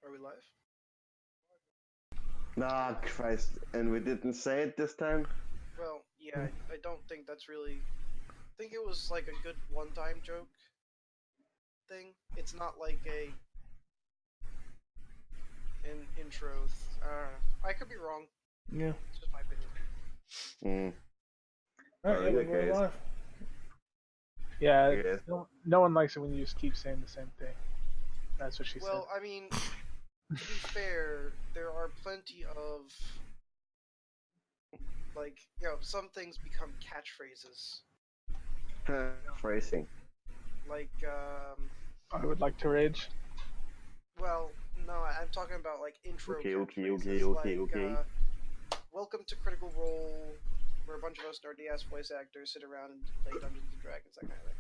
Are we live? Ah, Christ. And we didn't say it this time? Well, yeah, I don't think that's really. I think it was like a good one-time joke thing. It's not like an intro. I could be wrong. Yeah. It's just my opinion. Hmm. All right, yeah, yeah, we're guys. live. Yeah, Yes. no one likes it when you just keep saying the same thing. That's what she Well, I mean, to be fair, there are plenty of some things become catchphrases. Phrasing. Like, said. I would like to rage. well, no, I'm talking about like intro Okay. catchphrases, like "Welcome to Critical Role," where a bunch of us nerdy ass voice actors sit around and play Dungeons and Dragons, that kind of thing.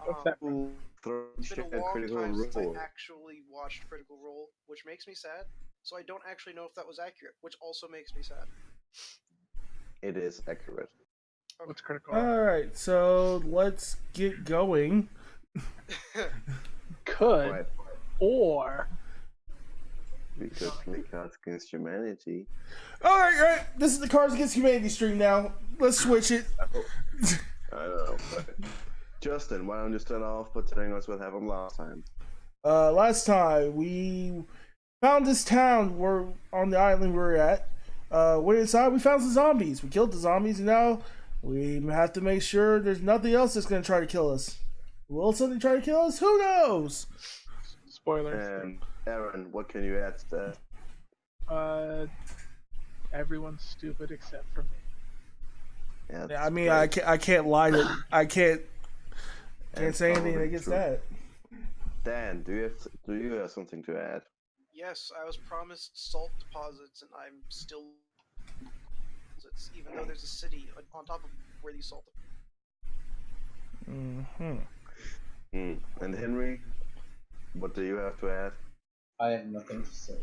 What's that? Ooh, throw It's been a shit at long Critical time since I Role. actually watched Critical Role, which makes me sad. So I don't actually know if that was accurate, which also makes me sad. It is accurate. What's critical? All right, so let's get going. Could Right. or Because Cards Against Humanity. All right. This is the Cards Against Humanity stream now. Let's switch it. I don't know. But Justin, why don't you start off by telling us what happened last time? Last time we found this town we're on the island we're at. Went inside, we found some zombies. We killed the zombies, and now we have to make sure there's nothing else that's going to try to kill us. Will something try to kill us? Who knows? spoilers. And Aaron, what can you add to that? Everyone's stupid except for me. Yeah, Yeah, I mean, I can't lie to I can't say anything probably against true. that. Dan, do you have something to add? Yes, I was promised salt deposits, and I'm still deposits, even though there's a city on top of where these salt. Mm-hmm. And Henry, what do you have to add? I have nothing to say.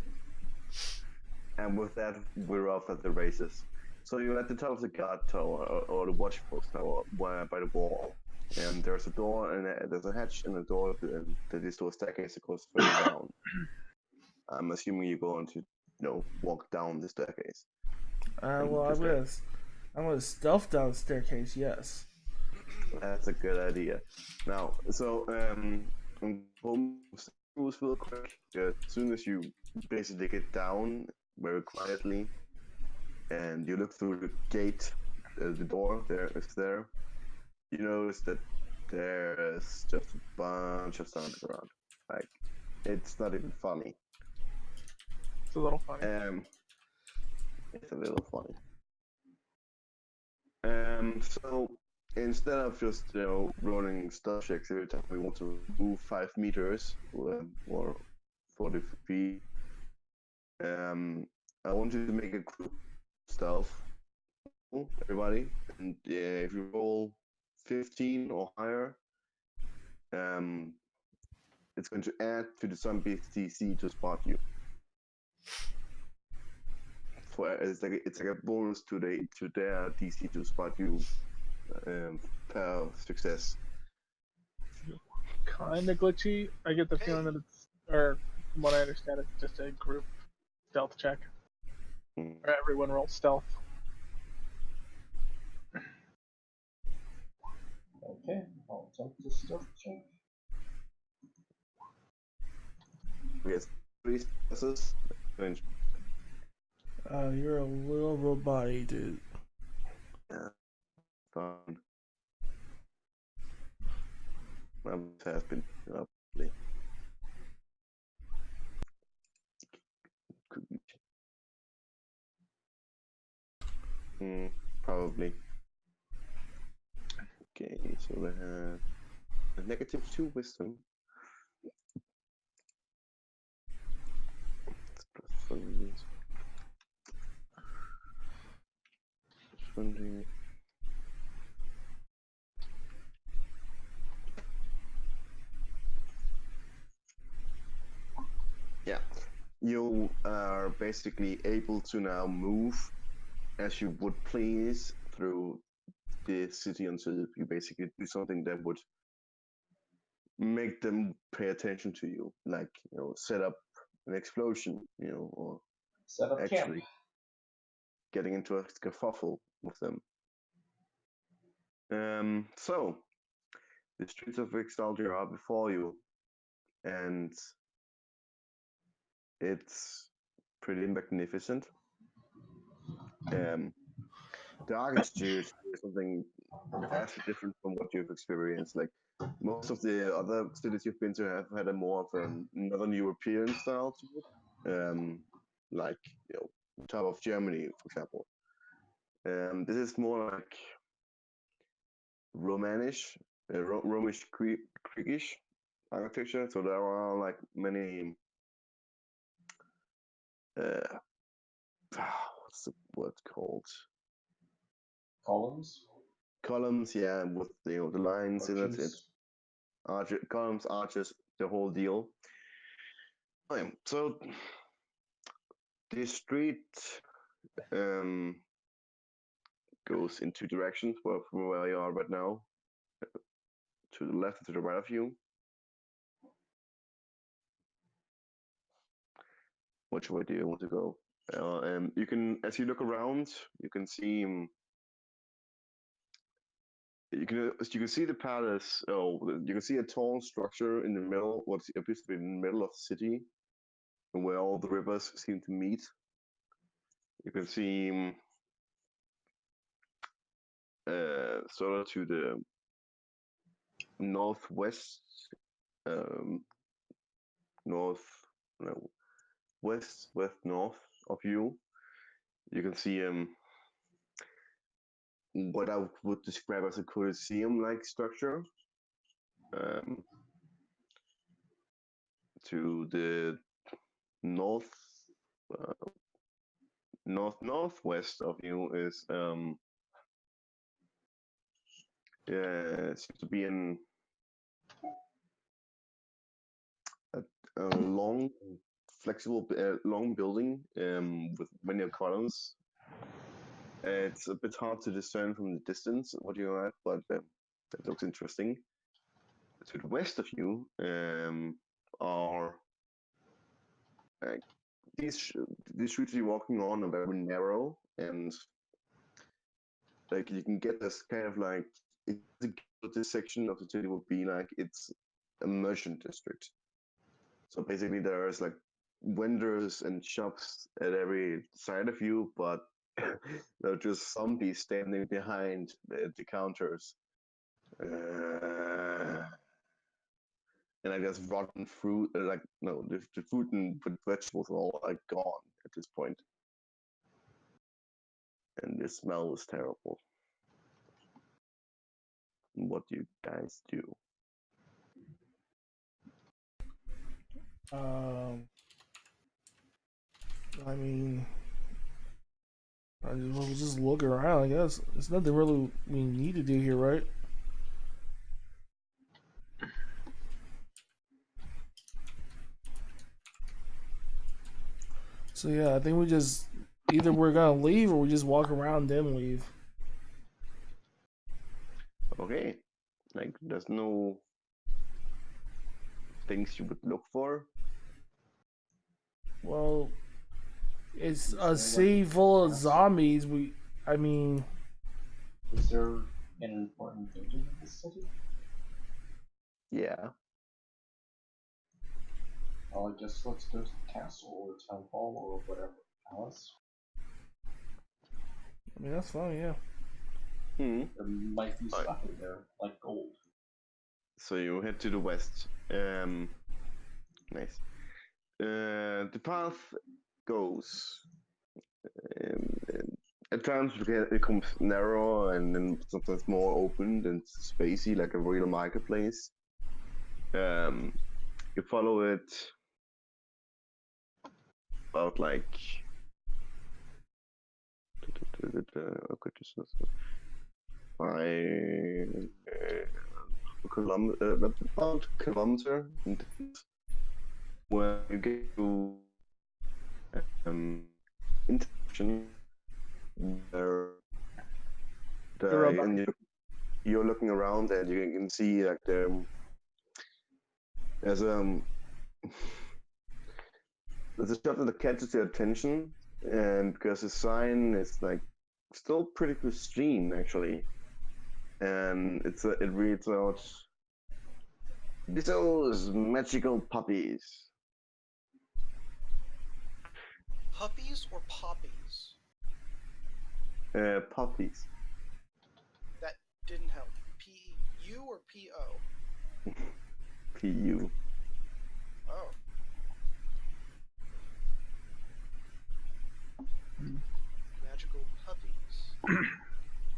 And with that, we're off at the races. So you're at the top of the guard tower, or the watchpost tower, by the wall. And there's a door, and there's a hatch and a door that is to a staircase that goes further down. I'm assuming you're going to, walk down the staircase. Well, I'm gonna stealth down the staircase. Yes. That's a good idea. Now, so rules real quick. As soon as you basically get down very quietly, and you look through the gate, the door there is there. You notice that there's just a bunch of zombies around. Like, it's not even funny. It's a little funny. It's a little funny. So instead of just rolling stealth checks every time we want to move 5 meters or 40 feet, I want you to make a group stealth, everybody, and if you roll 15 or higher, it's going to add to the zombie's DC to spot you. It's like a bonus to their DC to spot you per success. Kinda glitchy. I get the feeling that it's, or from what I understand, it's just a group stealth check. Where everyone rolls stealth. Okay, I'll attempt the stealth check. Yes, 3 successes. You're a little robot dude. Yeah, fun. My has been lovely. Could be. Probably. Okay, so they have a -2 wisdom. Plus 20. Yeah, you are basically able to now move as you would please through the city until you basically do something that would make them pay attention to you, like set up an explosion, or Set up camp. actually getting into a kerfuffle with them. So the streets of Exaldria are before you, and it's pretty magnificent. The architecture is something vastly different from what you've experienced. Like most of the other cities you've been to have had a more of an Northern European style to it, like top of Germany, for example. This is more like Romanish, Romish Greekish architecture. So there are like many. What's the word called? Columns. Columns, yeah, with the lines in it. It's columns, arches, the whole deal. Okay, so the street goes in two directions from where you are right now, to the left and to the right of you. Which way do you want to go? You can, as you look around, you can see. You can see the palace. Oh, you can see a tall structure in the middle. What appears to be in the middle of the city, where all the rivers seem to meet. You can see sort of to the northwest, north, no, west north of you. You can see what I would describe as a Colosseum-like structure. To the north, northwest of you is seems to be a long, flexible, long building with many columns. It's a bit hard to discern from the distance what you're at, but that looks interesting. To the west of you are these streets you're walking on are very narrow, and like you can get this kind of like this section of the city would be like it's a merchant district. So basically, there's like vendors and shops at every side of you, but they're just zombies standing behind the counters. And I guess rotten fruit, like no, the fruit and vegetables are all like gone at this point, and the smell is terrible. What do you guys do? I mean, we'll just look around. I guess there's nothing really we need to do here, right? So yeah, I think we just either we're gonna leave or we just walk around then leave. Okay, like there's no things you would look for. Well, it's a city full of zombies. I mean, Is there an important building in this city? Yeah. Well, I guess let's go to the castle or town hall or whatever. Palace. I mean that's fine, yeah. There might be stuff in there, like gold. So you head to the west. Nice. The path goes. At times it becomes narrow and then sometimes more open and spacey, like a real marketplace. You follow it about like about a kilometer, where you get to intersection where and you're looking around and you can see like there's there's a shop that catches your attention, and because the sign is like still pretty pristine actually, and it reads out, "Those magical puppies." Puppies or poppies? Puppies. That didn't help. P-U or P-O? P-U. Oh. Magical puppies.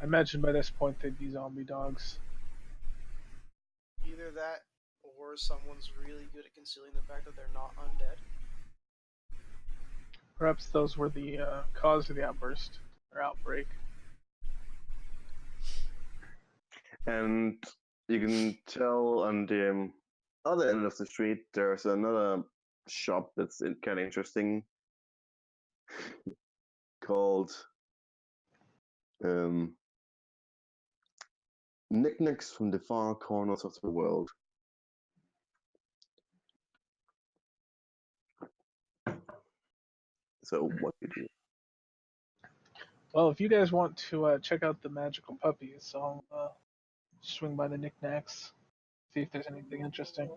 I imagine by this point they'd be zombie dogs. Either that, or someone's really good at concealing the fact that they're not undead. Perhaps those were the cause of the outburst or outbreak. And you can tell on the other end of the street there's another shop that's kind of interesting called Knickknacks from the Far Corners of the World. So what do you do? Well, if you guys want to check out the magical puppies, I'll swing by the knickknacks, see if there's anything interesting.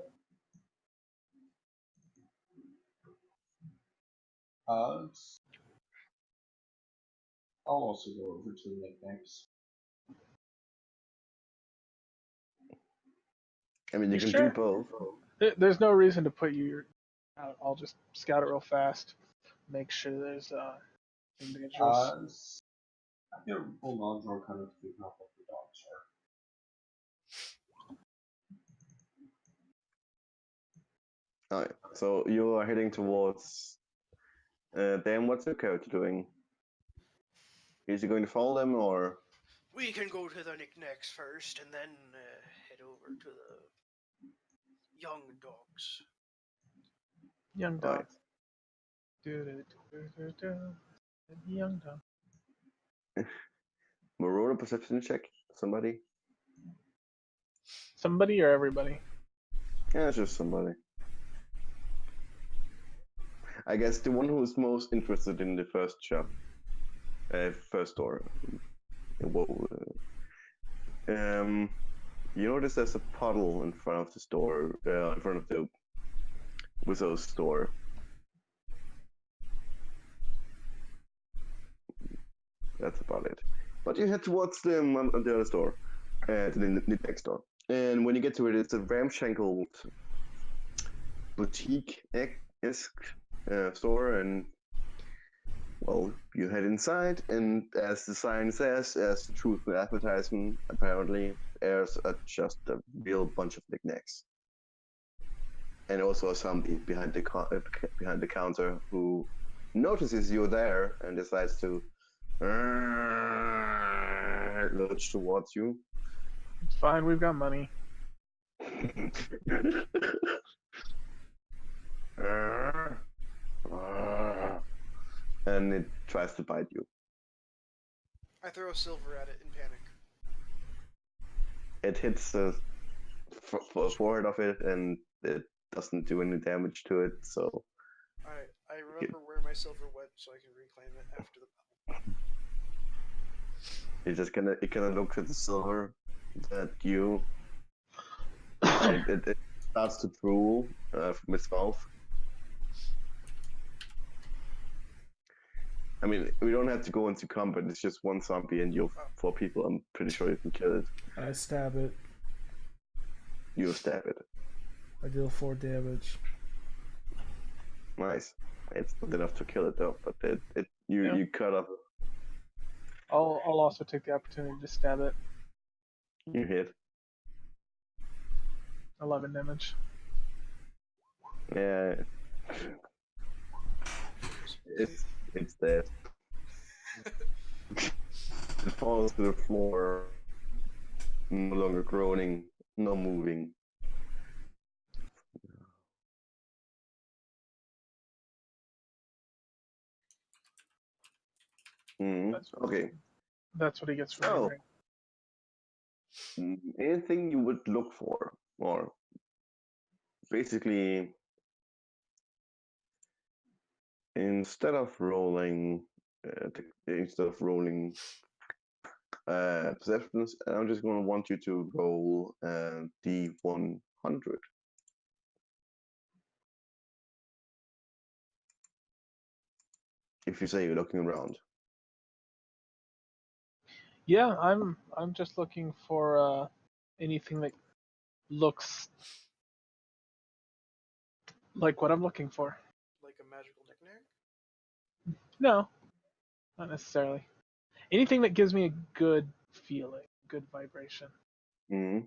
I'll also go over to the knickknacks. I mean, you can Sure. do both. There's no reason to put you out. I'll just scout it real fast, make sure there's nothing dangerous. I feel hold on or kind of figure out what the dogs are. Alright, so you are heading towards Dan. What's your character doing? Is he going to follow them or? We can go to the knickknacks first, and then head over to the young dogs. Young Alright. dog. Do. Young dog. Marauder perception check. Somebody. Somebody or everybody? Yeah, it's just somebody. I guess the one who's most interested in the first shop, first door. Whoa. You notice there's a puddle in front of the store, in front of the Wizard's store. That's about it. But you head towards the other store, to the next door. And when you get to it, it's a ramshackle boutique-esque store, and well, you head inside, and as the sign says, as the truthful advertisement, apparently, there's just a real bunch of knickknacks. And also a zombie behind the counter who notices you're there and decides to lurch towards you. It's fine, we've got money. And it tries to bite you. I throw a silver at it in panic. It hits the forehead of it, and it doesn't do any damage to it. So I remember where my silver went, so I can reclaim it after the battle. it kind of looks at the silver that you. It starts to drool from its mouth. I mean, we don't have to go into combat. It's just one zombie and you're 4 people. I'm pretty sure you can kill it. I stab it. You stab it. I deal 4 damage. Nice. It's not enough to kill it though, but you cut up. I'll also take the opportunity to stab it. You hit. 11 damage. Yeah. It's dead. It falls to the floor, no longer groaning, no moving. Okay. That's what he gets for So, me. anything you would look for, or basically, instead of rolling, perceptions, I'm just going to want you to roll D100. If you say you're looking around. Yeah, I'm just looking for anything that looks like what I'm looking for. Like a magical knickknack? No, not necessarily. Anything that gives me a good feeling, good vibration. Mm-hmm.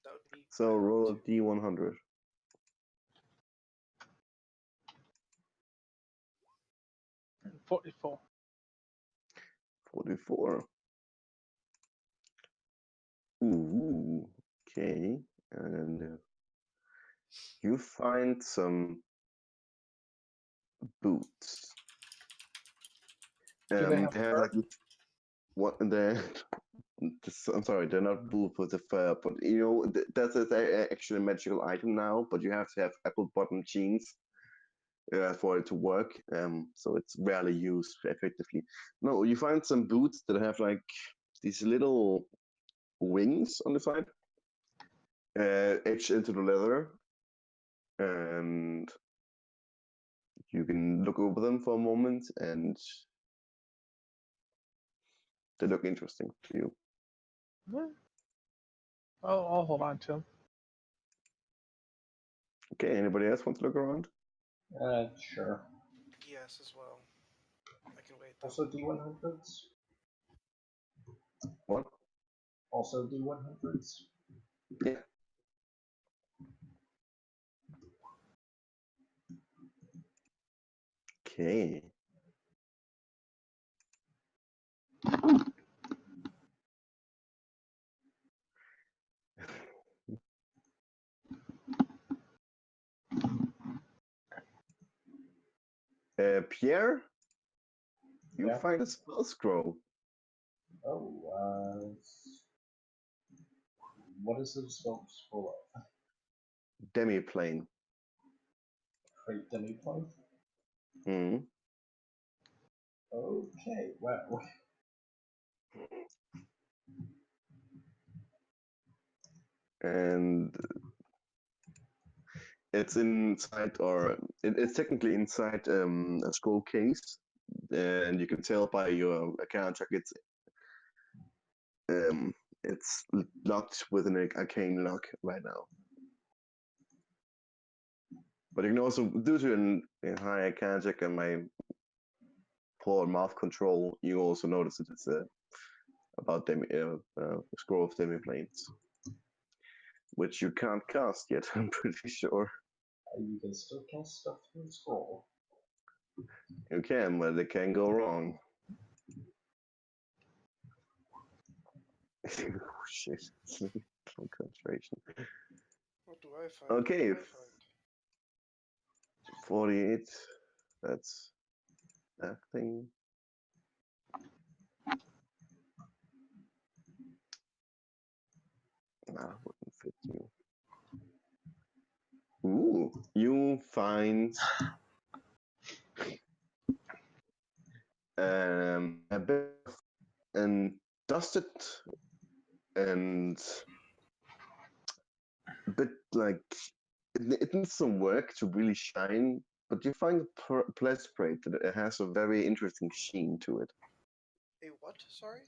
That would be So good, roll a too. D100. 44. 44. Ooh, okay. And you find some boots. Do they have They have fur? like what they I'm sorry, they're not boots with the fur, but you know that's actually a magical item now. But you have to have apple bottom jeans for it to work. So it's rarely used effectively. No, you find some boots that have like these little wings on the side, etched into the leather, and you can look over them for a moment, and they look interesting to you. Yeah. I'll hold on to them. Okay, anybody else want to look around? Sure. Yes, as well. I can wait, though. Also D100s? What? Also D100s? Yeah. Okay. Pierre, you Yeah. find a spell scroll. Oh, what is the spell scroll of? Demiplane. Freight demiplane? Hmm. Okay, well. And it's inside, or it's technically inside a scroll case, and you can tell by your account check um, it's locked with an arcane lock right now. But you can also, due to a high arcane check and my poor mouth control, you also notice that it's about scroll of demiplanes, which you can't cast yet. I'm pretty sure You can still cast stuff through the scroll. you can, but it can go wrong. Oh, shit. Concentration. What do I find? Okay. What do I find? 48. That's that thing. Nah, wouldn't fit you. Ooh, you find a bit of and dusted and a bit like it needs some work to really shine, but you find a press plate that it has a very interesting sheen to it. A what? Sorry?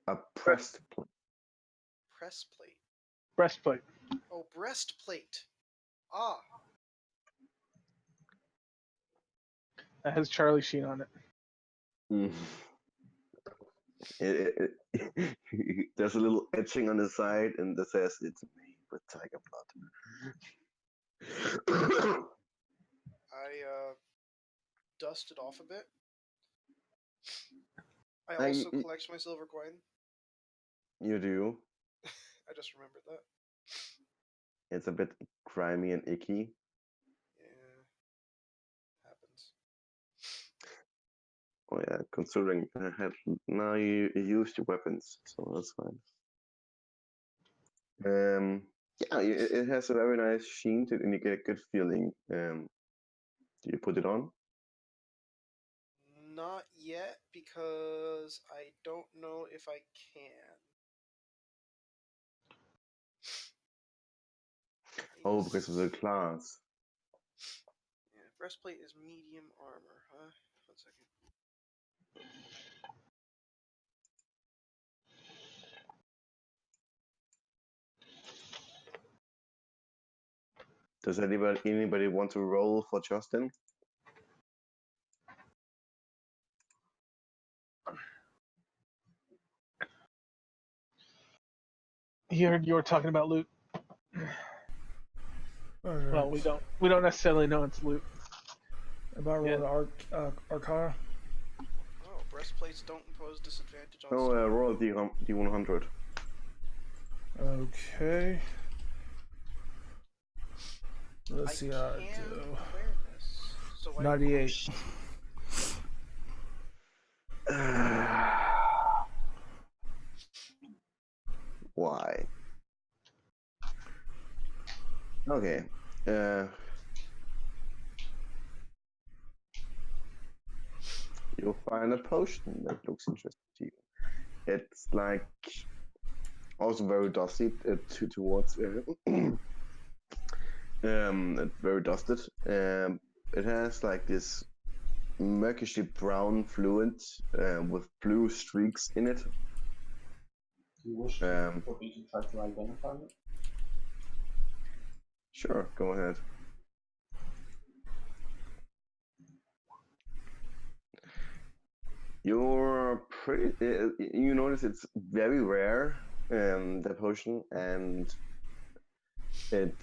A pressed plate. Press plate. Breastplate. Oh, breastplate. Ah, That has Charlie Sheen on it. Mm. There's a little etching on the side, and that says it's made with tiger blood. I dust it off a bit. I I- also collect my silver coin. You do. I just remembered that. It's a bit grimy and icky. Yeah, happens. Oh yeah, considering I had now you used your weapons, so that's fine. Yeah, it has a very nice sheen to it, and you get a good feeling. Do you put it on? Not yet, because I don't know if I can. Oh, because of the class. Yeah, breastplate is medium armor, huh? 1 second. Does anybody want to roll for Justin? You were talking about loot. Alright. Well, we don't necessarily know it's loot. About Yeah. rolling Arcana. Oh, breastplates don't impose disadvantage on No, roll a D100. Okay. Let's I see how I can do. awareness, so I 98. Why? Okay. You'll find a potion that looks interesting to you. It's like also very dusty towards very dusted. It has like this murkishly brown fluid with blue streaks in it. Do you wish Um, for me to try to identify it? Sure, go ahead. You're pretty. You notice it's very rare, the potion, and it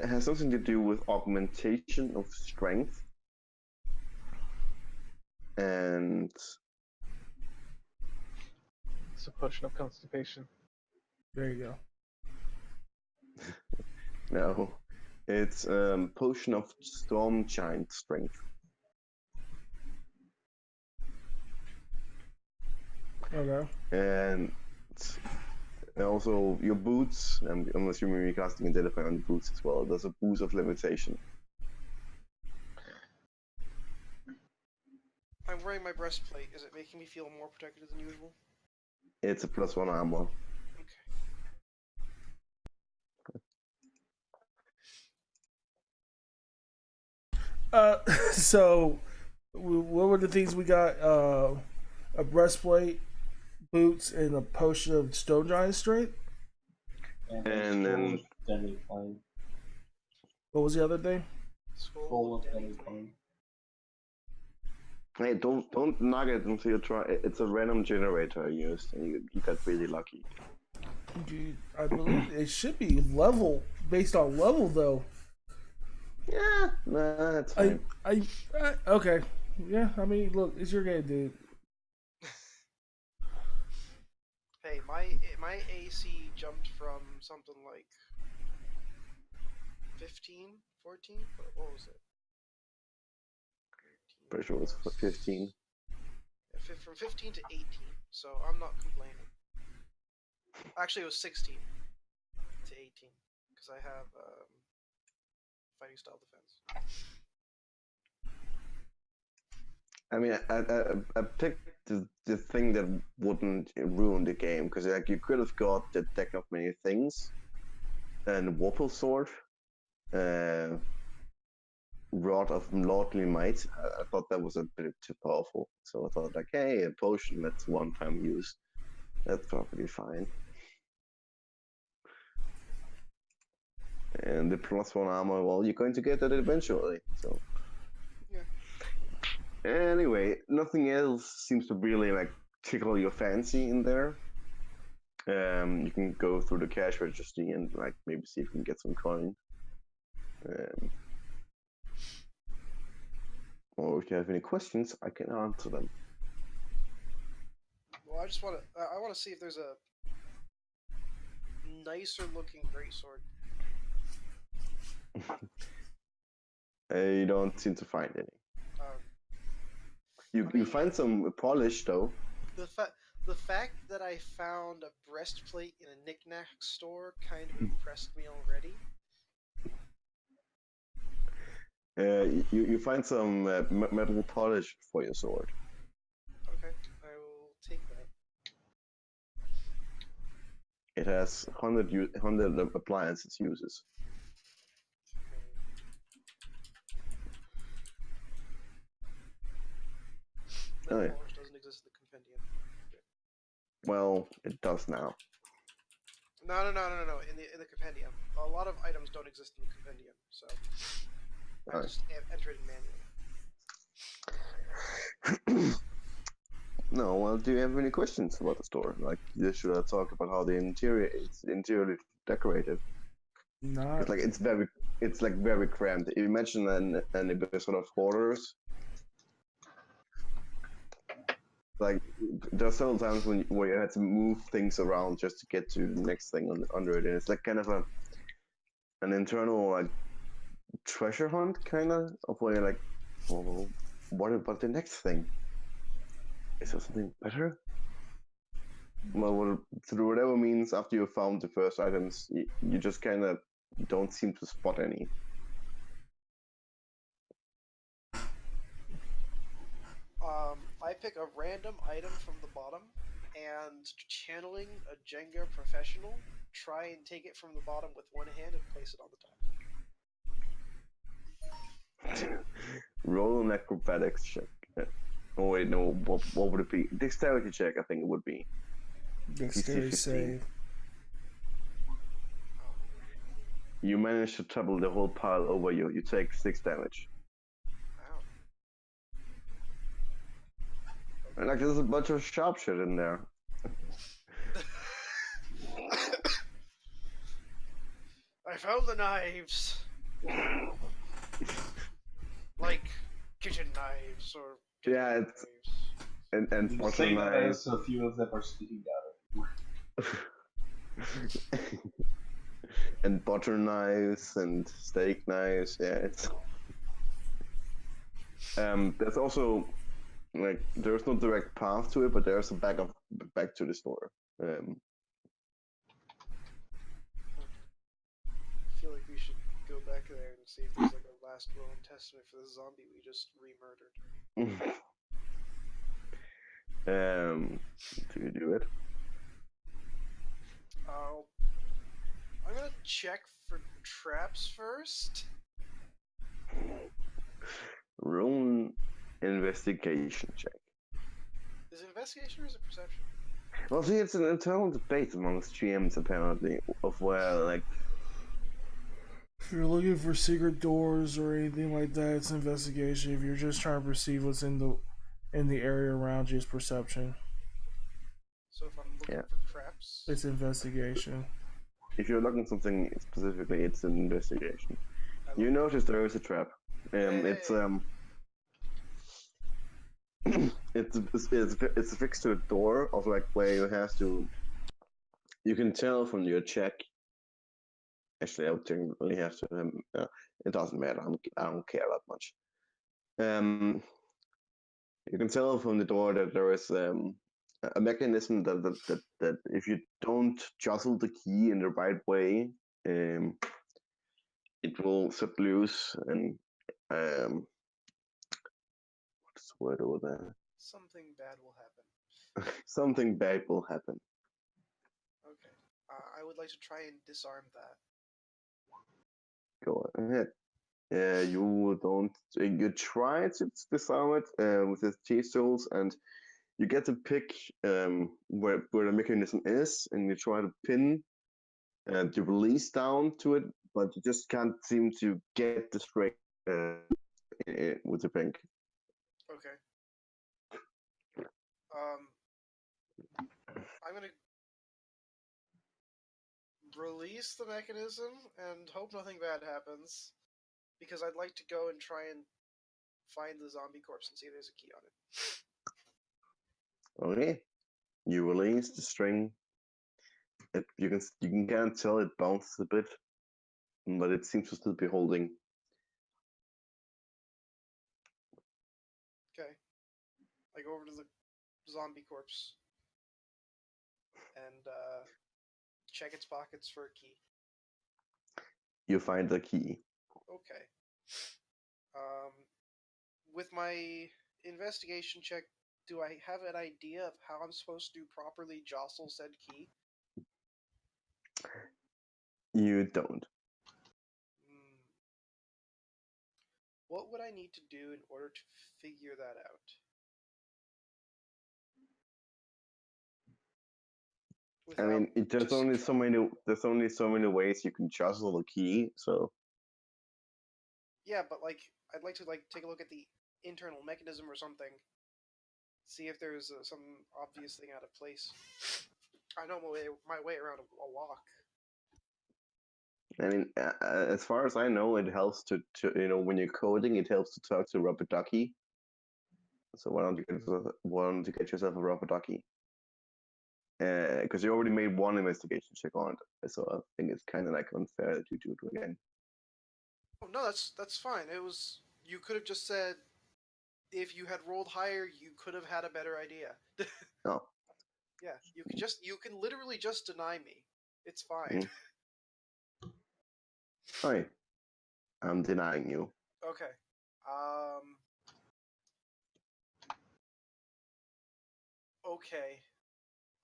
has something to do with augmentation of strength, and It's a potion of constipation. There you go. no, it's potion of storm giant strength. Okay. And also your boots. I'm assuming you're casting Identify on the boots as well. There's a boost of limitation. I'm wearing my breastplate. Is it making me feel more protected than usual? It's a +1 armor. Uh, so what were the things we got? A breastplate, boots, and a potion of stone giant strength. And then Deadly Flame. What was the other thing? Full of Deadly Flame. hey, don't knock it until you try. It's a random generator I used, and you got really lucky. I believe it should be level based on level though. Yeah, nah, that's fine. Okay. Yeah, I mean, look, it's your game, dude. Hey, my AC jumped from something like 15, 14? What was it? Pretty sure it was 15. From 15 to 18, so I'm not complaining. Actually, it was 16 to 18, because I have fighting style defense. I mean, I picked the thing that wouldn't ruin the game, because like you could have got the deck of many things, and Warple Sword, Rod of Lordly Might. I thought that was a bit too powerful, so I thought like, hey, a potion that's one-time use, that's probably fine. And the +1 armor, well, you're going to get that eventually. So yeah. Anyway, nothing else seems to really like tickle your fancy in there. You can go through the cash registry and like maybe see if you can get some coin. Or if you have any questions, I can answer them. Well, I just want to. I want to see if there's a nicer looking greatsword. You don't seem to find any. Uh, You find some polish though. the The fact that I found a breastplate in a knickknack store kind of impressed me already. You find some metal polish for your sword. Okay, I will take that. It has 100 appliances uses. Metal Oh, yeah. polish doesn't exist in the compendium. Well, it does now. No. In the compendium, a lot of items don't exist in the compendium, so I Alright. just entered it manually. No, well, do you have any questions about the store? Like, should I talk about how the interior is interiorly decorated? Not. It's like it's like very cramped. Imagine an episode of Hoarders. Like, there are several times where you had to move things around just to get to the next thing under it, and it's like kind of an internal like treasure hunt, kind of where you're like, well, what about the next thing? Is there something better? Well, through whatever means, after you found the first items, you just kind of don't seem to spot any. I pick a random item from the bottom, and channeling a Jenga professional, try and take it from the bottom with one hand and place it on the top. Roll an acrobatics check. Oh wait, no. What would it be? Dexterity check, I think it would be. Dexterity 15. save. You manage to topple the whole pile over you. You take 6 damage. Wow. And like, there's a bunch of sharp shit in there. I found the knives. Like kitchen knives or Yeah, dinner it's knives. and You butter say that knives. as a few of them are sticking out. And butter knives and steak knives. Yeah, it's. There's also like there's no direct path to it, but there's a back to the store. I feel like we should go back there and see if there's like a last will and testament for the zombie we just re-murdered. Do you do it? I'm gonna check for traps first. Roll an investigation check. Is it investigation or is it perception? Well, see, it's an internal debate amongst GMs apparently of where like If you're looking for secret doors or anything like that, it's investigation. If you're just trying to perceive what's in the area around you, it's perception. So if I'm looking Yeah. for traps, It's investigation. if you're looking something specifically, it's an investigation. I You look- notice there is a trap. It's it's fixed to a door of like where you have to. You can tell from your check. Actually, I would really have to. It doesn't matter. I don't care that much. You can tell from the door that there is a mechanism that if you don't jostle the key in the right way, it will set loose and what's the word over there? something bad will happen. Something bad will happen. Okay. I would like to try and disarm that. Go ahead. You don't. You try to disarm it with the cheese tools, and you get to pick where the mechanism is, and you try to pin the release down to it, but you just can't seem to get the string with the pink. Okay. I'm gonna release the mechanism and hope nothing bad happens, because I'd like to go and try and find the zombie corpse and see if there's a key on it. Okay, you release the string. You can kind of tell it bounces a bit, but it seems to still be holding. Okay. I go over to the zombie corpse and check its pockets for a key. You find the key. Okay. With my investigation check, do I have an idea of how I'm supposed to properly jostle said key? You don't. Hmm. What would I need to do in order to figure that out? I mean, Without there's just only so trying. many. There's only so many ways you can jostle a key. So Yeah, but like, I'd like to like take a look at the internal mechanism or something. See if there's some obvious thing out of place. I know my way around a lock. I mean, as far as I know, it helps to when you're coding, it helps to talk to rubber ducky. So why don't you get yourself a rubber ducky? Because you already made one investigation check on it, so I think it's kind of like unfair that you do it again. Oh no, that's fine. It was you could have just said if you had rolled higher, you could have had a better idea. Oh, Yeah, you can literally just deny me. It's fine. Mm. Hi, I'm denying you. Okay. Okay.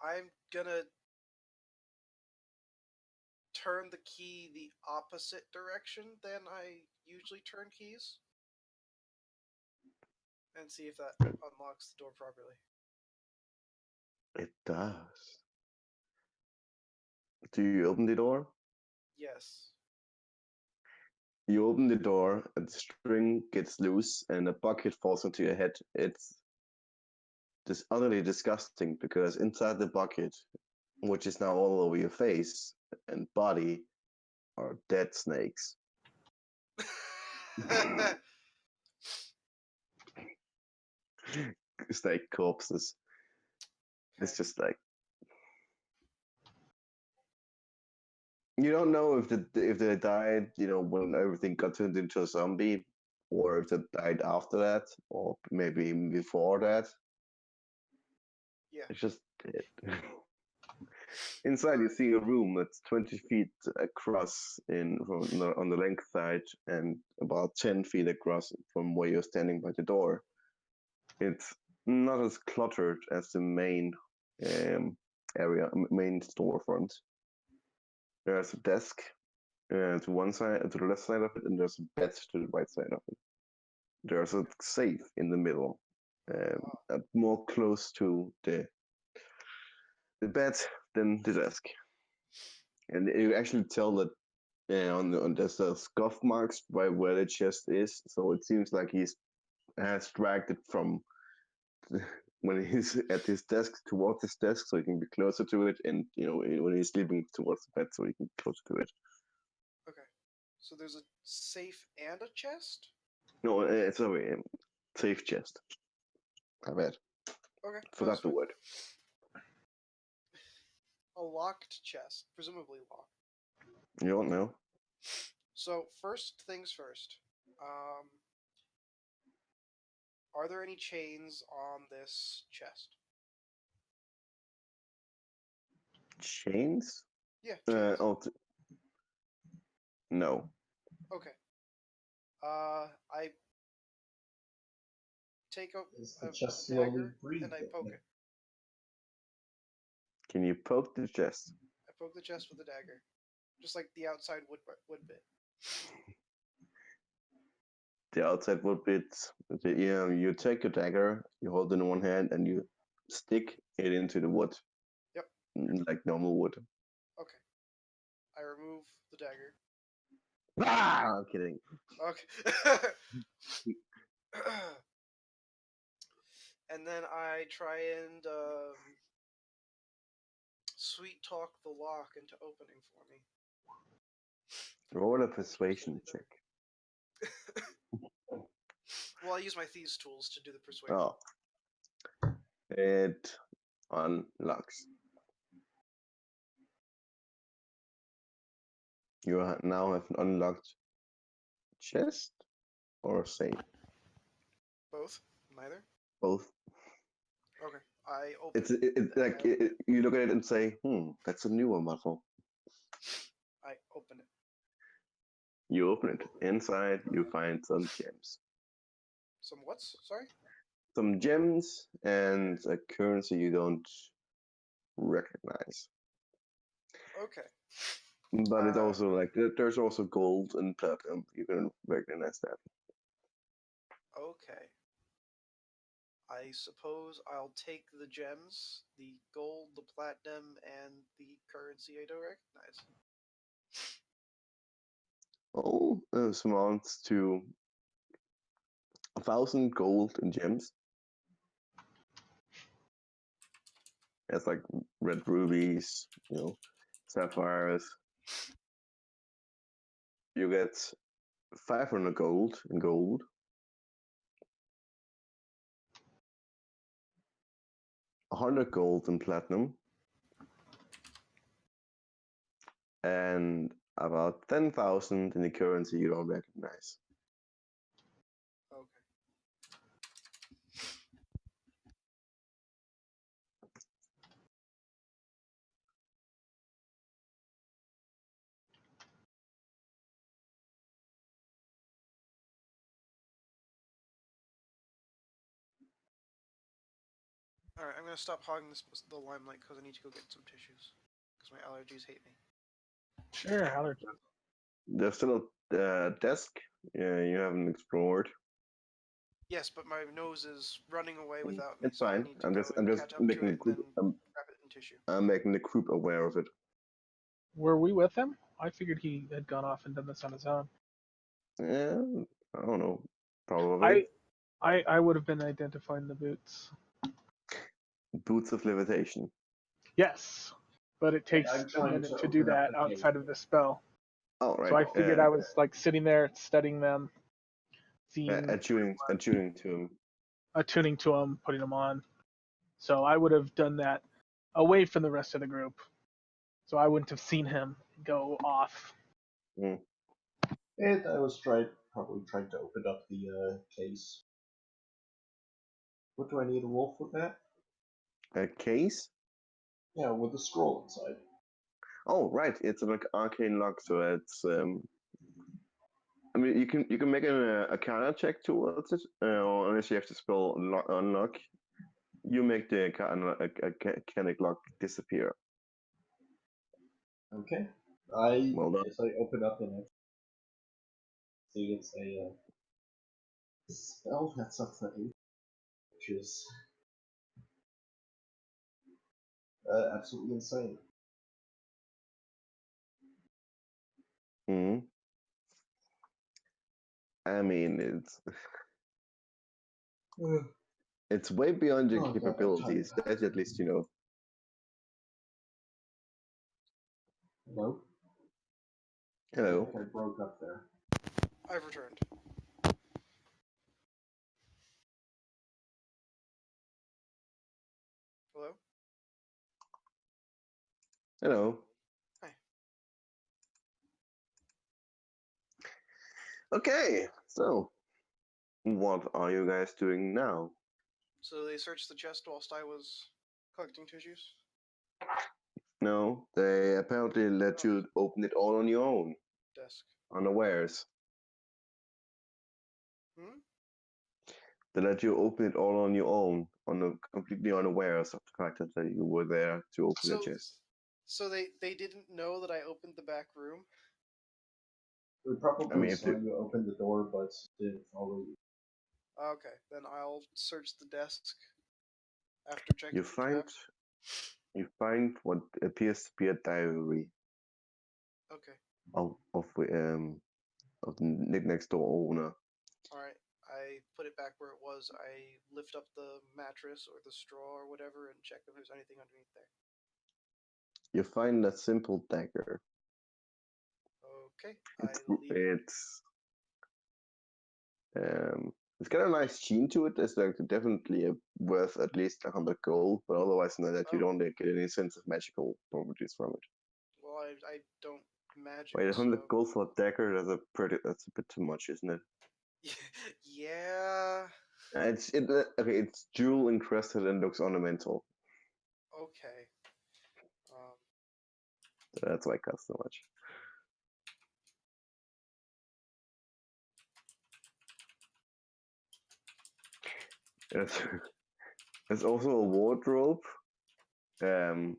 I'm gonna turn the key the opposite direction than I usually turn keys, and see if that unlocks the door properly. It does. Do you open the door? Yes. You open the door, and the string gets loose, and a bucket falls onto your head. It's just utterly disgusting because inside the bucket, which is now all over your face and body, are dead snakes. Snake corpses. It's just like you don't know if they died, when everything got turned into a zombie, or if they died after that, or maybe even before that. Yeah. It's just dead. Inside, you see a room that's 20 feet across on the length side and about 10 feet across from where you're standing by the door. It's not as cluttered as the main main storefront. There's a desk to one side, to the left side of it, and there's a bed to the right side of it. There's a safe in the middle, more close to the bed than the desk. And you actually tell that there's scuff marks by where the chest is, so it seems like has dragged it from when he's at his desk towards his desk, so he can be closer to it, and when he's sleeping towards the bed, so he can be closer to it. Okay. So there's a safe and a chest? No, sorry, safe chest. I bet. Okay. Forgot the word. A locked chest, presumably locked. You don't know. So first things first. Are there any chains on this chest? Chains? Yeah, chains. No. Okay. I take Is a the chest slowly dagger breathing? and I poke it. Can you poke the chest? I poke the chest with a dagger, just like the outside wood bit. The outside wood bits. You take a dagger, you hold it in one hand, and you stick it into the wood. Yep. Like normal wood. Okay. I remove the dagger. Ah! I'm kidding. Okay. And then I try and sweet talk the lock into opening for me. Roll a persuasion check. Well, I use my thieves' tools to do the persuasion. Oh. It unlocks. You now have an unlocked chest or safe? Both? Neither? Both. Okay. I open It's the like you look at it and say, that's a newer model. I open it. You open it. Inside, you find some gems. Some what's? Sorry? Some gems and a currency you don't recognize. Okay. But it's also like there's also gold and platinum. You can recognize that. Okay. I suppose I'll take the gems, the gold, the platinum, and the currency I don't recognize. Oh, this amounts to 1,000 gold and gems. That's like red rubies, sapphires. You get 500 gold in gold. 100 gold in platinum. And about 10,000 in the currency you don't recognize. Okay. Alright, I'm gonna stop hogging the limelight because I need to go get some tissues. Because my allergies hate me. Sure, allergy. There's still a desk you haven't explored. Yes, but my nose is running away without me, It's so I fine. need to I'm go just and catch up to making the it group. and then wrap it in tissue. I'm making the group aware of it. Were we with him? I figured he had gone off and done this on his own. Yeah, I don't know. Probably. I would have been identifying the boots. Boots of levitation. Yes, but it takes I'm a trying minute to to do open up that the outside cave. of the spell. Oh, right. So I figured I was like sitting there studying them, seeing, attuning to him. attuning to them, putting them on. So I would have done that away from the rest of the group. So I wouldn't have seen him go off. Mm. And I was probably trying to open up the case. What do I need to roll for that? A case? Yeah, with the scroll inside. Oh, right. It's an arcane lock, so it's. I mean, you can make an Arcana check towards it, or unless you have to spell unlock. You make the Arcanic lock disappear. Okay. I Well done. guess I open up in it. See, it's a spell that's up for 8, which is absolutely insane. Hmm. I mean, it's way beyond your Oh, God, I'm capabilities. tired. That at least you know. Hello? I Hello. think I broke up there. I've returned. Hello? Hello. Hi. Okay, so what are you guys doing now? So they searched the chest whilst I was collecting tissues? No, they apparently let you open it all on your own, Desk. unawares. Hmm? They let you open it all on your own, completely unawares of the fact that you were there to open the chest. So they didn't know that I opened the back room? We I probably mean, if saw you open the door, but didn't follow you. Okay, then I'll search the desk after checking you for find traps. you find what appears to be a diary Okay. of the next door owner. Alright. I put it back where it was. I lift up the mattress or the straw or whatever and check if there's anything underneath there. You find a simple dagger. Okay. It's it's got a nice sheen to it. It's like definitely worth at least 100 gold, but otherwise than that, you don't get any sense of magical properties from it. Well, I don't magic. Wait, 100 so... gold for a dagger? That's a bit too much, isn't it? Yeah. Okay. It's jewel encrusted and looks ornamental. Okay. Um, So that's why it costs so much. There's, there's also a wardrobe. Um,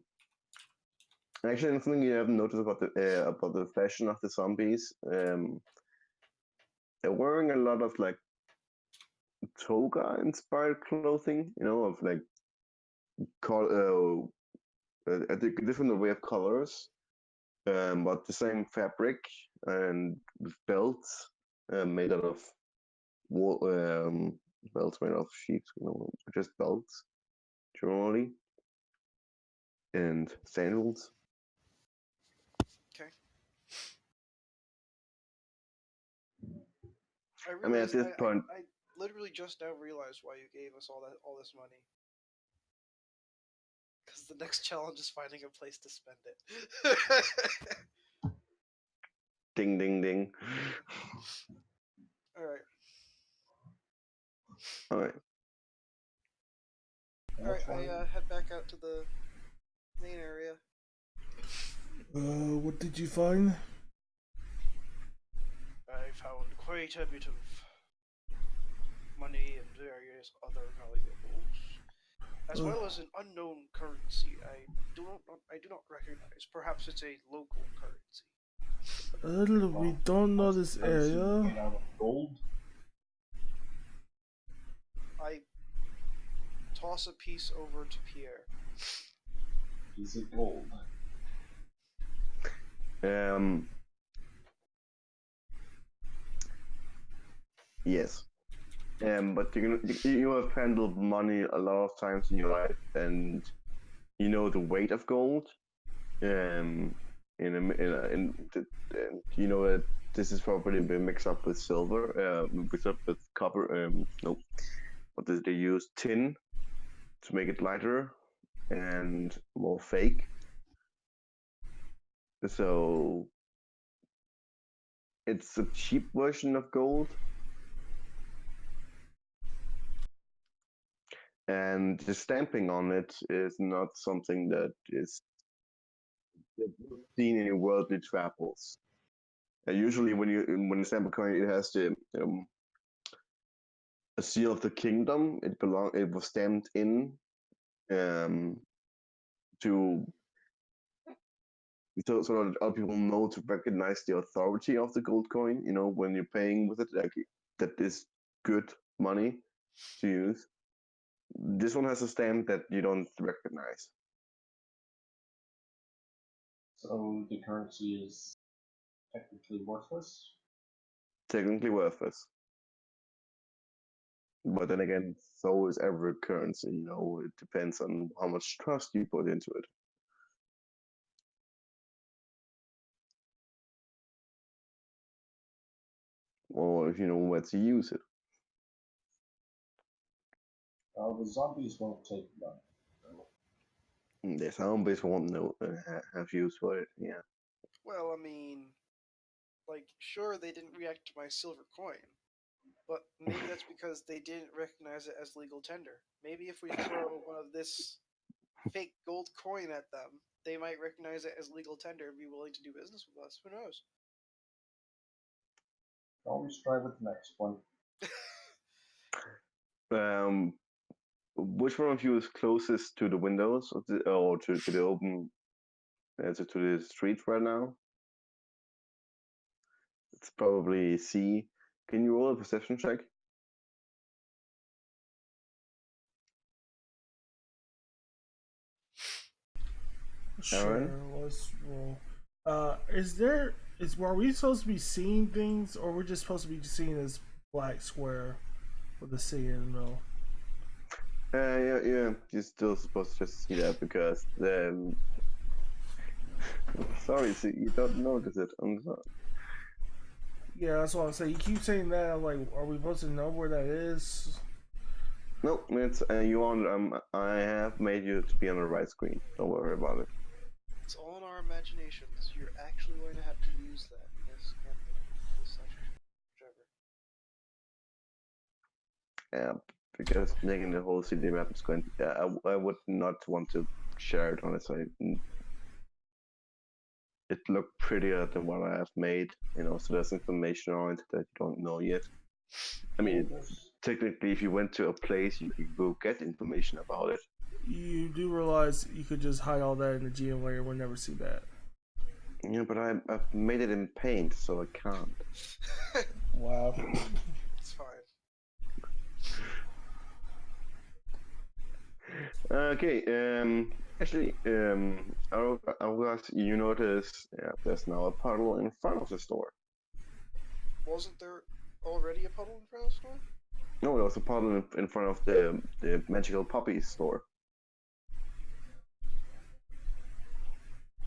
Actually, something you haven't noticed about the fashion of the zombies. They're wearing a lot of like toga-inspired clothing. You know, of like a different array of colors, but the same fabric and with belts made out of wool, belts made of sheep. You know, just belts generally, and sandals. okay. I I mean, at realized this point, I literally just now realized why you gave us all this money. Because the next challenge is finding a place to spend it. ding, ding, ding. All right. All right. All right. I head back out to the main area. What did you find? I found quite a bit of money and various other valuables, as well as an unknown currency. I do not recognize. Perhaps it's a local currency. We don't know this Currency area. made out of gold. I toss a piece over to Pierre. Is it gold? Yes. But you have handled money a lot of times in your life, and you know the weight of gold. And you know that this is probably been mixed up with silver, mixed up with copper. No, what did they use? Tin to make it lighter and more fake. So it's a cheap version of gold. And the stamping on it is not something that is seen in worldly travels. Usually, when you stamp a coin, it has the a seal of the kingdom. It was stamped in um, to so that other people know to recognize the authority of the gold coin. You know, when you're paying with it, like that is good money to use. This one has a stamp that you don't recognize. So the currency is technically worthless. Technically worthless. But then again, so is every currency. You know, it depends on how much trust you put into it. Or if you know where to use it. The zombies won't take money. The zombies won't know have use for it. Yeah. Well, I mean, like, sure, they didn't react to my silver coin, but maybe that's because they didn't recognize it as legal tender. Maybe if we throw one of this fake gold coin at them, they might recognize it as legal tender and be willing to do business with us. Who knows? Always try with the next one. Um, which one of you is closest to the windows or to the open, to the street right now? It's probably C. Can you roll a perception check? Sure. Aaron? Let's roll. Are we supposed to be seeing things, or we're just supposed to be seeing this black square with the C in the middle? Yeah. You're still supposed to just see that because sorry, see, you don't notice it. I'm sorry. Yeah, that's what I'm saying. You keep saying that. I'm like, are we supposed to know where that is? Nope, it's you on. I have made you to be on the right screen. Don't worry about it. It's all in our imaginations. You're actually going to have to use that in this campaign, this session, whichever. Yeah, because making the whole city map is going. I would not want to share it honestly. It looked prettier than what I have made, so there's information on it that you don't know yet. I mean, technically, if you went to a place, you could go get information about it. You do realize you could just hide all that in the GM layer. We'll never see that. Yeah, but I've made it in Paint, so I can't. Wow. It's fine. Okay. Actually, August, you notice there's now a puddle in front of the store. Wasn't there already a puddle in front of the store? No, there was a puddle in front of the magical puppies store.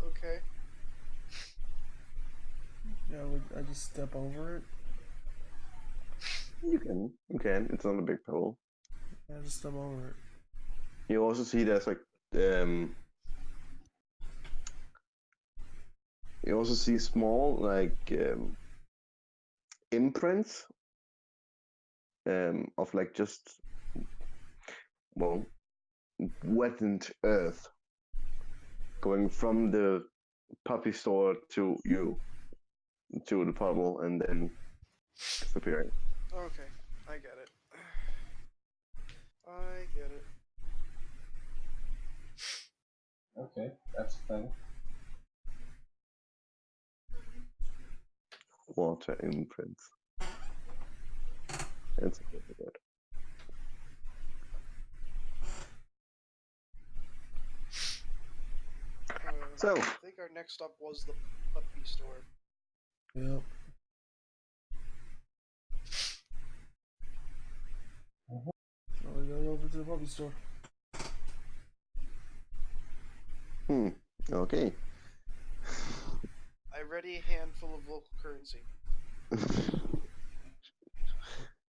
Okay. Yeah, would I just step over it? You can. It's not a big puddle. Yeah, just step over it. You also see there's like you also see small like imprints of like just wetted earth going from the puppy store to you to the puddle and then disappearing. Okay. I get it. I get it. Okay, that's a thing. Water imprints. That's good. So I think our next stop was the puppy store. Yep. So we go over to the puppy store. Okay. I ready a handful of local currency.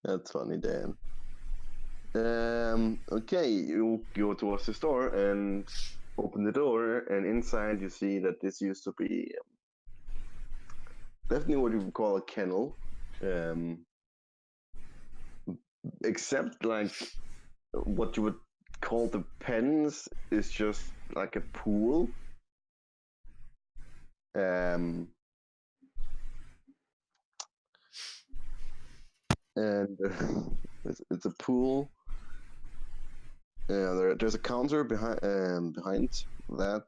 That's funny, Dan. Okay, you go towards the store and open the door, and inside you see that this used to be definitely what you would call a kennel. Except like what you would call the pens is just like a pool. And it's a pool. There's a counter behind that.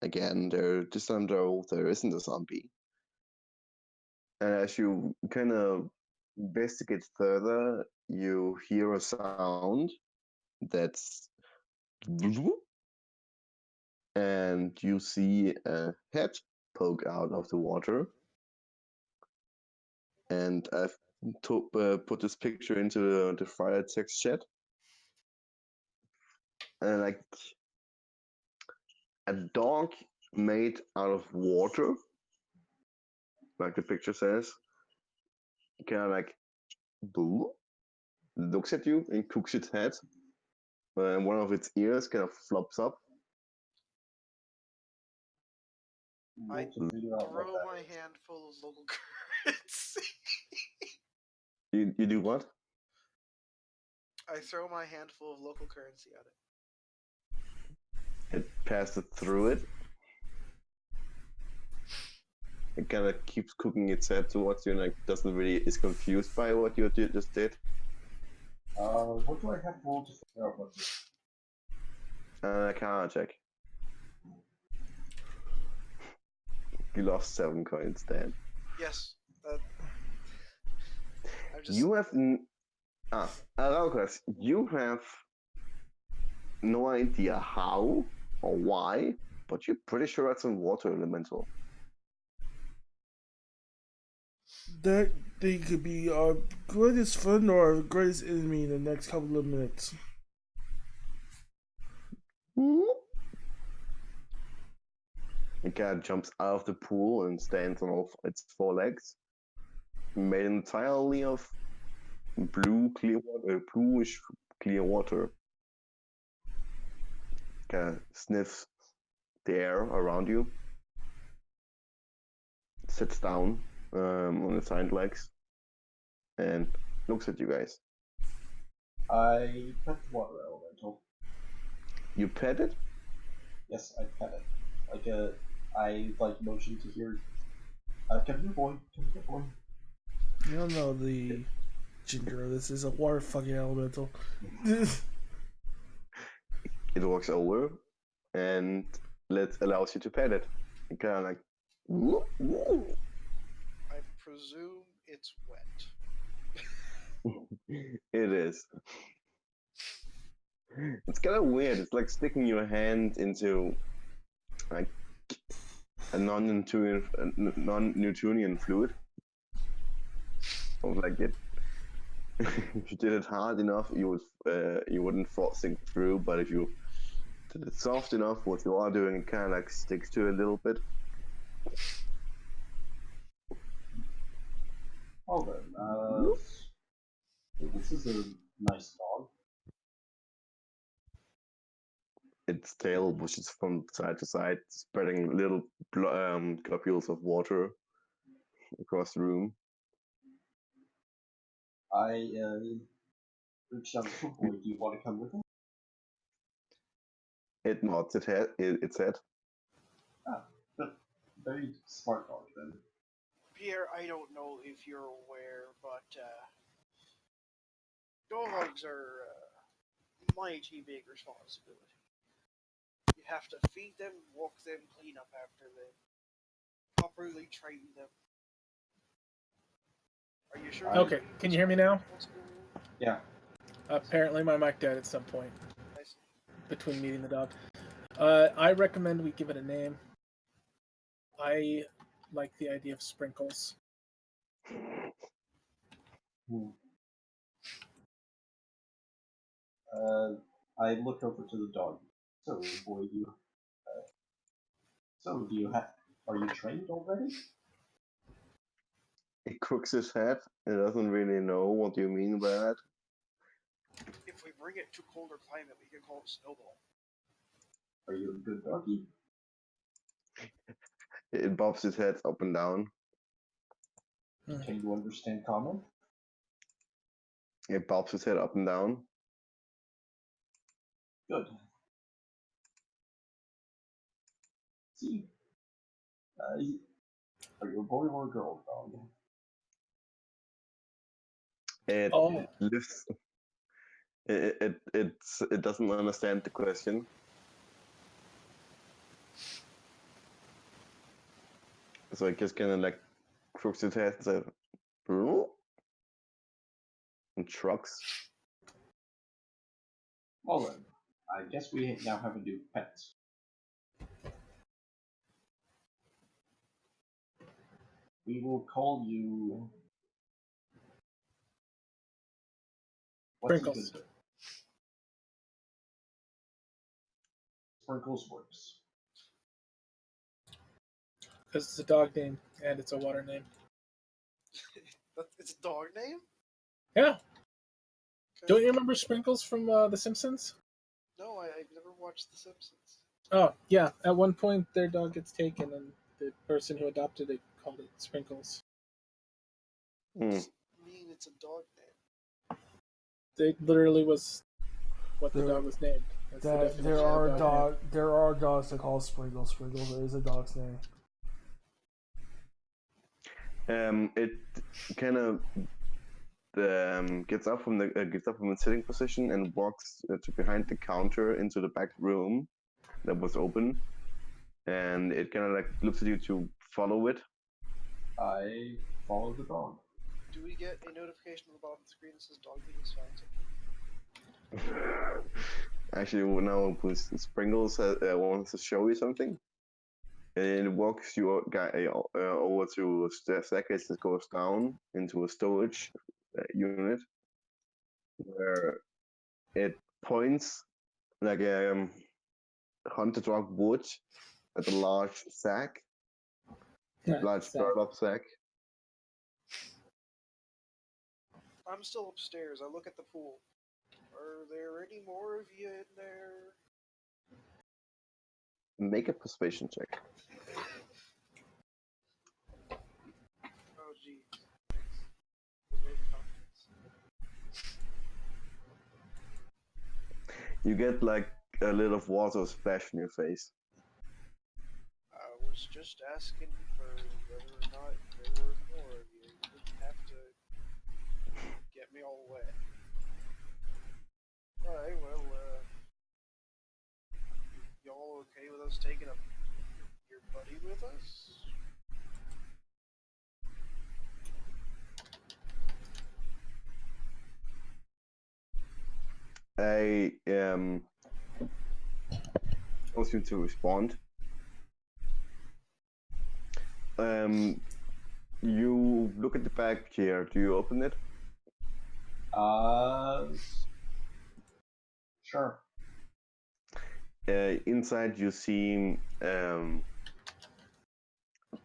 Again, this time though there isn't a zombie. And as you kind of investigate further, you hear a sound that's, and you see a head poke out of the water. And I've put this picture into the fire text chat. And like a dog made out of water, like the picture says, kind of like boo, looks at you and cooks its head, and one of its ears kind of flops up. I Need to figure out what throw that my is. handful of local currency. You do what? I throw my handful of local currency at it. It passes through it. It kind of keeps cooking its head towards you, and like is confused by what you just did. What do I have to roll to figure out what this is? I can't check. You lost 7 coins, Dan. Yes. I'm just. You have Araucas, you have no idea how or why, but you're pretty sure that's a water elemental. That thing could be our greatest friend or our greatest enemy in the next couple of minutes. It kind of jumps out of the pool and stands on all its 4 legs, made entirely of bluish clear water. Kind of sniffs the air around you, sits down on its hind legs, and looks at you guys. I pet the water elemental. You pet it? Yes, I pet it. I motion to hear. Come here, boy. Come here, boy. You don't know the ginger. This is a water fucking elemental. It walks over and allows you to pet it. It kind of like, "Woo, woo." I presume it's wet. It is. It's kind of weird. It's like sticking your hand into like a non-Newtonian fluid. Or like it. If you did it hard enough, you wouldn't sink through. But if you did it soft enough, what you are doing, it kind of like sticks to it a little bit. Well then, this is a nice dog. Its tail pushes from side to side, spreading little globules of water across the room. I reach out to boy. Do you want to come with me? It nods its head. Ah, but very smart dog then. Pierre, I don't know if you're aware, but dogs are mighty big responsibility. You have to feed them, walk them, clean up after them, properly train them. Are you sure? Okay, can you hear me now? Yeah. Apparently my mic died at some point I see. between meeting the dog. I recommend we give it a name. I like the idea of Sprinkles. I look over to the dog. So, boy, do you have? Are you trained already? It crooks his head. It doesn't really know what you mean by that. If we bring it to colder climate, we can call it Snowball. Are you a good doggy? It bobs its head up and down. Can you understand common? It bobs its head up and down. Good. See, are you a boy or a girl dog? It Oh, lifts. It doesn't understand the question. So it just kind of like crooks its head and says, "Bro?" And shrugs. Well then, I guess we now have a new pet. We will call you. What's a Sprinkles. good? Sprinkles works. Because it's a dog name and it's a water name. It's a dog name? Yeah. Okay. Don't you remember Sprinkles from The Simpsons? No, I've never watched The Simpsons. Oh, yeah. At one point, their dog gets taken, and the person who adopted it called it Sprinkles. Mm. Mean it's a dog name. It literally was what the There- dog was named. That's the definition There of are dog name. there are dogs that call Sprinkles. Sprinkles is a dog's name. It kind of gets up from the sitting position and walks to behind the counter into the back room that was open, and it kind of like looks at you to follow it. I follow the dog. Do we get a notification on the bottom of the screen that says dog being found? Actually, now Sprinkles wants to show you something. And it walks you over to a staircase that goes down into a storage unit where it points like a hunter dog would at a large sack, large Sad. burlap sack. I'm still upstairs. I look at the pool. Are there any more of you in there? Make a persuasion check. Oh, geez. Thanks. Vote of confidence. You get like a little water splash in your face. I was just asking for whether or not there were more of you. You didn't have to get me all wet. Alright, well, y'all okay with us taking your buddy with us? I force you to respond. You look at the bag here. Do you open it? Sure. Inside you see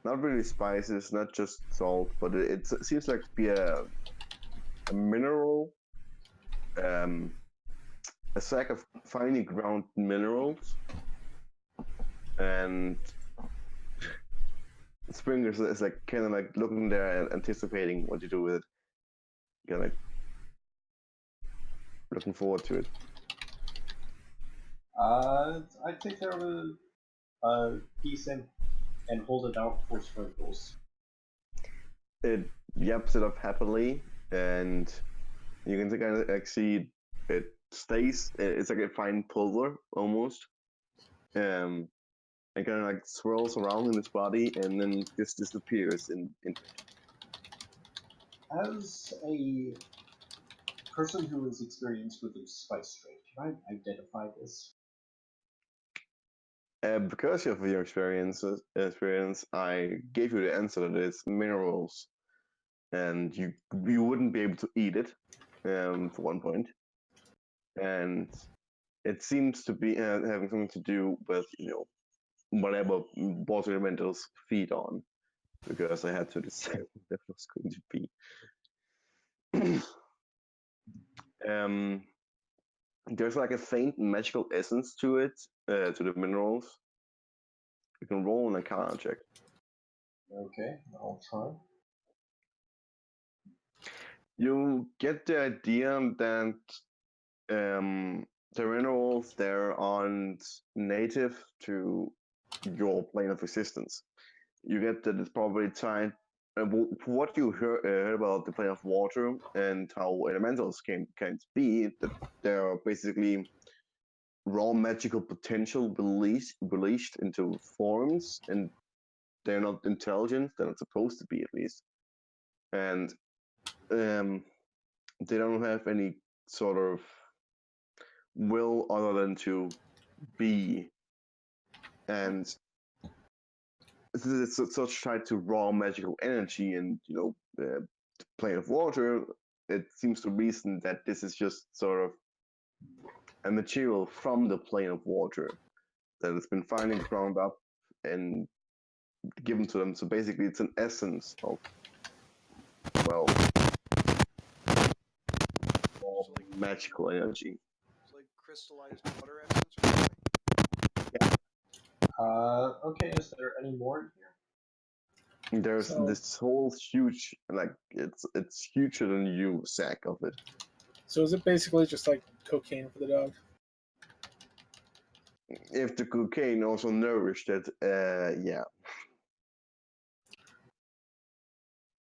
not really spices, not just salt, but it seems like to be a mineral, a sack of finely ground minerals, and Springer is like kind of like looking there and anticipating what you do with it. Kind of like looking forward to it. I take care of a piece and hold it out for sprinkles. It yaps it up happily, and you can kind of like see it stays. It's like a fine pulver almost, and kind of like swirls around in his body, and then just disappears in. As a person who is experienced with the spice trade, can I identify this? Because of your experience, I gave you the answer that it's minerals, and you wouldn't be able to eat it, for one point, and it seems to be having something to do with whatever water elementals feed on, because I had to decide what that was going to be. There's like a faint magical essence to it, to the minerals. You can roll an Arcana check. Okay, I'll try. You get the idea that the minerals there aren't native to your plane of existence. You get that it's probably tied. What you heard about the plane of water and how elementals can be, that they're basically raw magical potential released into forms, and they're not intelligent. They're not supposed to be, at least, and they don't have any sort of will other than to be, and it's such tied to raw magical energy and the plane of water. It seems to reason that this is just sort of a material from the plane of water that has been finally ground up and given to them. So basically, it's an essence of, well, So like, magical energy. it's like crystallized water essence or something? Okay, is there any more in here? There's So- this whole huge, like it's huger than you sack of it. So is it basically just like cocaine for the dog? If the cocaine also nourished it, yeah,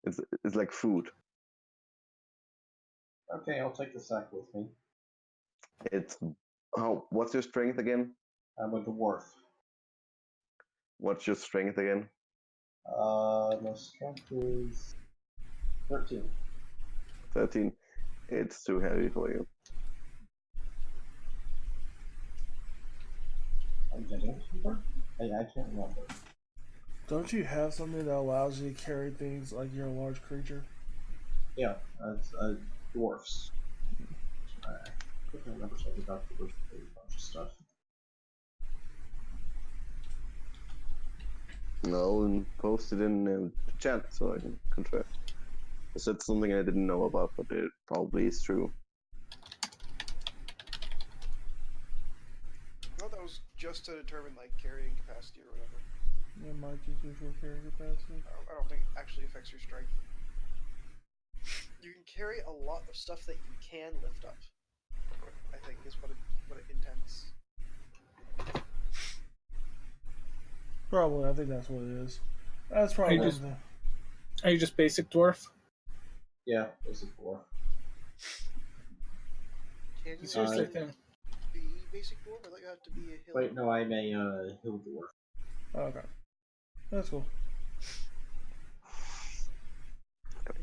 it's like food. Okay, I'll take the sack with me. It's what's your strength again? I'm a dwarf. What's your strength again? My strength is 13. 13. It's too heavy for you. I'm getting cheaper? Hey, I can't remember. Don't you have something that allows you to carry things like you're a large creature? Yeah, it's dwarfs. I couldn't remember something about the a bunch of stuff. No, and post it in the chat so I can contrast. I said something I didn't know about, but it probably is true. I thought that was just to determine like carrying capacity or whatever. It might just be for carrying capacity. I don't think it actually affects your strength. You can carry a lot of stuff that you can lift up, I think is what it what it intends. Probably, I think that's what it is. That's Are probably you one just- thing. Are you just basic dwarf? Yeah, basic 4. Can you It's usually Uh, a thing. be basic dwarf? I thought you had to be a hill. Wait, no, I'm a hill dwarf. Okay, that's cool.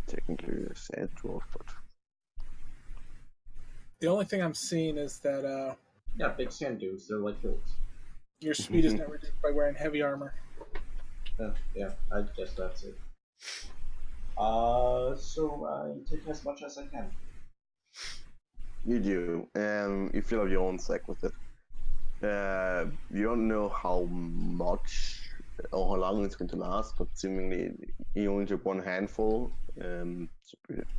Technically a sad dwarf, but The only thing I'm seeing is that Yeah, big sand dudes. They're like hills. your speed is not reduced by wearing heavy armor. Yeah, I guess that's it. So I take as much as I can. you do. You fill up your own sack with it. You don't know how much or how long it's going to last, but seemingly you only took one handful. So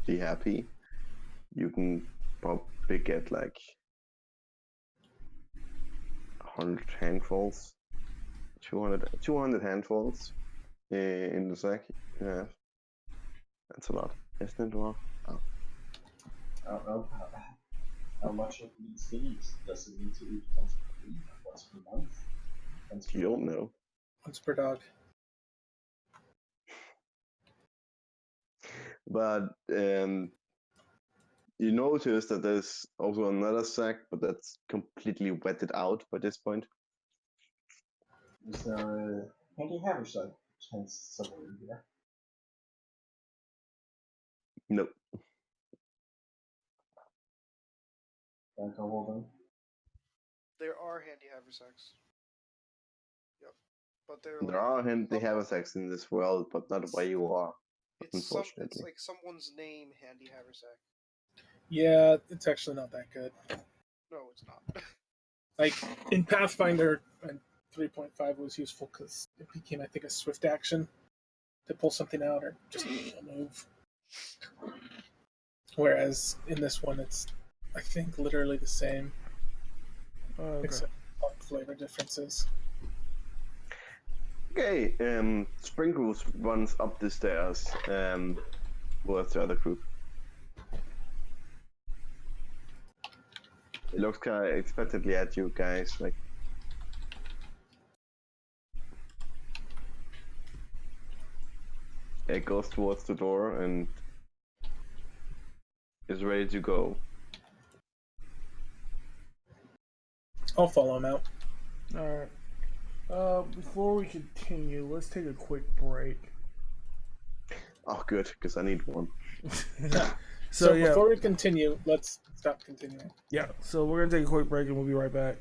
be happy. You can probably get like 100 handfuls, 200 handfuls in the sack. Yeah, that's a lot. Isn't it? Well, I don't know how much of these things does it need to eat once per week, once per month, once per you don't know. Once per dog. But you notice that there's also another sack, but that's completely wetted out by this point. Is there a handy haversack chance somewhere in here? Nope. Can I go hold them? There are handy haversacks. Yep, but they're There like are handy some- haversacks in this world, but not where you are. It's unfortunately. like someone's name handy haversack. Yeah, it's actually not that good. No, it's not. Like in Pathfinder, and 3.5 was useful because it became, I think, a swift action to pull something out or just a move. Whereas in this one, it's, I think, literally the same, Okay. except flavor differences. Okay, Sprinkles runs up the stairs towards the other group. It looks kind of expectantly at you guys, like. It goes towards the door and is ready to go. I'll follow him out. All right. Before we continue, let's take a quick break. Oh, good, because I need one. So yeah, before we continue, let's stop continuing. yeah. So we're gonna take a quick break and we'll be right back.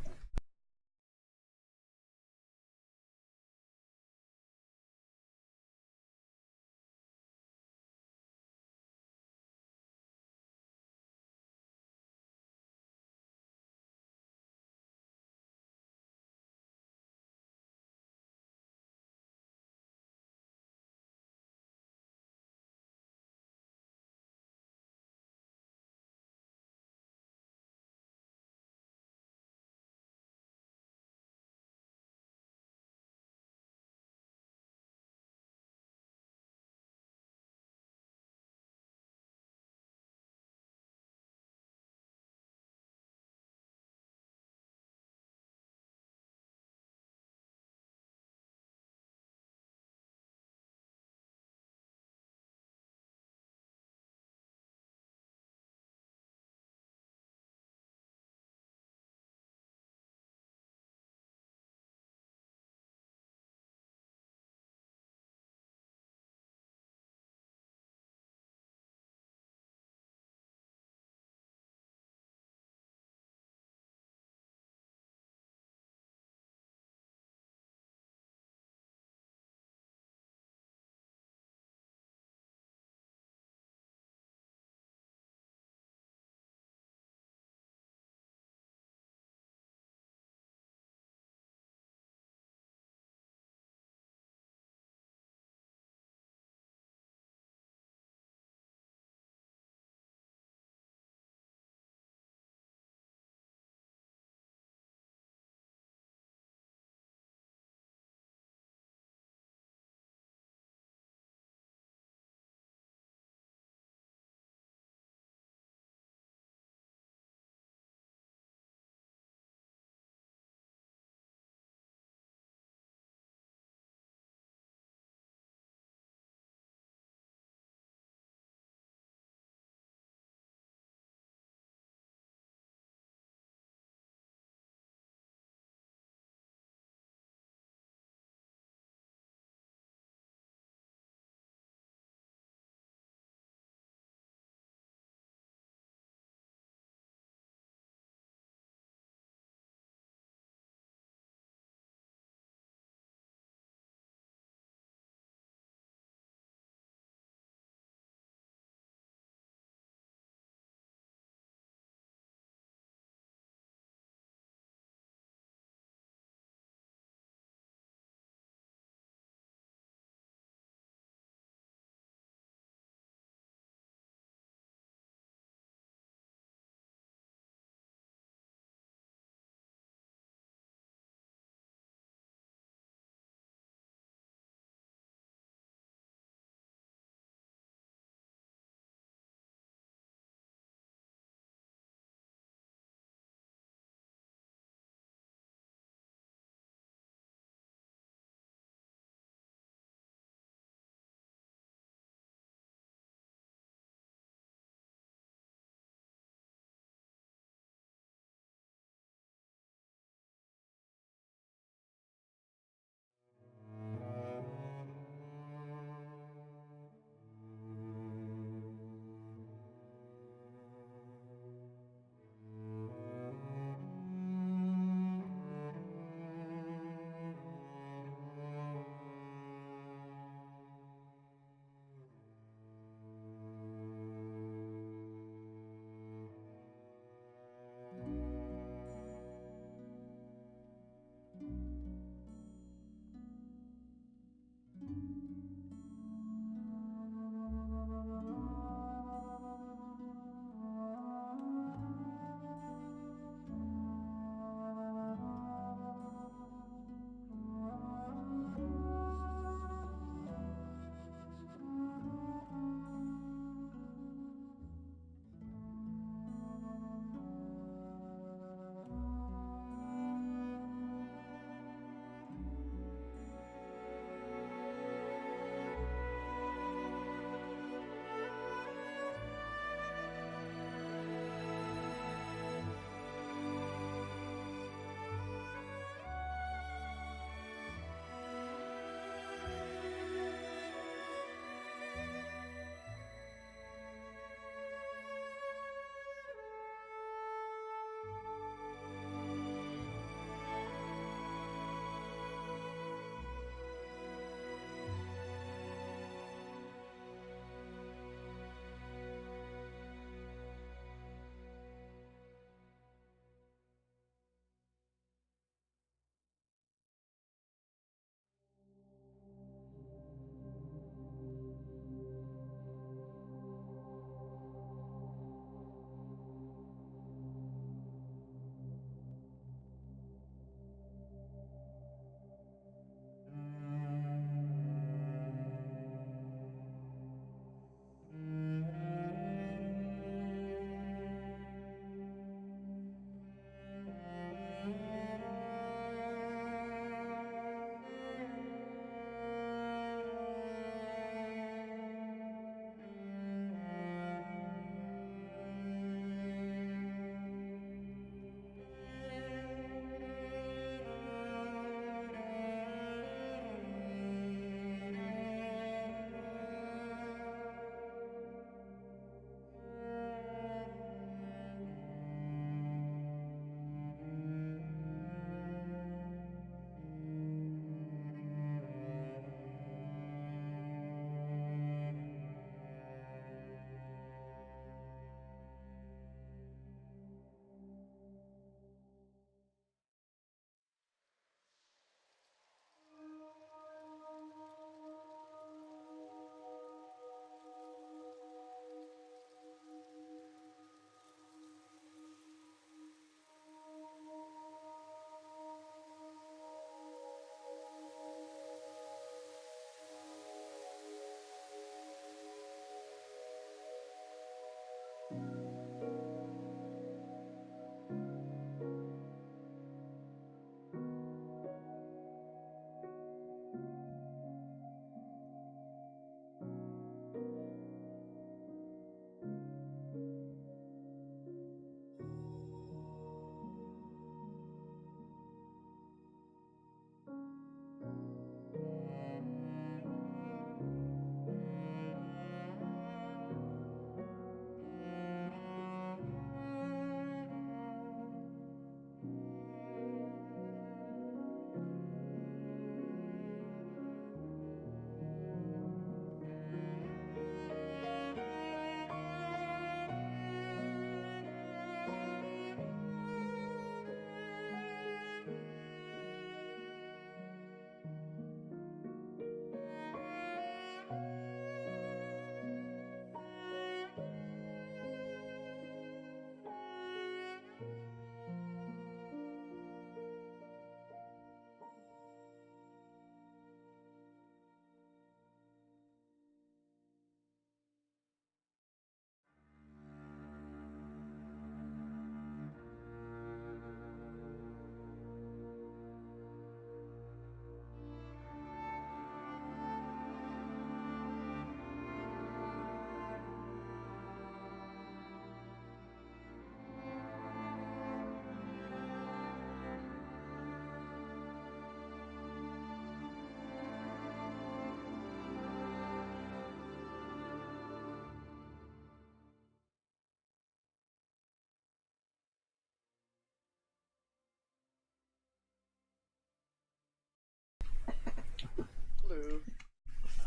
Hello.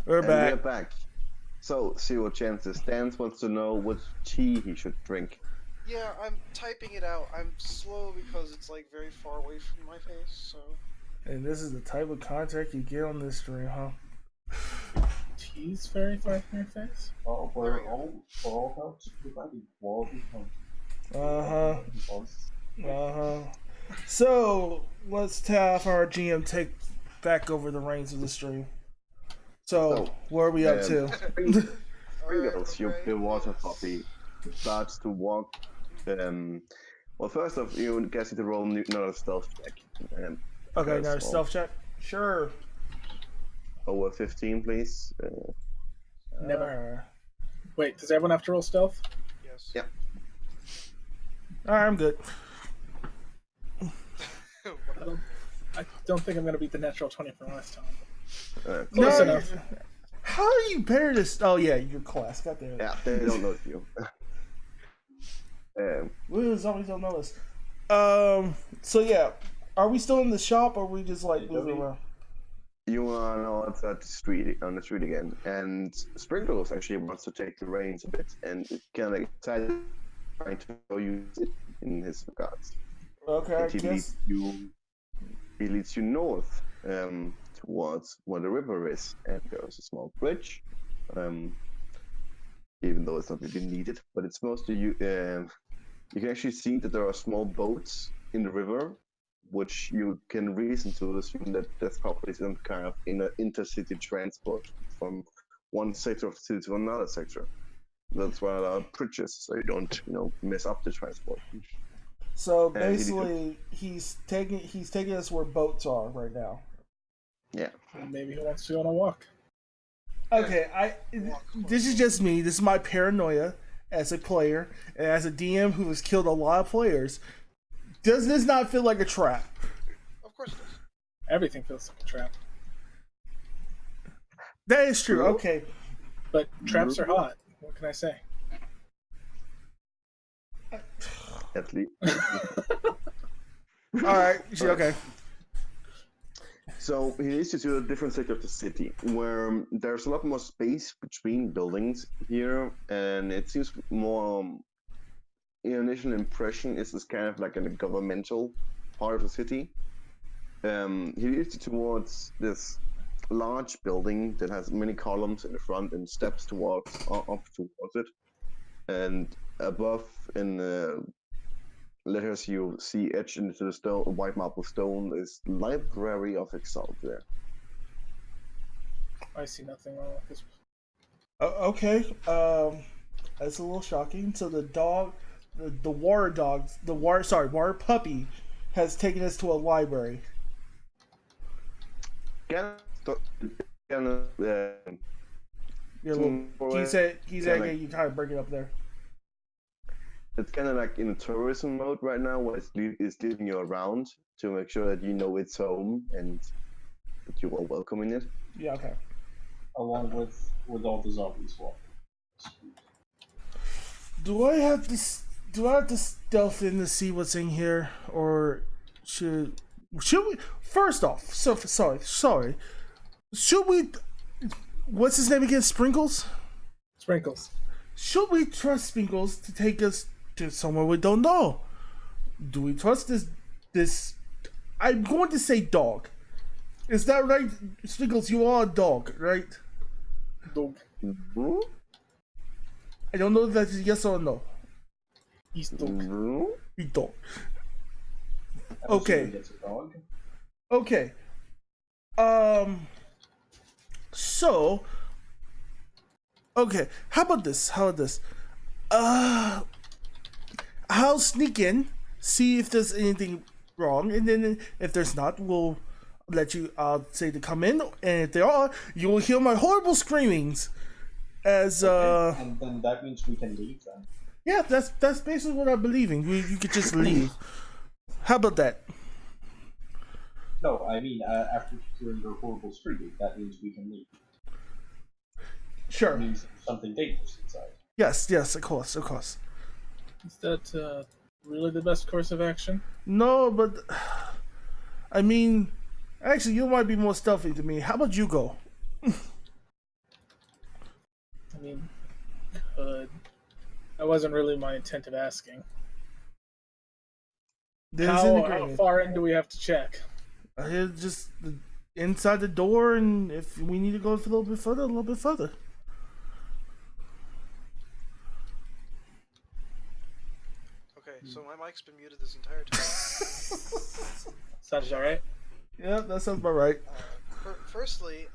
We're And back. we're back. So, zero chances. Stans wants to know what tea he should drink. Yeah, I'm typing it out. I'm slow because it's like very far away from my face, so. And this is the type of contact you get on this stream, huh? Tease very far from your face. Well, There we we're go. all about to provide quality content. So let's have our GM take back over the reins of the stream. So what are we up to? Sprinkles, your Alright, the water yes. puppy, starts to walk. Well, first off, you guys need to roll another stealth check. Okay, First now roll. stealth check. Sure. Over 15, please. Never. Wait, does everyone have to roll stealth? Yes. Yeah. All right, I'm good. I don't think I'm going to beat the natural 20 from last time. Close Close enough. How are you better this? Oh yeah, your class. Got there. Yeah, they don't know you. We zombies don't know us. So yeah, are we still in the shop or are we just like moving around? You are now outside the street, on the street again, and Sprinkles actually wants to take the reins a bit, and kind of excited, trying to show you it in his regards. Okay, I And he guess. leads you north, towards where the river is, and there's a small bridge. Even though it's not really needed, but it's mostly you. You can actually see that there are small boats in the river, which you can reason to assume that that's probably some kind of intercity transport from one sector of the city to another sector. That's why there are bridges, so you don't, mess up the transport. So And he- basically, he's taking us where boats are right now. Yeah. Maybe he wants to go on a walk. Okay, this is just me. This is my paranoia as a player and as a DM who has killed a lot of players. Does this not feel like a trap? Of course it does. Everything feels like a trap. That is true. True. Okay. But traps are hot. What can I say? At least. All right. Okay. So he leads you to a different sector of the city, where there's a lot more space between buildings here, and it seems more. Your initial impression is this kind of like in a governmental part of the city. He leads you towards this large building that has many columns in the front and steps up towards it, and above in the letters you see etched into the stone, white marble stone, is Library of Exaldria. I see nothing wrong with this. Okay. That's a little shocking. So the dog, the water puppy, has taken us to a library. Can He said, you kind of break it up there. it's kind of like in a tourism mode right now, where it's leading you around to make sure that you know it's home and that you are welcome in it. Yeah. Okay. Along with all the zombies walking. Do I have to stealth in to see what's in here, or should we? First off, sorry. Should we? What's his name again? Sprinkles. Sprinkles. Should we trust Sprinkles to take us to somewhere we don't know? Do we trust this? I'm going to say dog. Is that right, Sprinkles? You are a dog, right? Dog. Mm-hmm. I don't know if that's a yes or no. He's dog. Mm-hmm. You dog. I'm Okay. assuming it's a dog. Okay. So. Okay. How about this? I'll sneak in, see if there's anything wrong, and then if there's not, we'll let you. I'll say to come in, and if there are, you will hear my horrible screamings. As Okay, and then that means we can leave then. yeah, that's basically what I'm believing. You could just leave. How about that? No, I mean, after hearing your horrible screaming, that means we can leave. Sure. It means there's something dangerous inside. Yes, of course. Is that really the best course of action? No, but I mean, actually, you might be more stealthy than me. How about you go? I mean, could. That wasn't really my intent of asking. How far in do we have to check? Just inside the door, and if we need to go a little bit further, a little bit further. Okay, so my mic's been muted this entire time. Sounds alright? Yeah, that sounds about right. Firstly,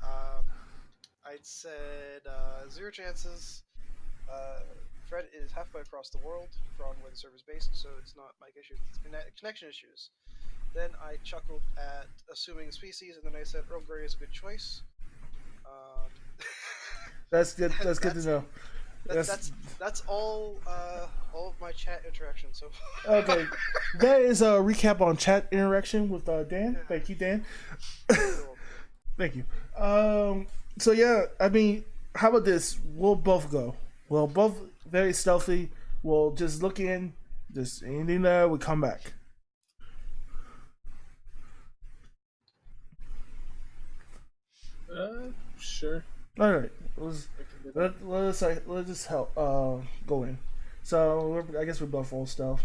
I'd said 0 chances. Fred is halfway across the world from where the server's based, so it's not mic issues, it's connection issues. Then I chuckled at assuming species, and then I said Earl Grey is a good choice. That's good. That's good to know. That's all of my chat interaction so far. Okay, that is a recap on chat interaction with Dan. Yeah. Thank you, Dan. Thank you. So yeah, I mean, how about this? We'll both go. We'll both very stealthy. We'll just look in. Just anything there, we come back. Sure. All right. Let's just help. Go in. So I guess we both roll stealth.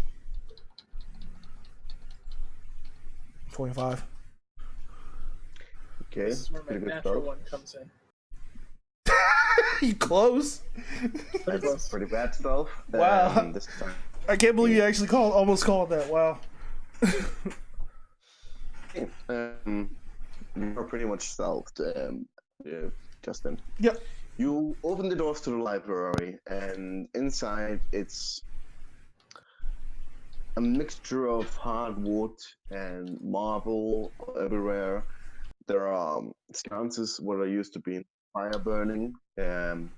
25. Okay. This is where my natural one comes in. You close. Pretty close. Pretty bad stealth. Wow. This time. I can't believe you actually almost called that. Wow. You're pretty much stealthed, Justin. Yep. You open the doors to the library, and inside it's a mixture of hardwood and marble everywhere. There are sconces where there used to be fire burning, and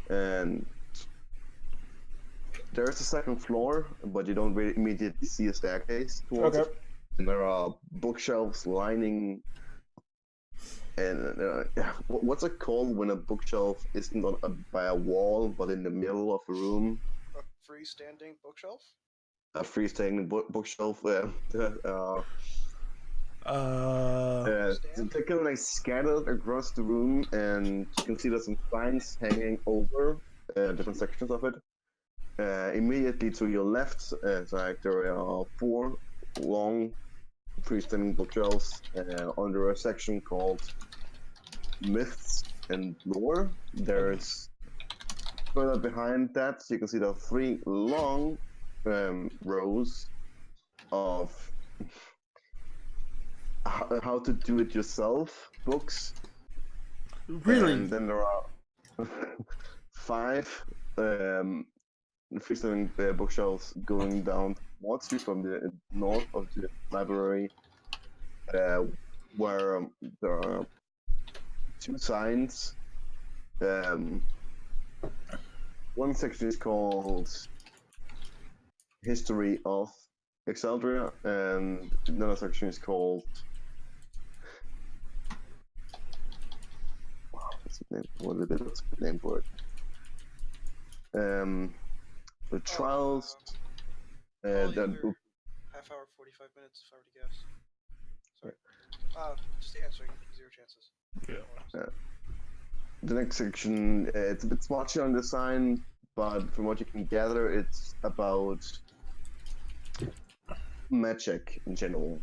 there's a second floor, but you don't really immediately see a staircase towards it. And there are bookshelves lining. And what's it called when a bookshelf isn't by a wall, but in the middle of a room? A freestanding bookshelf? A freestanding bookshelf. They're kind of like scattered across the room, and you can see there's some signs hanging over different sections of it. Immediately to your left, there are 4 long freestanding bookshelves under a section called Myths and Lore. There's further behind that, you can see there are 3 long rows of how to do it yourself books. Really? And then there are 5 freestanding bookshelves going down towards you from the north of the library, where there are 2 signs. One section is called History of Exaldria, and another section is called what's the name? What's the name for it? The trials. Half hour, 45 minutes, if I were to guess. Sorry. Just answering 0 chances. Yeah. The next section, it's a bit smudgy on the sign, but from what you can gather, it's about magic in general.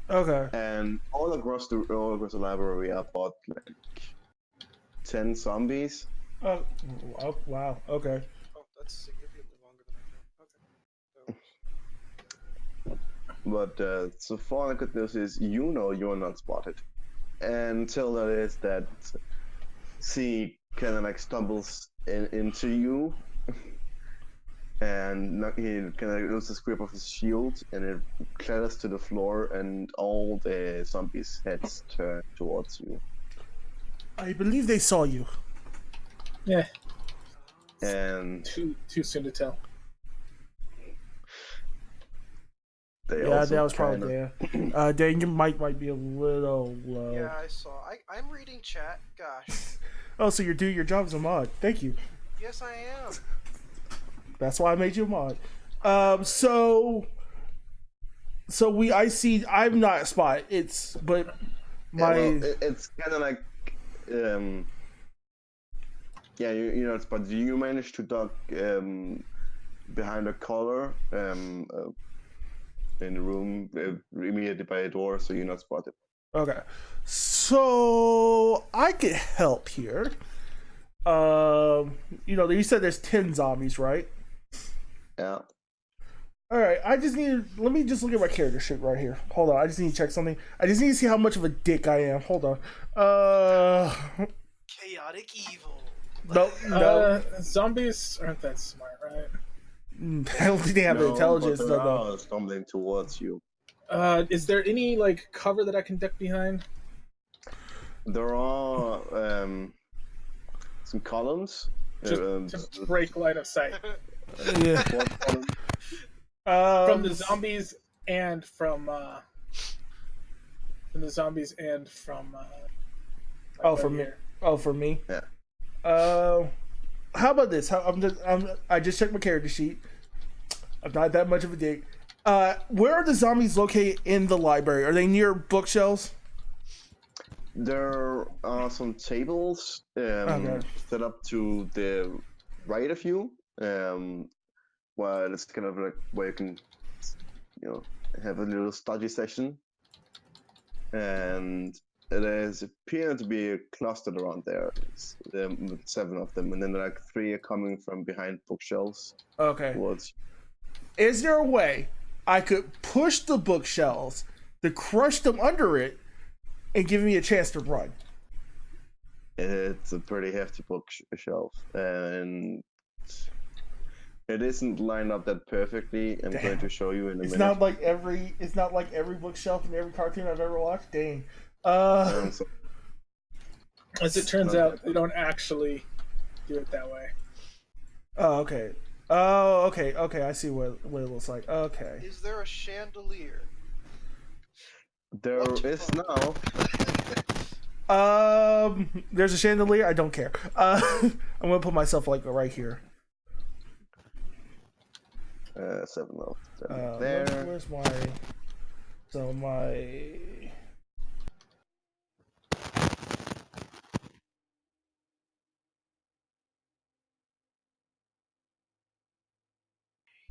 Okay. And all across the library are about like 10 zombies. Oh, wow. Okay. Oh, that's significantly longer than I thought. Okay. But so far the good news is you're not spotted. Until that is that C kind of like stumbles into you, and he kind of loses grip of his shield, and it clatters to the floor, and all the zombies' heads turn towards you. I believe they saw you. Yeah. And too soon to tell. Yeah, that was probably there. Dan, your mic might be a little low. Yeah, I saw. I'm reading chat. Gosh. Oh, so you're doing your job as a mod. Thank you. Yes, I am. That's why I made you a mod. So I see. I'm not a spot. It's but Yeah, my well, it's kind of like, um, yeah, you know, but you managed to duck behind a collar in the room immediately by a door, so you're not spotted. okay. So I could help here. You know, you said there's 10 zombies, right? Yeah. All right. I just need. Let me just look at my character sheet right here. Hold on. I just need to check something. I just need to see how much of a dick I am. Hold on. Chaotic evil. No. Zombies aren't that smart, right? I don't think they have the intelligence but though. they though. are stumbling towards you. Is there any like cover that I can duck behind? There are some columns. Just um, to break line of sight Yeah. what column? from the zombies and from the zombies and from. Oh, for me. Oh, for me. Yeah. How about this? I just checked my character sheet. I'm not that much of a dick. Where are the zombies located in the library? Are they near bookshelves? There are some tables Okay. set up to the right of you, where it's kind of like where you can, you know, have a little study session, and there's appear to be clustered around there. It's, 7 of them, and then like 3 are coming from behind bookshelves Okay. towards. Is there a way I could push the bookshelves to crush them under it and give me a chance to run? It's a pretty hefty bookshelf, and it isn't lined up that perfectly. I'm going to show you in a It's minute. not like every bookshelf in every cartoon I've ever watched. Dang. So As it turns not out, that they don't actually do it that way. Oh, okay. Oh, okay. Okay, I see what it looks like. Okay. Is there a chandelier? there What the is fuck? now. There's a chandelier. I don't care. I'm gonna put myself like right here. 7 of them there. Where's my? So my.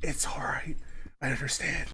It's all right. I understand.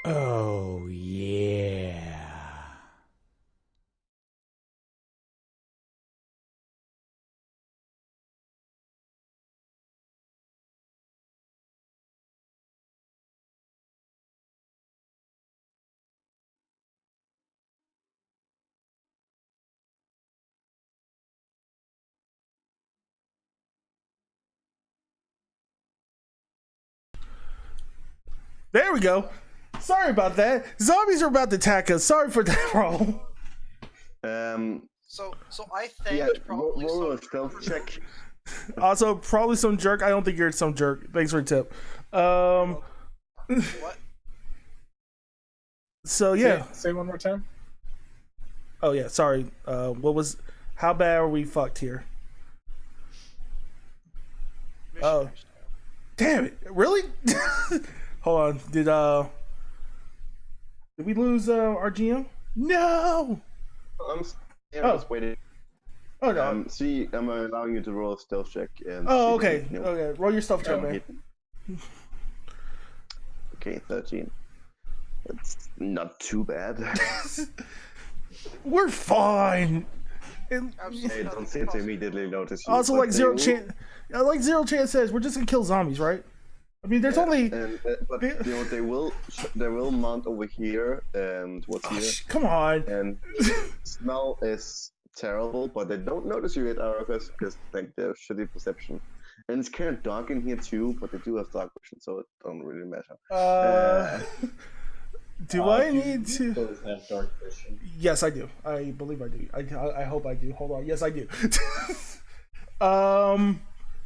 Oh, yeah. There we go. Sorry about that. Zombies are about to attack us. Sorry for that problem. So I thanked Yeah, probably roll some a stealth check. Also, probably some jerk. I don't think you're some jerk. Thanks for the tip. What? So yeah. Say one more time. Oh yeah. Sorry. What was? How bad are we fucked here? Oh. Missionary style. Damn it! Really? Hold on. Did we lose our GM? No. Yeah, Oh. just waiting. Oh no. See, I'm allowing you to roll a stealth check. And Oh see if okay. you know, Okay. Roll your stuff, check, man. hit. Okay, 13. That's not too bad. We're fine. And Absolutely They nothing don't seem to possible. immediately notice you. also, but like they zero will. chance. Like zero chance says, we're just gonna kill zombies, right? I mean, there's only. But you know, they will mount over here and towards Oh, here, come on. and smell is terrible, but they don't notice you at RFS because like they're shitty perception. And it's kind of dark in here too, but they do have dark vision, so it don't really matter. Do I Do need you to? both have dark vision? Yes, I do. I believe I do. I hope I do. Hold on. Yes, I do. I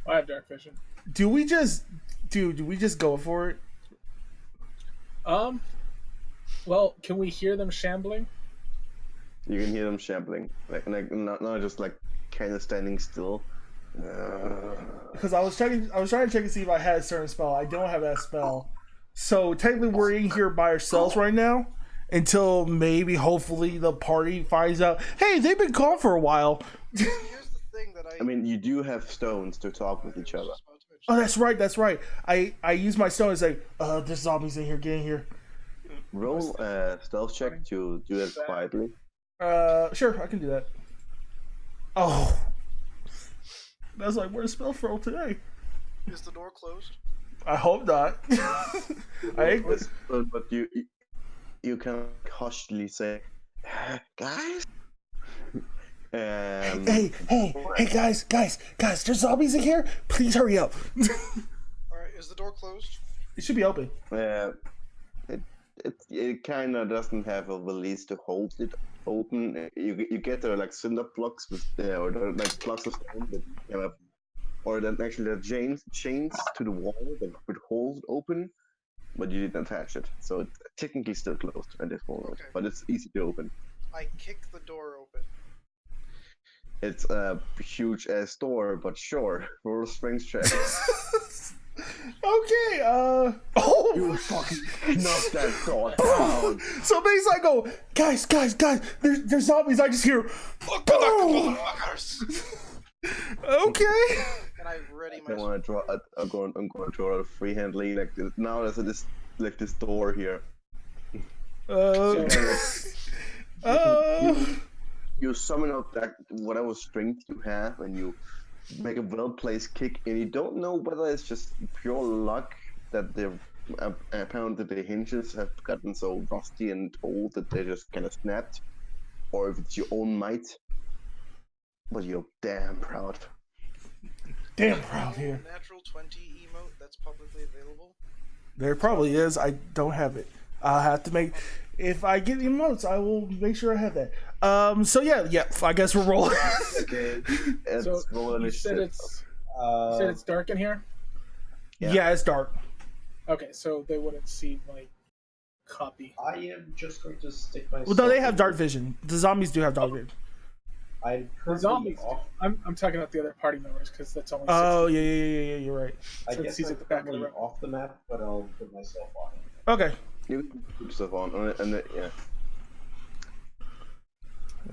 have dark vision. Do we just go for it? Well, can we hear them shambling? You can hear them shambling, like not just like kind of standing still. Because I was trying to check and see if I had a certain spell. I don't have that spell. So technically, we're in here by ourselves right now until maybe, hopefully, the party finds out. Hey, they've been gone for a while. Here's the thing that I mean, you do have stones to talk with each other. Oh, that's right. That's right. I use my stone and say, "There's zombies in here. Get in here." Roll a stealth check to do it quietly. Sure, I can do that. Oh, that's like where's spell throw today. Is the door closed? I hope not. But you can hushly say, guys. Hey, guys, there's zombies in here. Please hurry up. All right. Is the door closed? It should be open. It kind of doesn't have a release to hold it open. You get like cinder blocks with or like blocks of stone that kind of, or then actually the chains to the wall that would hold it open, but you didn't attach it, so it's technically still closed at this moment. Okay. But it's easy to open. I kick the door open. It's a huge ass door, but sure, roll a strength check. Okay, You fucking knock that door down. So basically I go, guys, there's zombies. I just hear, boom. Okay. And I ready my I want to draw. I'm going to draw a freehand-ly like this. Now there's this door here. You summon up that whatever strength you have, and you make a well-placed kick, and you don't know whether it's just pure luck that apparently the hinges have gotten so rusty and old that they just kind of snapped, or if it's your own might. But you're damn proud. Damn proud here. Natural 20 emote that's publicly available. There probably is. I don't have it. I'll have to make. If I get emotes, I will make sure I have that. So yeah. I guess we're rolling. Okay. So rolling you a said shit. it's dark in here. Yeah, it's dark. Okay, so they wouldn't see my copy. I am just going to stick myself. Well, no, they have dark vision. The zombies do have dark vision. I'm The currently zombies. off. I'm talking about the other party members because that's only. Oh 60. yeah. You're right. I So guess he's I'm at the back of the currently room. off the map, but I'll put myself on it. Okay. You can put stuff on, and yeah.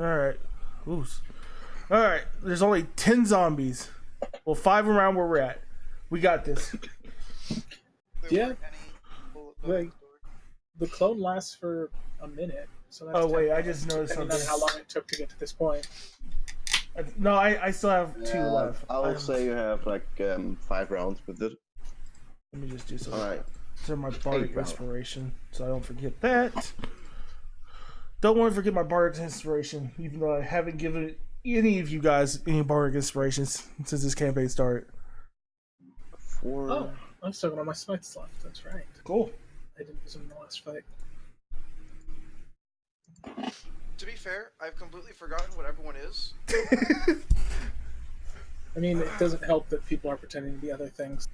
All right. Ooh. All right. There's only 10 zombies. Well, 5 around where we're at. We got this. There Yeah. weren't any bullet Like- door. the clone lasts for a minute. So that's Oh, wait, 10 I just minutes, noticed depending on something. how long it took to get to this point. No, I still have 2 left. I would say you have like 5 rounds with it. Let me just do something. All right. To my bardic 8 rounds. inspiration, so I don't forget that. Don't want to forget my bardic inspiration, even though I haven't given any of you guys any bardic inspirations since this campaign started. 4. Oh, I'm still got all my smites left. That's right. Cool. I didn't use them in the last fight. To be fair, I've completely forgotten what everyone is. I mean, it doesn't help that people are pretending to be other things.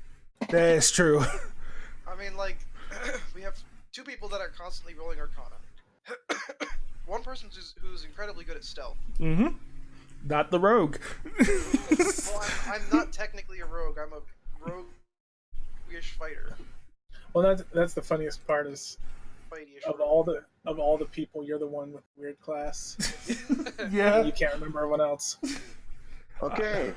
That is true. I mean, like, we have 2 people that are constantly rolling Arcana. One person who's incredibly good at stealth. Mm-hmm. Not the rogue. Well, I'm not technically a rogue. I'm a roguish fighter. Well, that's the funniest part is Fighty-ish of rogue. all the people, you're the one with weird class. Yeah. You can't remember everyone else. Okay.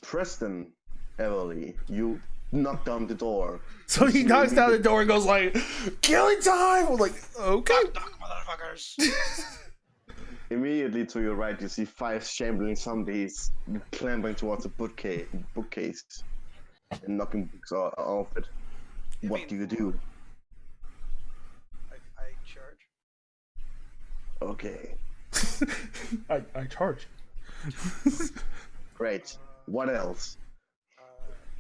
Preston, Everly, you knock down the door. So he knocks down the door and goes like, "Killing time!" I'm like, okay. Knock, motherfuckers! Immediately to your right, you see 5 shambling zombies clambering towards a bookcase and knocking books off it. What do you do? I charge. Okay, I charge. great. What else?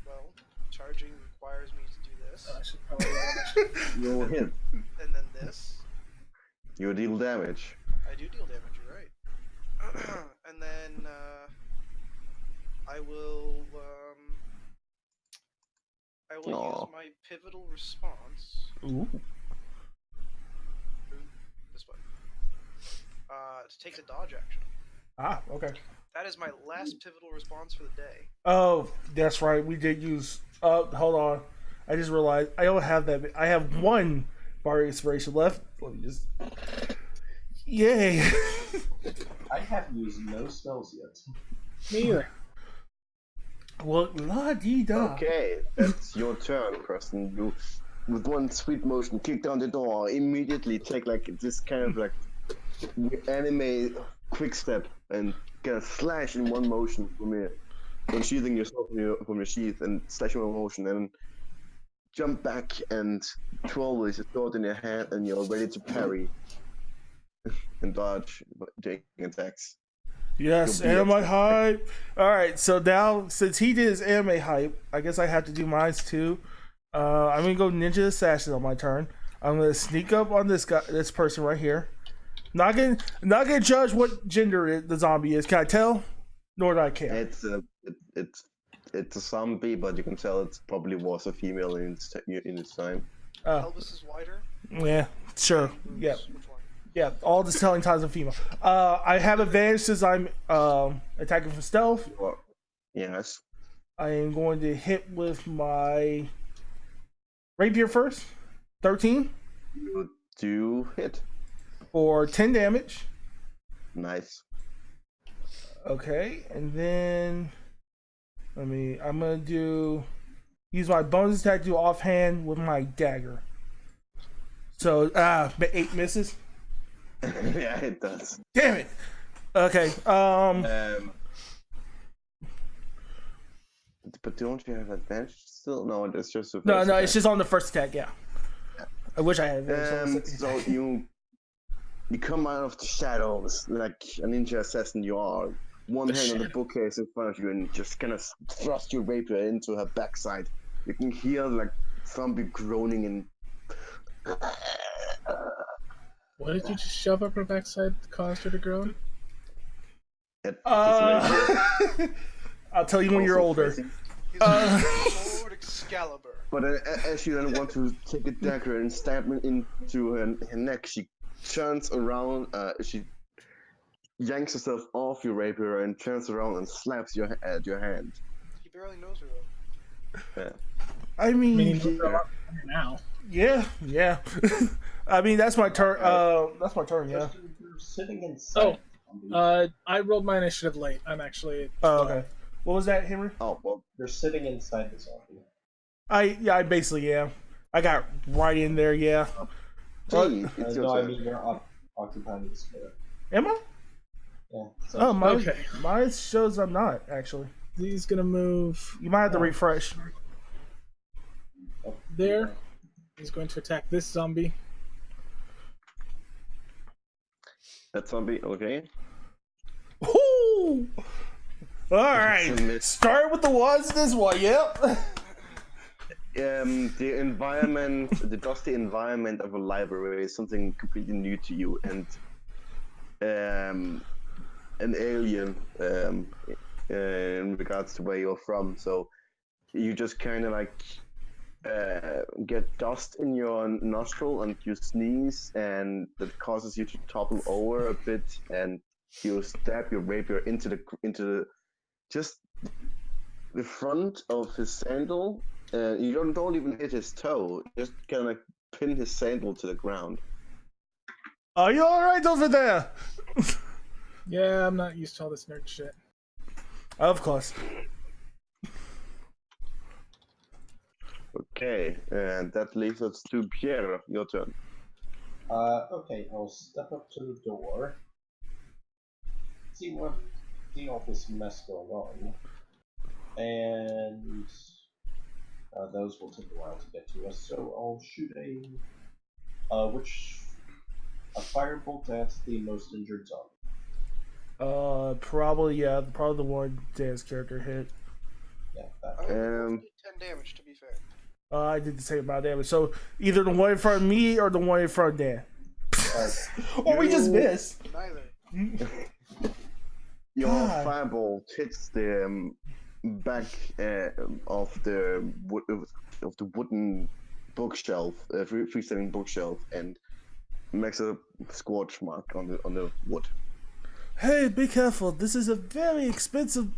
Well, charging requires me to do this, I should probably You hit. and then this. You deal damage. I do deal damage, you're right. And then, I will Aw. use my pivotal response. Ooh. This one. To take the dodge action. Ah, okay. That is my last pivotal response for the day. Oh, that's right. We did use. Hold on. I just realized I don't have that. I have 1 bardic inspiration left. Let me just. Yay! I have used no spells yet. Me either. Well, la dee da. Okay, that's your turn, Preston. You, with one sweet motion, kick down the door. Immediately take like this kind of like anime quick step and get a slash in one motion from unsheathing yourself from your sheath and slash in one motion, and jump back and twirl with your sword in your hand, and you're ready to parry and dodge taking attacks. Yes, You'll be anime upset. hype. All right, so now since he did his anime hype, I guess I have to do mine too. I'm gonna go ninja assassin on my turn. I'm gonna sneak up on this person right here. Not gonna judge what gender the zombie is. Can I tell? Nor do I care. It's a zombie, but you can tell it probably was a female in its time. Oh, Pelvis is wider. yeah, sure. Boobs, Yeah, Which one? yeah. All the telling times of female. I have advantage since I'm attacking for stealth. Well, yes. I am going to hit with my rapier first. 13 You do hit. for 10 damage. Nice. Okay, and then I'm gonna use my bonus attack to do offhand with my dagger. So 8 misses. Yeah, it does. Damn it. Okay. But don't you have advantage still? No, it's just a No, first it's attack. just on the first attack. Yeah. I wish I had advantage on the second. So you come out of the shadows like a ninja assassin you are. One hand on the bookcase in front of you, and just kind of thrust your rapier into her backside. You can hear like zombie groaning and. What did you just shove up her backside that caused her to groan? I'll tell you when you're older. He's Lord Excalibur. But as you then want to take a dagger and stab into her neck, she turns around. She yanks herself off your rapier and turns around and slaps your hand. He barely knows her though. Yeah. I mean, Meaning we're a lot better now. yeah. I mean, that's my turn. That's my turn. Yeah. You're sitting inside. I rolled my initiative late. I'm actually. Oh, okay. What was that, Henry? Oh well. You're sitting inside the zombie. I basically am. I got right in there. Yeah. Gee, it's your No, I turn. mean you're occupying the square. Am I? Yeah. So Oh, mine, Okay. mine shows I'm not, actually. He's gonna move You might have to Oh. refresh. oh, there. He's going to attack this zombie. That zombie, okay. Woo! All right. It's a miss. Start with the ones this one. Yep. The environment, the dusty environment of a library is something completely new to you, and an alien in regards to where you're from. So you just kind of like get dust in your nostril, and you sneeze, and that causes you to topple over a bit, and you stab your rapier into the just the front of his sandal. You don't even hit his toe. You just kind of like pin his sandal to the ground. Are you all right over there? Yeah, I'm not used to all this nerd shit. Of course. Okay, and that leaves us to Pierre. Your turn. Okay, I'll step up to the door. See all this mess going on. And those will take a while to get to us, so I'll shoot a firebolt at the most injured zombie. Probably the one Dan's character hit. Yeah, that. I only did 10 damage, to be fair. I did the same amount of damage. So either the one in front of me or the one in front of Dan. Or we just missed. Neither. Your God. firebolt hits the back of the wooden bookshelf, freestanding bookshelf, and makes a scorch mark on the wood. Hey, be careful. This is a very expensive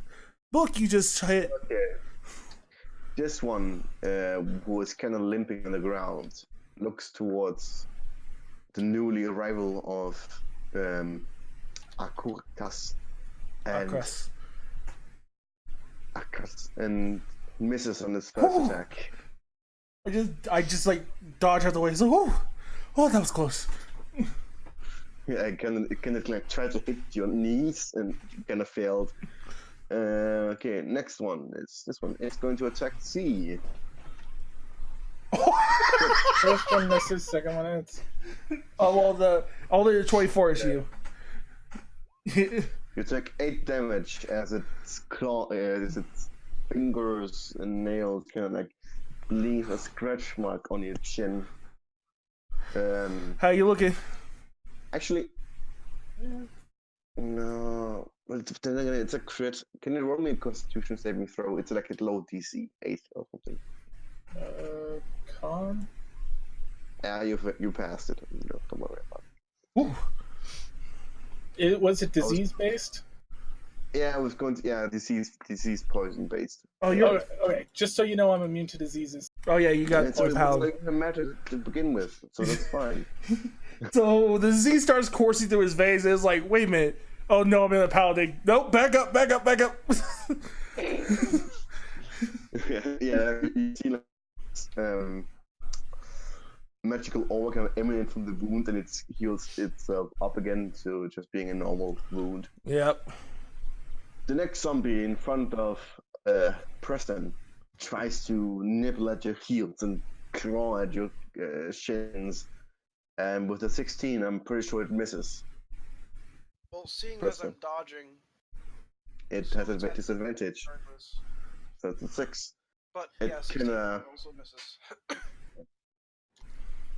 book you just hit. Okay. This one, who is kind of limping on the ground, looks towards the newly arrival of Akurkas and misses on his first Whew. attack. I just like dodge out the way. He's like, oh, that was close. Yeah, I kind of like tried to hit your knees and kind of failed. Okay, next one is this one. It's going to attack C. First one misses, second one hits. Oh well, only the 24 is you. You take 8 damage as its fingers and nails kind of like leave a scratch mark on your chin. How you looking? Actually, no. Well, then again, it's a crit. Can you roll me a Constitution saving throw? It's like a low DC, 8 or something. Con? Yeah, you passed it. No, don't worry about it. Was it disease based? Yeah, I was going to. Disease poison based. Oh, you're. Okay, just so you know, I'm immune to diseases. Oh yeah, you got It's one pound. like a matter to begin with, so that's fine. So the disease starts coursing through his veins. And it's like, wait a minute. Oh no, I'm in a paladin. Nope, back up. Yeah, you see like magical aura kind of emanate from the wound, and it heals itself up again to just being a normal wound. Yep. The next zombie in front of Preston tries to nibble at your heels and claw at your shins, and with a 16, I'm pretty sure it misses. Well, seeing as Preston. I'm dodging, It So has a it's at- disadvantage, regardless. so it's a 6. But It yeah, can, 16 also misses.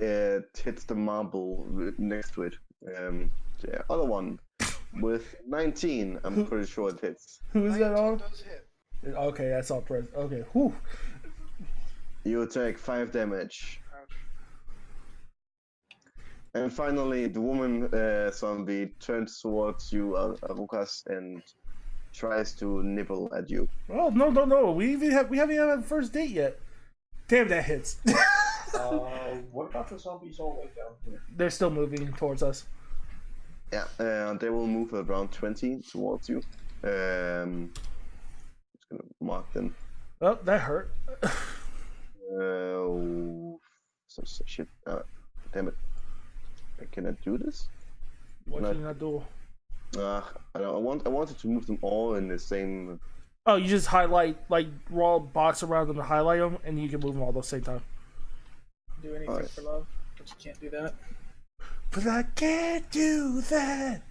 It hits the marble next to it. The other one with 19, I'm pretty sure it hits. Who is that 19 on? does hit. Okay, that's all press. Okay, whew. You take 5 damage. Ouch. And finally, the woman zombie turns towards you, Arukas, and tries to nibble at you. Oh no! We haven't even had a first date yet. Damn, that hits. What about the zombies all the way down here? They're still moving towards us. Yeah, they will move around 20 towards you. Just gonna mark them. Oh, that hurt. Shit. Damn it. Can I do this? What Can can you not do? I don't. I wanted to move them all in the same. Oh, you just highlight, like, raw box around them to highlight them, and you can move them all at the same time. Do anything Alright. for love, but you can't do that. But I can't do that.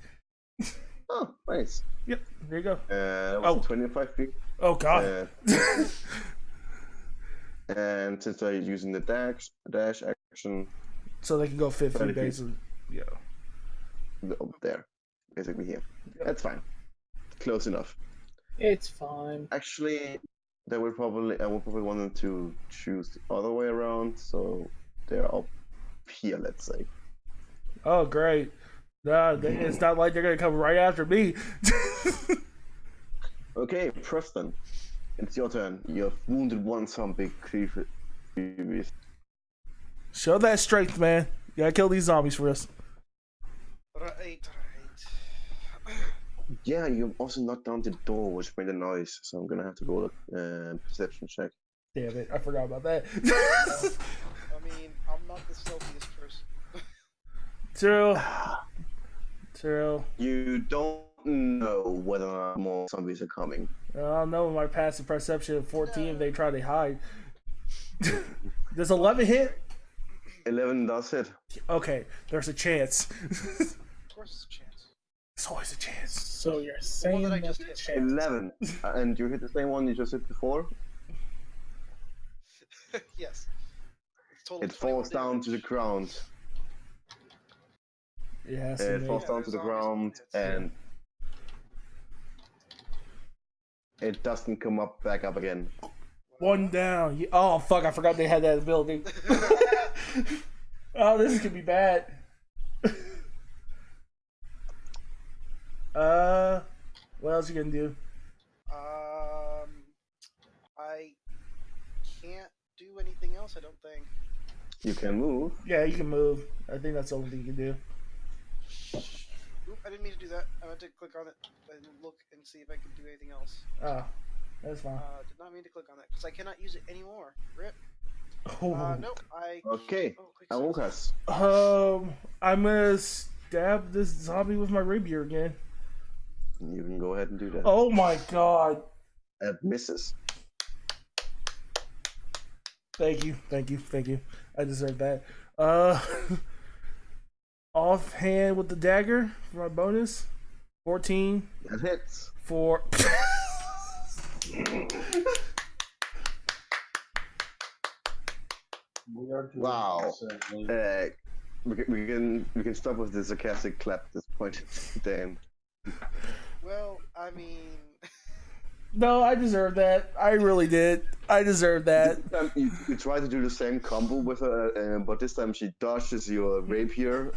Oh, nice. Yep, there you go. That was Oh. 25 feet. Oh, God. And since I'm using the dash action, So they can go 50 30 feet. basically. Yeah. up there, basically here. That's fine. Close enough. It's fine. Actually, I would probably want them to choose the other way around, so they're up here, let's say. Oh, great. Nah, it's not like they're going to come right after me. Okay, Preston, it's your turn. You have wounded one zombie creature. Show that strength, man. You gotta kill these zombies for us. Right. Yeah, you also knocked down the door, which made a noise, so I'm gonna have to roll a perception check. Damn it, I forgot about that. I mean, I'm not the stealthiest person. True. True. You don't know whether or not more zombies are coming. I don't know, my passive perception of 14 if they try to hide. Does 11 hit? 11 does hit. Okay, there's a chance. Of course, it's a chance. There's always a chance. So you're saying that I there's just a hit. chance. 11. And you hit the same one you just hit before? Yes. It's total It falls 21 down to the damage. ground. Yeah, It falls Yeah, down to the there's ground zombies on and it doesn't come up back up again. one down. Oh, fuck, I forgot they had that ability. Oh, this is gonna be bad. What else you gonna do? I can't do anything else, I don't think. You can move. Yeah, you can move. I think that's the only thing you can do. Oop, I didn't mean to do that. I meant to click on it and look and see if I could do anything else. Oh, that's fine. Did not mean to click on that because I cannot use it anymore. Rip. Oh. Nope. I. Okay. Oh, quick save. Awokas. I'm gonna stab this zombie with my rapier again. You can go ahead and do that. Oh my god. It misses. Thank you. I deserve that. Offhand with the dagger for my bonus. 14 That hits. for. We are doing Wow. certainly. We can stop with the sarcastic clap at this point. Damn. Well, I mean. No, I deserve that. I really did. I deserve that. You try to do the same combo with her, but this time she dodges your rapier.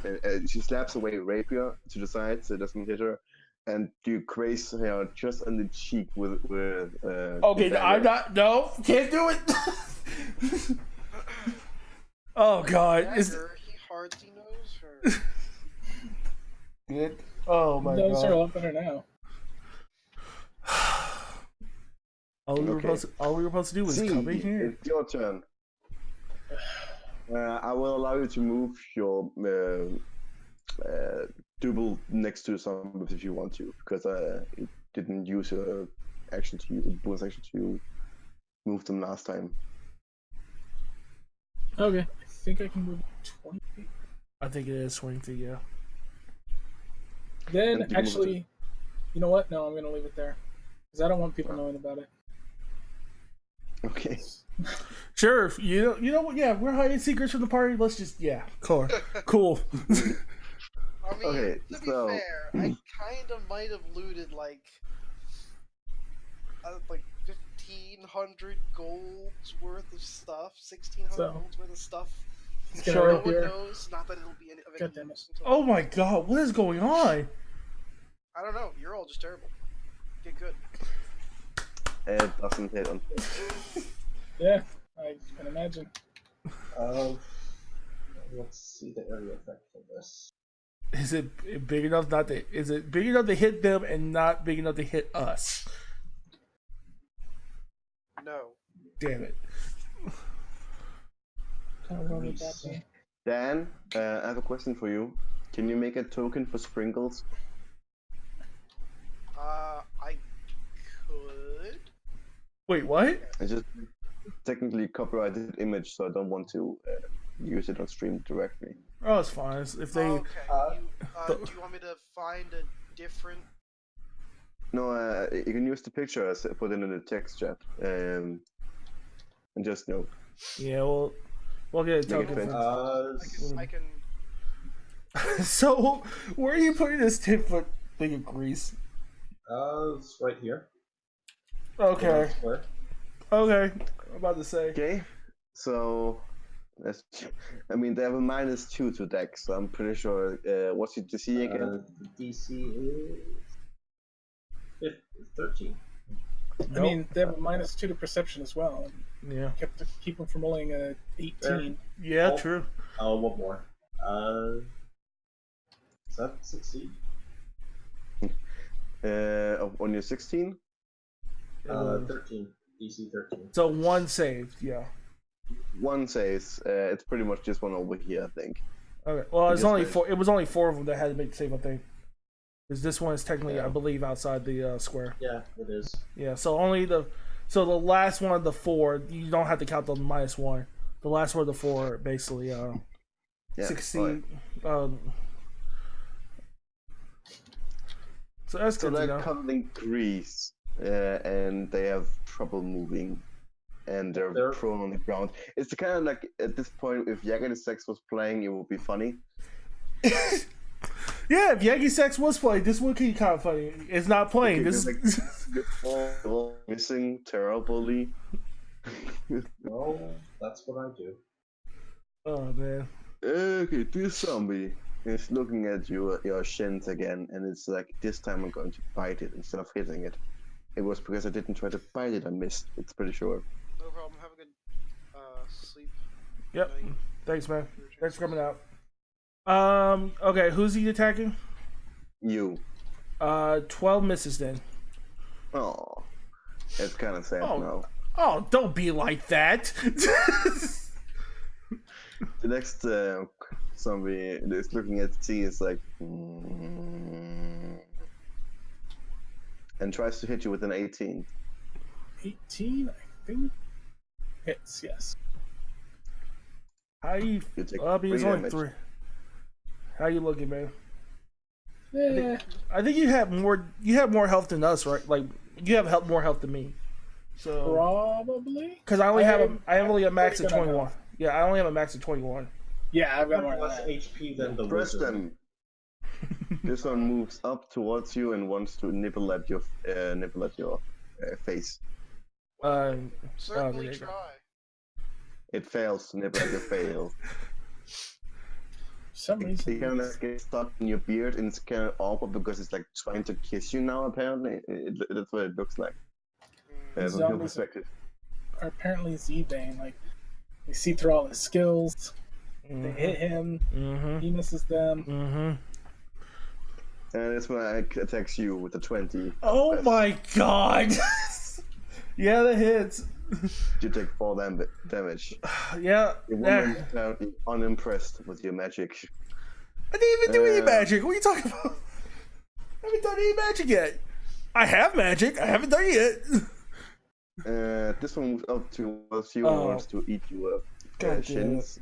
She slaps away your rapier to the side so it doesn't hit her, and you graze her just on the cheek with. Okay, dagger. I'm not. No, can't do it. Oh god, is Dagger, he hardly knows her. good? Oh my Those are god. a lot better now. All we were Okay. supposed to do was See, come in here. it's your turn. I will allow you to move your double next to some if you want to, because it didn't use your action to use bonus action to move them last time. Okay. I think I can move 20 feet. I think it is swing feet, yeah. Then, And you move actually, you know what? No, I'm going to leave it there. Because I don't want people knowing about it. Okay. Sure, you know what? Yeah, we're hiding secrets from the party. Let's just cool. I mean, Okay, to be so- fair, I kind of might have looted like 1,500 golds worth of stuff, 1,600 So- golds worth of stuff. Let's Sure. get No out one here. knows. Not that it'll be any of God any damn it. use until. Oh my god, what is going on? I don't know. You're all just terrible. Get good. It doesn't hit on. Yeah, I can imagine. Let's see the area effect for this. Is it big enough not to? Is it big enough to hit them and not big enough to hit us? No. Damn it! Kind of what would that be? Dan, I have a question for you. Can you make a token for sprinkles? I could. Wait, what? It's just technically a copyrighted image, so I don't want to use it on stream directly. Oh, it's fine. If they, Okay. Uh, Do you want me to find a different? No, you can use the picture as put it in the text chat, and just yeah, we'll get a Make it token. fit. For... I can. So, where are you putting this 10-foot thing of grease? It's right here. Okay, Square. okay. I'm about to say. Okay, so that's. I mean, they have a -2 to dex, so I'm pretty sure. What's your DC again? The DC is 13. I mean, they have a -2 to perception as well. Yeah. Keep them from rolling a 18. Yeah, Oh. true. Oh, one more. Does that succeed? On your 16. 13. DC 13. So one saved. Yeah. One says it's pretty much this one over here, I think. Okay. Well, it's Just only wait. four. It was only 4 of them that had to make the save, I think. Because this one is technically, Yeah. I believe, outside the square. Yeah, it is. Yeah. So only the last one of the 4, you don't have to count the -1. The last one of the 4 basically Yeah. succeed. alright. So that's So good to they're know. cuddling grease, and they have trouble moving, and they're They're- prone on the ground. It's the kind of like at this point, if Jagged the Sex was playing, it would be funny. Yeah, if Yankee Sex was playing, this would be kind of funny. It's not playing. Okay, This just all missing terribly. Well, that's what I do. Oh man. Okay, this zombie is looking at your shins again, and it's like, this time I'm going to bite it instead of hitting it. It was because I didn't try to bite it, I missed. It's pretty sure. No problem. Have a good sleep. Yep. night. Thanks, man. Thanks for coming out. Okay, who's he attacking? You. 12 misses then. Oh, it's kind of sad Oh. now. Oh, don't be like that. The next zombie is looking at T is like, and tries to hit you with an 18. 18, I think. Hits, yes. How you? You take It's 3 only damage. 3. How you looking, man? Yeah. I think you have more. You have more health than us, right? Like you have more health than me. So, Probably. because I only have only a I'm max of pretty good at 21. Yeah, I only have a max of 21. Yeah, I've got more than Less that. HP than the Press wizard. them. This one moves up towards you and wants to nibble at your face. Certainly there you go. try. It fails to nibble at your face. For some It reason. kind of gets stuck in your beard, and it's kind of awkward because it's like trying to kiss you now. Apparently, that's what it looks like. From your Zombies- perspective. Are apparently Z-Bane. Like, they see through all his skills. They hit him. Mm-hmm. He misses them. Mm-hmm. And that's when it attacks you with the 20. Oh Yes. my god! Yeah, that hits. You take 4 damage. Yeah. The woman Yeah. is apparently unimpressed with your magic. I didn't even do any Uh, magic. What are you talking about? I haven't done any magic yet. I have magic. I haven't done it yet. This one moves up towards you Oh. and wants to eat you up. God damn it. Shins.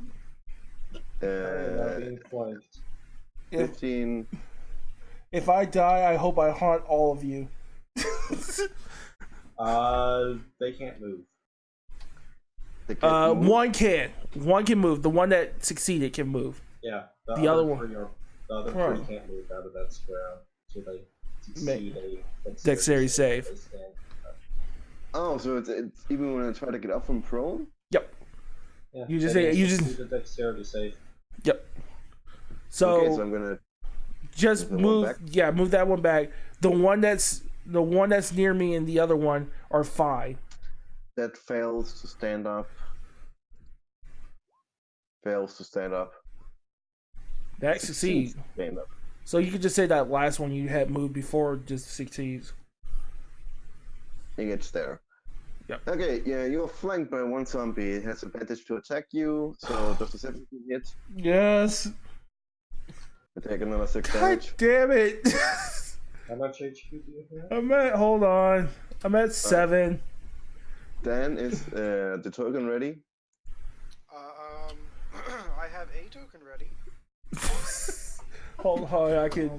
Being flanked. If, 15. if I die, I hope I haunt all of you. They can't move. They can't move. One can. One can move. The one that succeeded can move. Yeah. The other one. The other Right. 3 can't move out of that square. So they succeed a Dexterity save. They stand. Oh, so it's even when I try to get up from prone? Yep. Yeah, You just they say- you just- succeed a dexterity save. Yep. So, Okay, so I'm gonna. just move that one move. back? Yeah, move that one back. The one that's near me and the other one are fine. That fails to stand up. Fails to stand up. That succeeds. to stand up. So you could just say that last one you had moved before just succeeds. It gets there. Okay, yeah, you're flanked by one zombie. It has advantage to attack you, so does the 17 hit? Yes. You take another 6 God damage. damn it. How much HP do you have? hold on. I'm at 7. Dan, is the token ready? I have a token ready. Hold on, I can.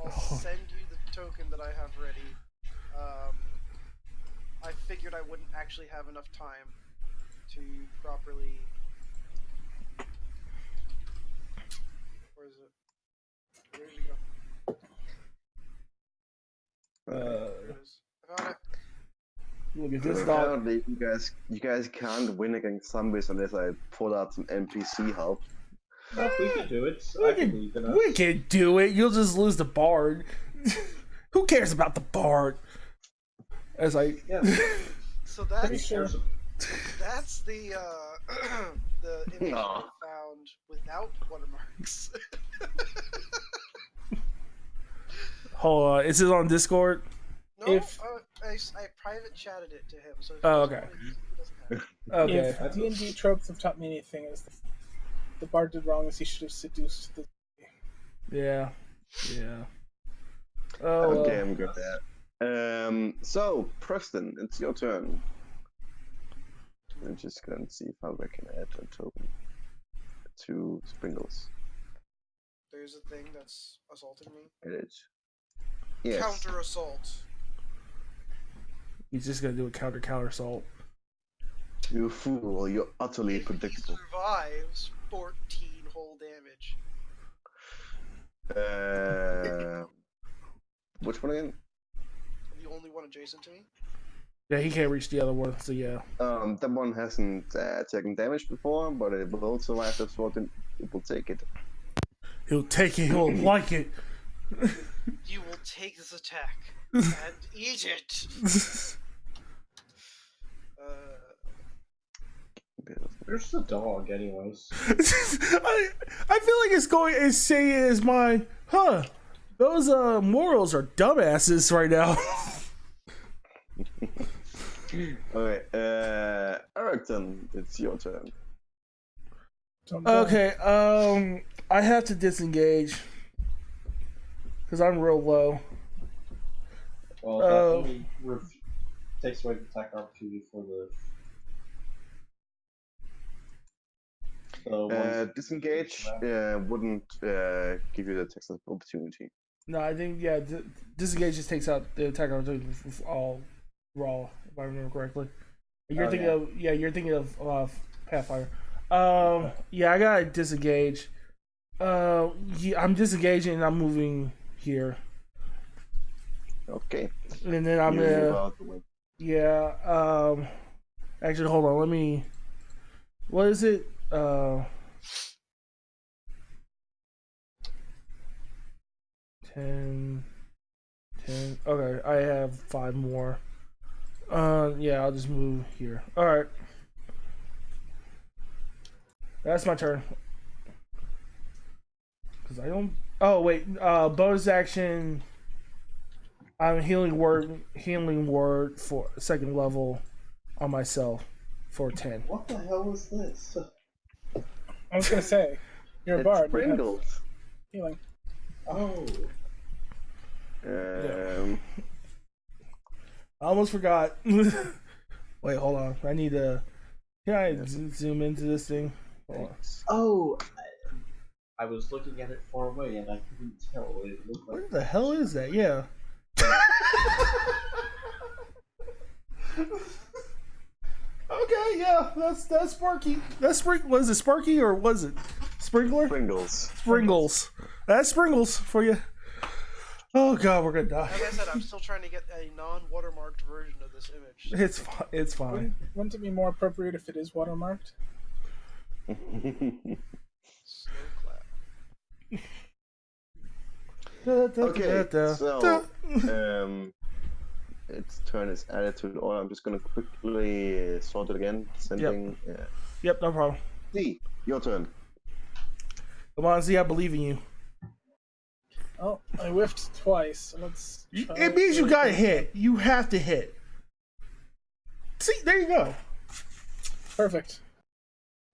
I'll send you the token that I have ready. I figured I wouldn't actually have enough time to properly. Where is it? Where did it go? There it is. I found it. Look at this dog. Apparently, you guys can't win against zombies unless I pull out some NPC help. No, we can do it. We I can, believe in us. we can do it. You'll just lose the bard. Who cares about the bard? As I. Yeah. So Pretty that's sure. that's the the image Aw. I found without watermarks. Hold on. Is it on Discord? No, If- I private chatted it to him. So if Oh, he okay. doesn't have it. Okay. If D&D tropes have taught me anything, is the bard did wrong as he should have seduced the. Yeah. Oh, Oh, damn good at that. So, Preston, it's your turn. I'm just gonna see if I can add a token to Sprinkles. There's a thing that's assaulting me. It is. Yes. Counter assault. he's just gonna do a counter assault. You fool, you're utterly If he predictable. survives, 14 whole damage. Which one again? The only one adjacent to me. Yeah, he can't reach the other one, so yeah. That one hasn't taken damage before, but it will survive the sword and it will take it. He'll take it, he'll like it. You will take this attack and eat it. Where's the dog, anyways? I feel like it's saying in his mind, huh? Those morals are dumbasses right now. Okay, Erickson, it's your turn. Okay, I have to disengage because I'm real low. Well, that only takes away the attack opportunity for the. Disengage wouldn't give you the text opportunity. No, I think disengage just takes out the attack opportunity for all raw, if I remember correctly. You're thinking of Pathfinder. Yeah, I gotta disengage. I'm disengaging and I'm moving here, Okay. and then I'm You move gonna. out the way. Yeah. Actually, hold on. Let me. What is it? 10. Okay, I have 5 more. Yeah, I'll just move here. All right. That's my turn. Cause I don't. Oh wait. Bonus action. I'm healing word for second level on myself for 10. What the hell is this? I was gonna say, you're a It's bard. You have Pringles. healing. Oh. I almost forgot. Wait, hold on. I need to. Can I zoom into this thing? Hold on. Oh. I was looking at it far away and I couldn't tell what it looked like. Where the hell is that? Yeah. Okay, yeah, that's Sparky. That's was it Sparky or was it Sprinkler? Pringles. Sprinkles. That's Sprinkles for you. Oh god, we're gonna die. Like I said, I'm still trying to get a non-watermarked version of this image. It's fine. It's fine. Wouldn't it be more appropriate if it is watermarked? Slow clap. Okay, so its turn is added to the order. I'm just gonna quickly sort it again. Sending. Yep, no problem. Z, your turn. Come on, Z, I believe in you. Oh, I whiffed twice. So let's. It means you gotta hit. You have to hit. See, there you go. Perfect.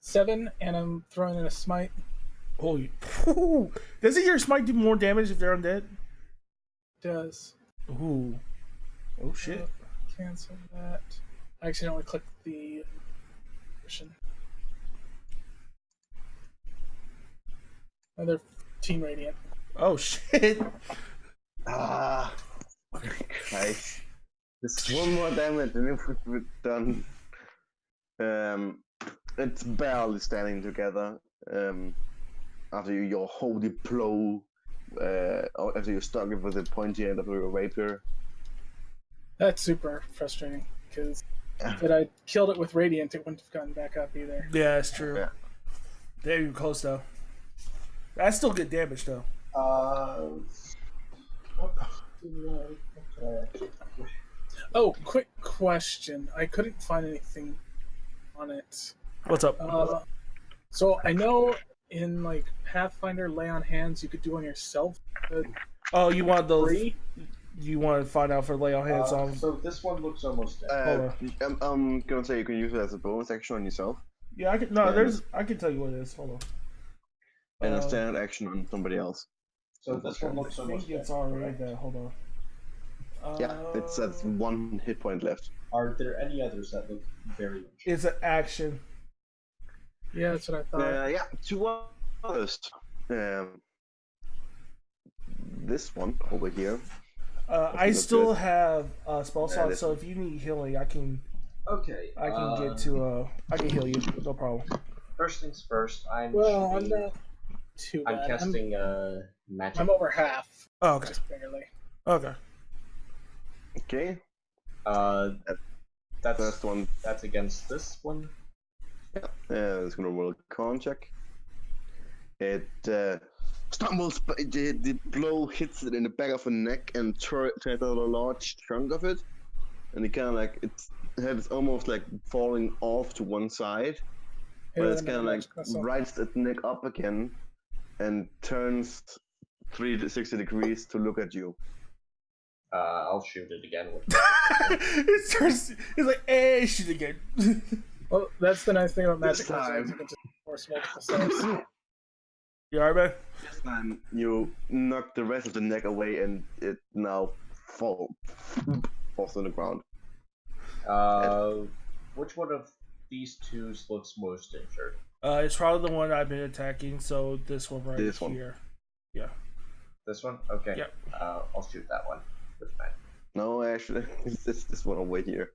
7, and I'm throwing in a smite. Holy. Doesn't your smite do more damage if they're undead? Does. Ooh. Oh shit. Cancel that. I accidentally clicked the version. Another 15 radiant. Oh shit. Ah, Christ. Just one more damage and if we're done. It's barely standing together. After your holy blow, or after you stuck it with the pointy end of your rapier. That's super frustrating because if I killed it with radiant, it wouldn't have gone back up either. Yeah, that's true. Yeah. There you're close though. That's still good damage though. What can I actually do? Oh, quick question. I couldn't find anything on it. What's up? So I know in like Pathfinder Lay on Hands you could do on yourself. Oh, you want those? Free? You want to find out for lay on hands on? So this one looks almost dead. I'm gonna say you can use it as a bonus action on yourself, Yeah, I can. No, there's. I can tell you what it is. Hold on. and a standard action on somebody else. So this one I looks think almost it's dead. already correct? there. Hold on. Yeah, that's 1 hit point left. Are there any others that look very much? It's an action. Yeah, that's what I thought. Yeah, 2 others. This one over here. I still have spell Yeah, slot, this so one. if you need healing, I can. Okay. I can get to. I can heal you. No problem. First things first. I'm not too bad. I'm casting magic. I'm over half. Oh, okay. Just barely. Okay. Okay, That's first one. That's against this one. It's gonna roll a con check. It stumbles, but the blow hits it in the back of the neck and turns out a large chunk of it. And it kind of like its head is almost like falling off to one side, but it's kind of like rights its neck up again and turns 360 degrees to look at you. I'll shoot it again. it starts. It's like, hey, shoot again. Well, that's the nice thing about This magic. time. You can just force multiple saves. You alright, man? This time you knock the rest of the neck away and it now falls on the ground. Which one of these two looks most injured? It's probably the one I've been attacking. So this one right This one. here. Yeah. This one? Okay. Yep. I'll shoot that one. That's fine. No, actually, it's this one over here.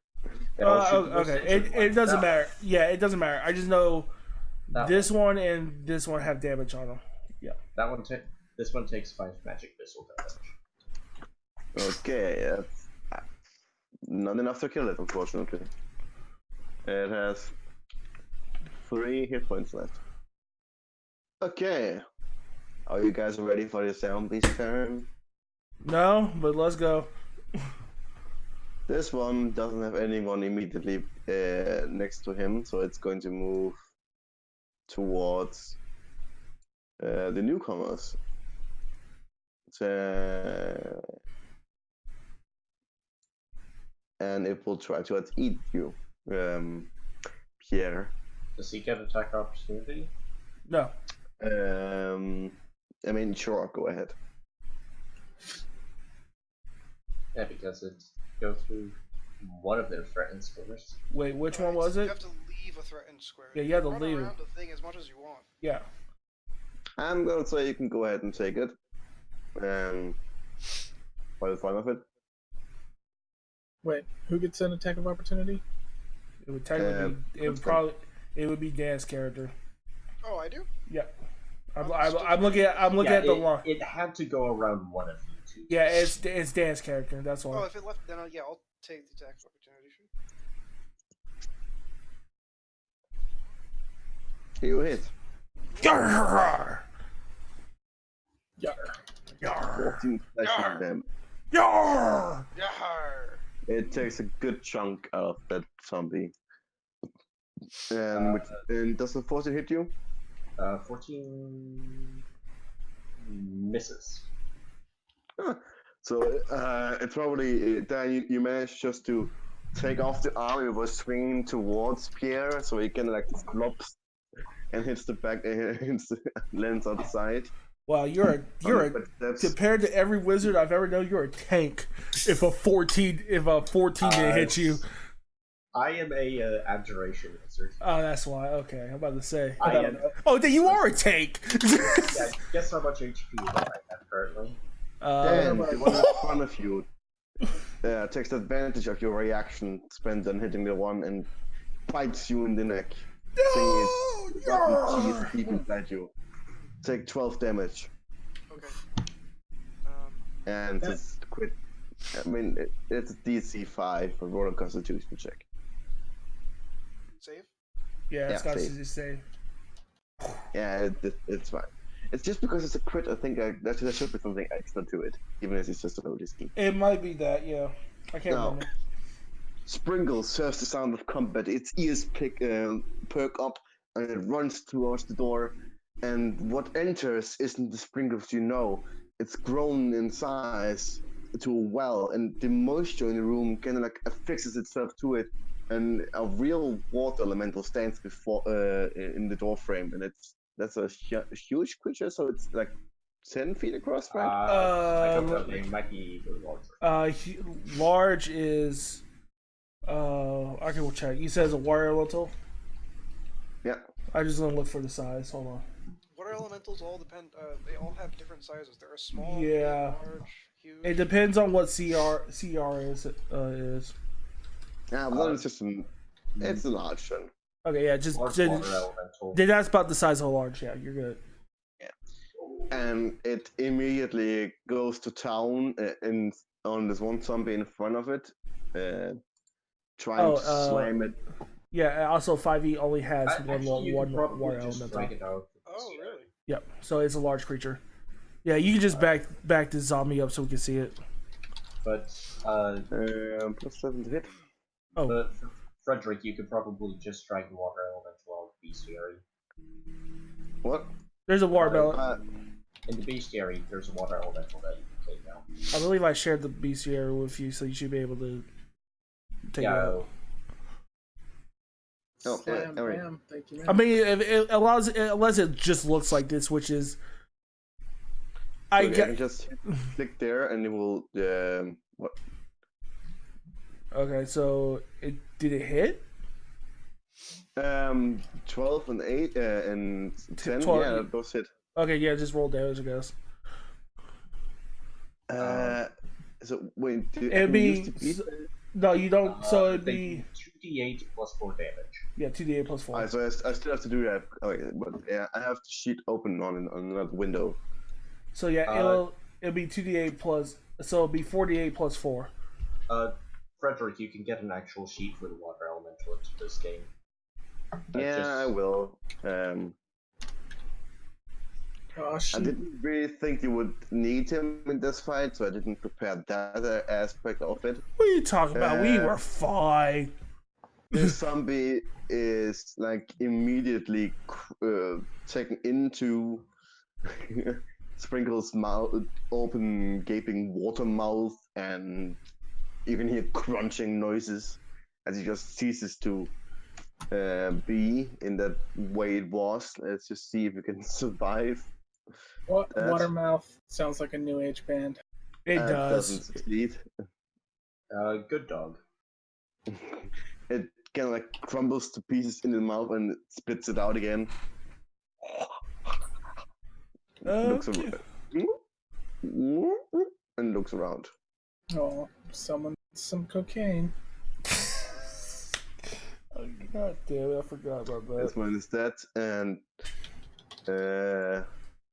And I'll shoot the most Okay. injured It one. doesn't That- matter. Yeah, it doesn't matter. I just know that this one and this one have damage on them. That one this one takes 5 magic missile damage. Okay, that's not enough to kill it, unfortunately. It has 3 hit points left. Okay. Are you guys ready for the zombie's turn? No, but let's go. This one doesn't have anyone immediately next to him, so it's going to move towards the newcomers. And it will try to eat you, Pierre. Does he get attack opportunity? No. I mean, sure, go ahead. Yeah, because it goes through one of their threatened squares. Wait, which one was You it? have to leave a threatened square. Yeah, you have to Run leave it. around the thing as much as you want. Yeah. I'm gonna say you can go ahead and take it. By the fun of it. Wait, who gets an attack of opportunity? It would technically be. It would probably. It would be Dan's character. Oh, I do? Yeah. I'm looking at. I'm looking at the line. It had to go around one of you two. Yeah, it's Dan's character. That's Oh, why. if it left, then yeah, I'll take the attack of opportunity. Sure. You hit. Yarr! Yar. Yarr! 14 slashing Yarr. damage. Yarr! Yar! It takes a good chunk out of that zombie. And does the 14 hit you? 14 misses. So it's probably Dan. You managed just to take off the arm. It was swinging towards Pierre, so he kind of like flops and hits the back, lands outside. Wow, you're compared to every wizard I've ever known, you're a tank. If a 14 didn't hit you. I am a abjuration wizard. Oh, that's why. Okay, I'm about to say. I am. Oh, then you are a tank. Yeah, guess how much HP I have currently? Then the one in front of you takes advantage of your reaction spent on hitting the one and bites you in the neck. No! Teeth deep inside you. Take 12 damage. Okay. And it's quit. I mean, it's a DC 5 for roll a Constitution check. Save? Yeah, it's got save. to save. Yeah, it's fine. It's just because it's a crit. I think there should be something extra to it, even if it's just a low DC. It might be that, yeah. I can't remember. Sprinkles hears the sound of combat. Its ears perk up, and it runs towards the door. And what enters isn't the Sprinkles you know. It's grown in size to a well, and the moisture in the room kind of like affixes itself to it. And a real water elemental stands before in the door frame, and that's a huge creature. So it's like 10 feet across, right? I don't know. They might be larger. Large is. Okay, we'll check. You said it's a water elemental. Yeah. I just gonna look for the size. Hold on. Water elementals all depend. They all have different sizes. There are small, Yeah. large, huge. It depends on what CR is. Yeah, well, it's just it's a large one. Okay, yeah, just Large water elemental. then that's about the size of a large. Yeah, you're good. Yeah. And it immediately goes to town on this one zombie in front of it, trying to slam it. Yeah, also 5e only has one water water elemental. elemental. Oh, really? Yep. So it's a large creature. Yeah, you can just back the zombie up so we can see it. But +7 to hit. Oh. But Frederick, you could probably just drag the water elemental out of the bestiary. What? There's a water elemental. In the bestiary, there's a water elemental that you can take out. I believe I shared the bestiary with you, so you should be able to take it out. Oh, Slam, all right. bam, thank you. I mean, it allows unless it just looks like this, which is. I can just click there, and it will. What? Okay, so did it hit? 12 and 8 and 10. 12. Yeah, those hit. Okay, yeah, just roll damage, I guess. So wait, It'd be no, you don't. So it'd be 2d8 plus 4 damage. Yeah, 2d8 plus 4. Alright, so I still have to do that. Okay, but yeah, I have the sheet open on another window. So yeah, it'll be 2d8 plus. So it'll be 4d8 plus 4. Frederick, you can get an actual sheet for the water elemental into this game. I will. Gosh, I didn't really think you would need him in this fight, so I didn't prepare that aspect of it. What are you talking about? We were fine. This zombie is like immediately taken into Sprinkle's mouth, open, gaping water mouth, and you can hear crunching noises as he just ceases to be in that way it was. Let's just see if we can survive. Watermouth sounds like a new age band. It does. Doesn't succeed. Good dog. It kind of like crumbles to pieces in the mouth and spits it out again. Looks around. And looks around. Oh, someone some cocaine. Oh, God damn it, I forgot about that. That's minus that. And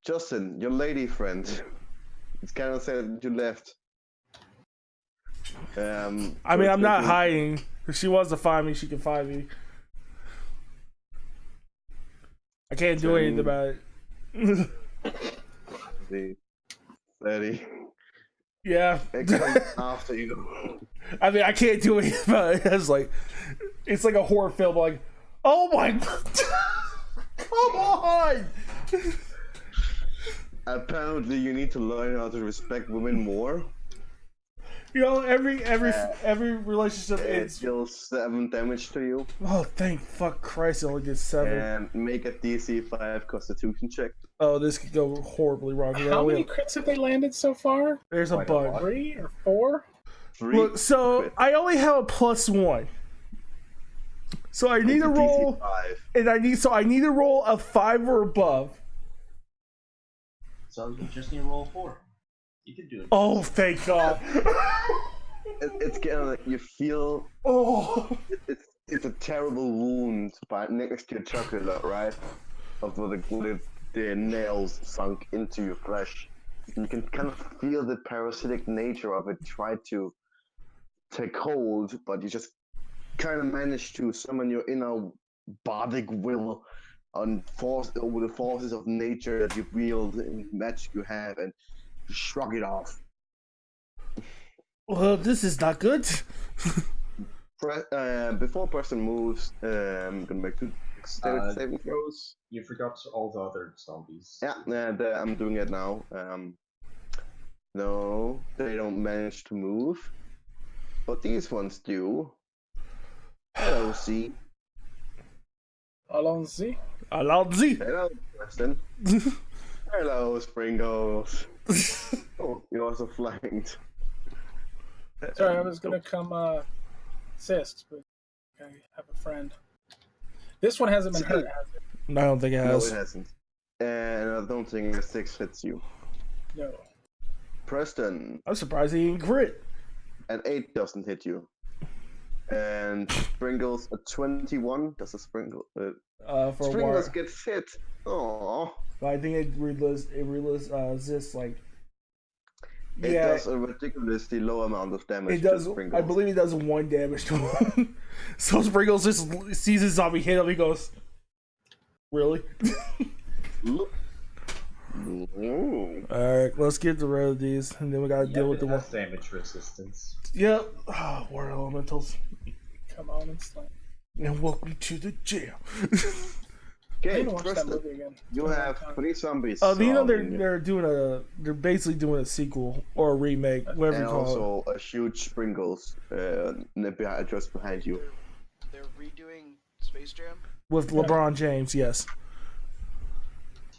Justin, your lady friend. It's kind of sad that you left. I mean, I'm not hiding. If she wants to find me, she can find me. I can't do anything about it. The lady. Yeah. It comes after you. I mean, I can't do anything about it. It's like a horror film. Like, oh my God. Come on. Apparently, you need to learn how to respect women more. You know, every relationship It ends. deals 7 damage to you. Oh, thank fuck Christ! It only did 7. And make a DC 5 Constitution check. Oh, this could go horribly wrong. 'cause I How only many have- crits have they landed so far? There's a Quite a bug. lot. 3 or 4? 3. Look, so crit. I only have a +1. So I need to Make a roll, DC 5. and I need to roll a 5 or above. So you just need to roll 4. You can do it. Oh, thank God. It's kind of like you feel Oh, it's a terrible wound next to your jugular, right? Of the nails sunk into your flesh. You can kind of feel the parasitic nature of it try to take hold, but you just kind of manage to summon your inner bardic will on force over the forces of nature that you wield and magic you have, and you shrug it off. well, this is not good. Before a person moves, I'm gonna make 2 saving throws. You forgot all the other zombies. Yeah, I'm doing it now. No, they don't manage to move, but these ones do. Hello, C. Allons-y. Alonzi. Hello, Preston. Hello, Springles. Oh, you're also flanked. Sorry, I was gonna come assist, but I have a friend. This one hasn't been hurt, has it? I don't think it No, has. it hasn't. And I don't think a 6 hits you. No. Preston, I'm surprised he didn't crit. an 8 doesn't hit you. And Springles, a 21. Does a Sprinkle? For a Springles while. gets hit. Aww. But I think it resists like. It Yeah, does a ridiculously low amount of damage. it does. To Sprinkles. I believe it does 1 damage to him. So Sprinkles just sees his zombie hit him. He goes, "Really?" Look. Ooh. All right, let's get the rid of these, and then we gotta deal with the it one. has damage resistance. Yep. Oh, war elementals. Come on and slam. And welcome to the jail. I Okay, need to watch that Preston, movie again. you have 3 zombies. Oh, you know surrounding you. they're basically doing a sequel or a remake, whatever And you call it. also a huge Sprinkles just behind you. They're redoing Space Jam. With LeBron James, yes.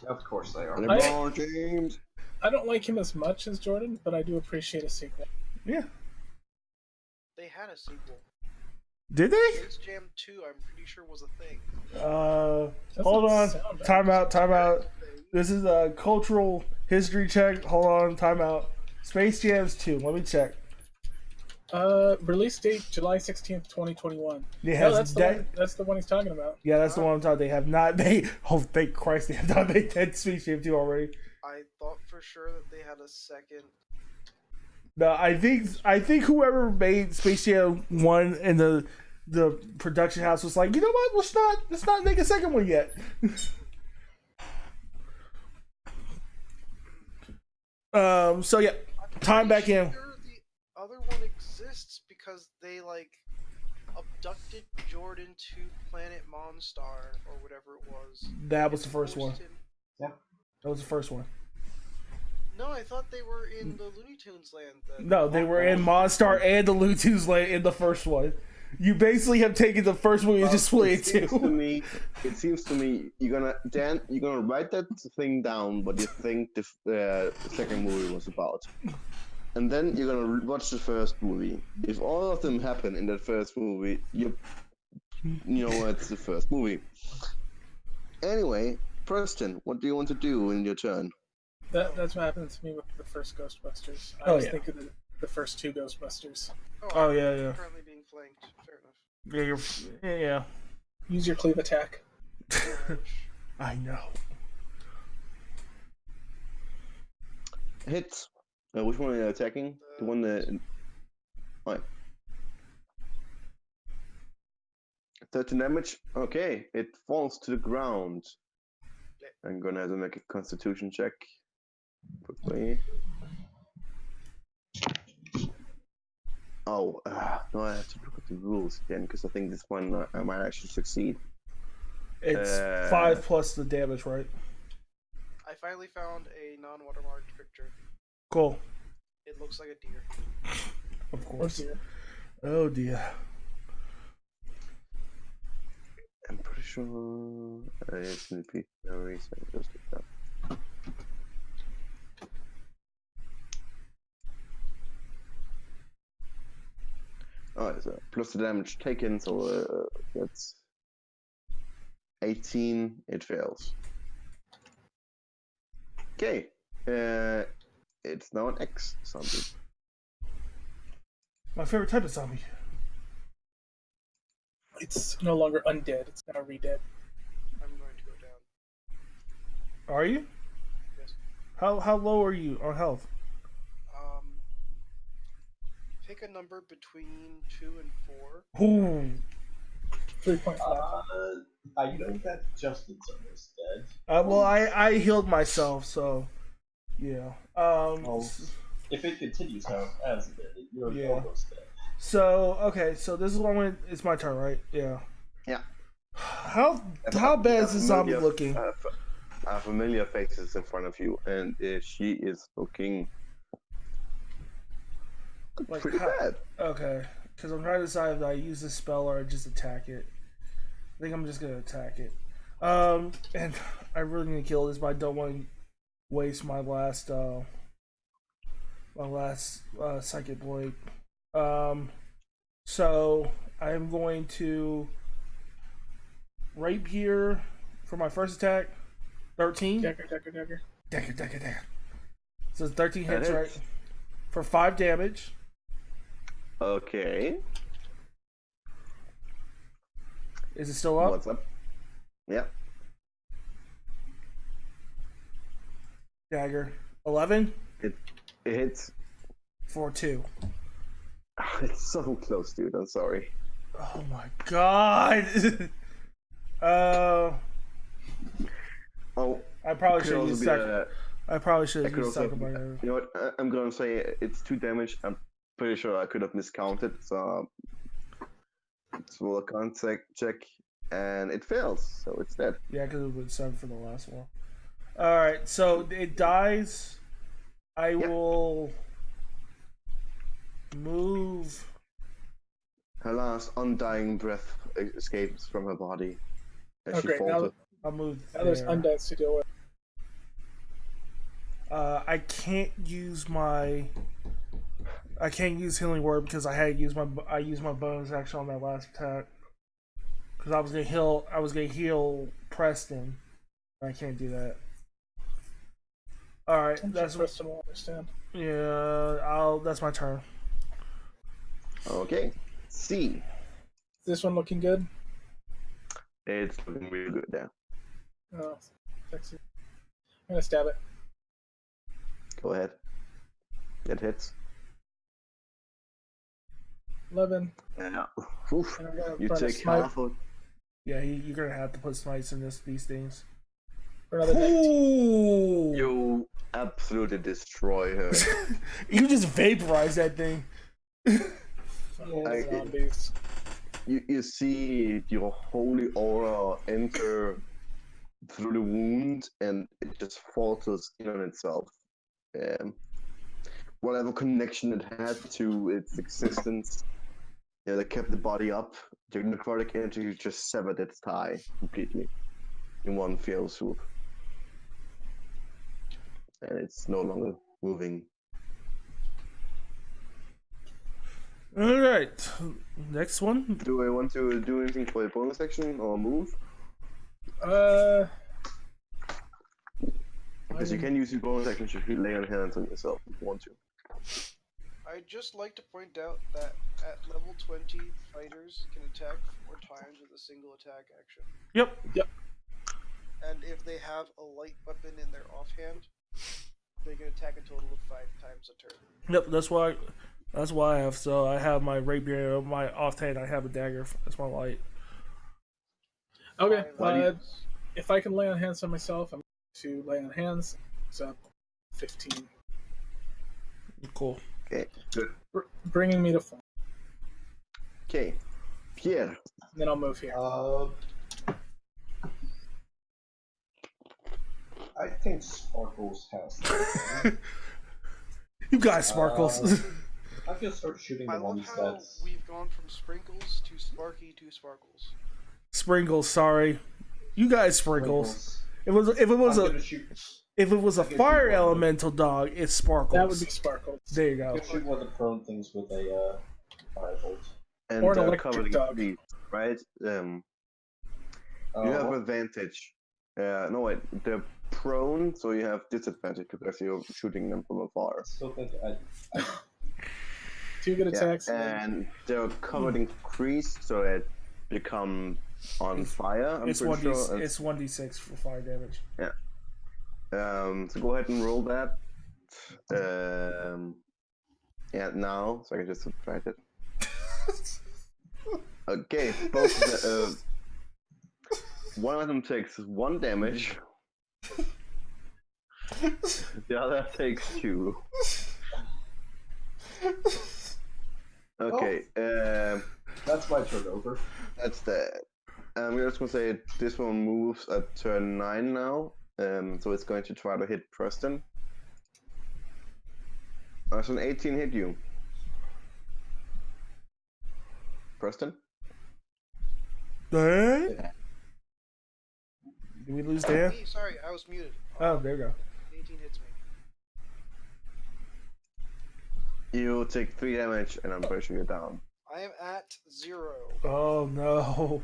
Of course they are. LeBron James. I don't like him as much as Jordan, but I do appreciate a sequel. Yeah. They had a sequel. Did they? Space Jam 2, I'm pretty sure was a thing. Doesn't Hold on. sound right. Time out. This is a cultural history check. Hold on. Time out. Space Jams 2. Let me check. Release date July 16th, 2021. It No, has that's the that- one. That's the one he's talking about. Yeah, that's the one I'm talking. They have not made. Oh, thank Christ, they have not made that Space Jam 2 already. I thought for sure that they had a second. No, I think whoever made Space Jam 1 in the production house was like, you know what? Let's not make a second one yet. So yeah, time back in. Sure the other one exists because they abducted Jordan to Planet Monstar or whatever it was. That was the first one. Forced him- That was the first one. No, I thought they were in the Looney Tunes land. No, they were in Monstar and the Looney Tunes land in the first one. You basically have taken the first movie and just split it seems to two. me, it seems to me you're gonna write that thing down, what you think the second movie was about, and then you're gonna watch the first movie. If all of them happen in that first movie, you know it's the first movie. Anyway, Preston, what do you want to do in your turn? That's what happened to me with the first Ghostbusters. I Oh, was yeah. thinking the first 2 Ghostbusters. Oh, I'm yeah. Currently being flanked. Fair enough. Yeah, yeah. Use your cleave attack. I know. Hits. Which one are you attacking? The one that. Right. 13 damage. Okay, it falls to the ground. I'm gonna have to make a Constitution check quickly. Oh, no, I have to look at the rules again because I think this one I might actually succeed. It's 5 plus the damage, right? I finally found a non-watermarked picture. Cool. It looks like a deer. Of Or course. dear. Oh dear. I'm pretty sure it's in the memory, so I just look that. Alright, so plus the damage taken, so that's 18, it fails. Okay, it's now an X zombie. My favorite type of zombie. It's no longer undead. It's now re-dead. I'm going to go down. Are you? Yes. How low are you on health? Pick a number between 2 and 4. Ooh. 3.5. I know that Justin's almost dead. Well, I healed myself, so yeah. Well, if it continues now as it did, you're Yeah. almost dead. So okay, so this is one. It's my turn, right? Yeah. Yeah. How bad is this zombie looking? A familiar face is in front of you, and she is looking Like pretty bad. Okay, because I'm trying to decide if I use this spell or I just attack it. I think I'm just gonna attack it. And I really need to kill this, but I don't want to waste my last psychic blade. So I'm going to rapier for my first attack. 13. Dagger. So it's 13 hits, That right? hits. For 5 damage. Okay. Is it still up? What's up? Yeah. Dagger. 11 It hits. for 2. It's so close, dude. I'm sorry. Oh my god. Oh, I probably could should have also used be second. I probably should I have could used also. second by You know what? I'm gonna say it's 2 damage. I'm pretty sure I could have miscounted. So it's roll a contact check, and it fails. So it's dead. Yeah, because it was 7 for the last one. Alright, so it dies. I will move. Her last undying breath escapes from her body as she Okay, falters. I'll move Now there's there. undeads to deal with. I can't use my. I can't use healing word because I had used my bonus action on that last attack. Because I was gonna heal Preston. I can't do that. All right, that's Preston will understand. yeah. That's my turn. Okay. C. Is this one looking good? It's looking really good there. Oh, sexy. I'm gonna stab it. Go ahead. It hits. 11. Yeah. Oof. And I'm gonna You burn a take smite half of. Yeah, you're gonna have to put smites in these things. for another 19. Ooh! You absolutely destroy her. You just vaporize that thing. I- Zombies. You see your holy aura enter through the wound, and it just falters in on itself. Whatever connection it had to its existence, that kept the body up, the necrotic energy just severed its tie completely in one fell swoop. And it's no longer moving. All right, next one. Do I want to do anything for a bonus action or move? Because you can use your bonus action to lay on hands on yourself if you want to. I'd just like to point out that at level 20, fighters can attack 4 times with a single attack action. Yep. And if they have a light weapon in their offhand, they can attack a total of 5 times a turn. Yep. That's why I have. So I have my rapier, my offhand. I have a dagger. That's my light. Okay. Why do you- If I can lay on hands on myself, I'm going to lay on hands. So 15. Cool. Okay, good. Bringing me to 4. Okay, Pierre. Then I'll move here. I think Sparkles has. You guys, Sparkles. I can start shooting I the love ones how that. we've gone from Sprinkles to Sparky to Sparkles. Sprinkles, sorry. You guys Sprinkles. Sprinkles. If it was I'm a gonna shoot. if it was a I can shoot fire one of them. elemental dog, it's Sparkles. That would be Sparkles. There you I'm go. gonna shoot one of the prone things with a firebolt. And Or an they're electric covered in dog. trees, right? You have advantage. No wait, they're prone, so you have disadvantage because you're shooting them from afar. I still think I 2 good Yeah, attacks. and they're covered in grease, so they become on fire. I'm It's pretty 1d sure. it's 1d6 for fire damage. So go ahead and roll that. Yeah, now, so I can just subtract it. Okay, both of one of them takes 1 damage. The other takes 2. Okay, that's my turnover. that's that. I'm just gonna say this one moves at turn 9 now. So it's going to try to hit Preston. Does an 18 hit you? Preston? Dan? Did we lose Dan? Hey, sorry, I was muted. Oh, there you go. 18 hits me. You take 3 damage, and I'm pretty sure you're down. I am at 0. Oh no.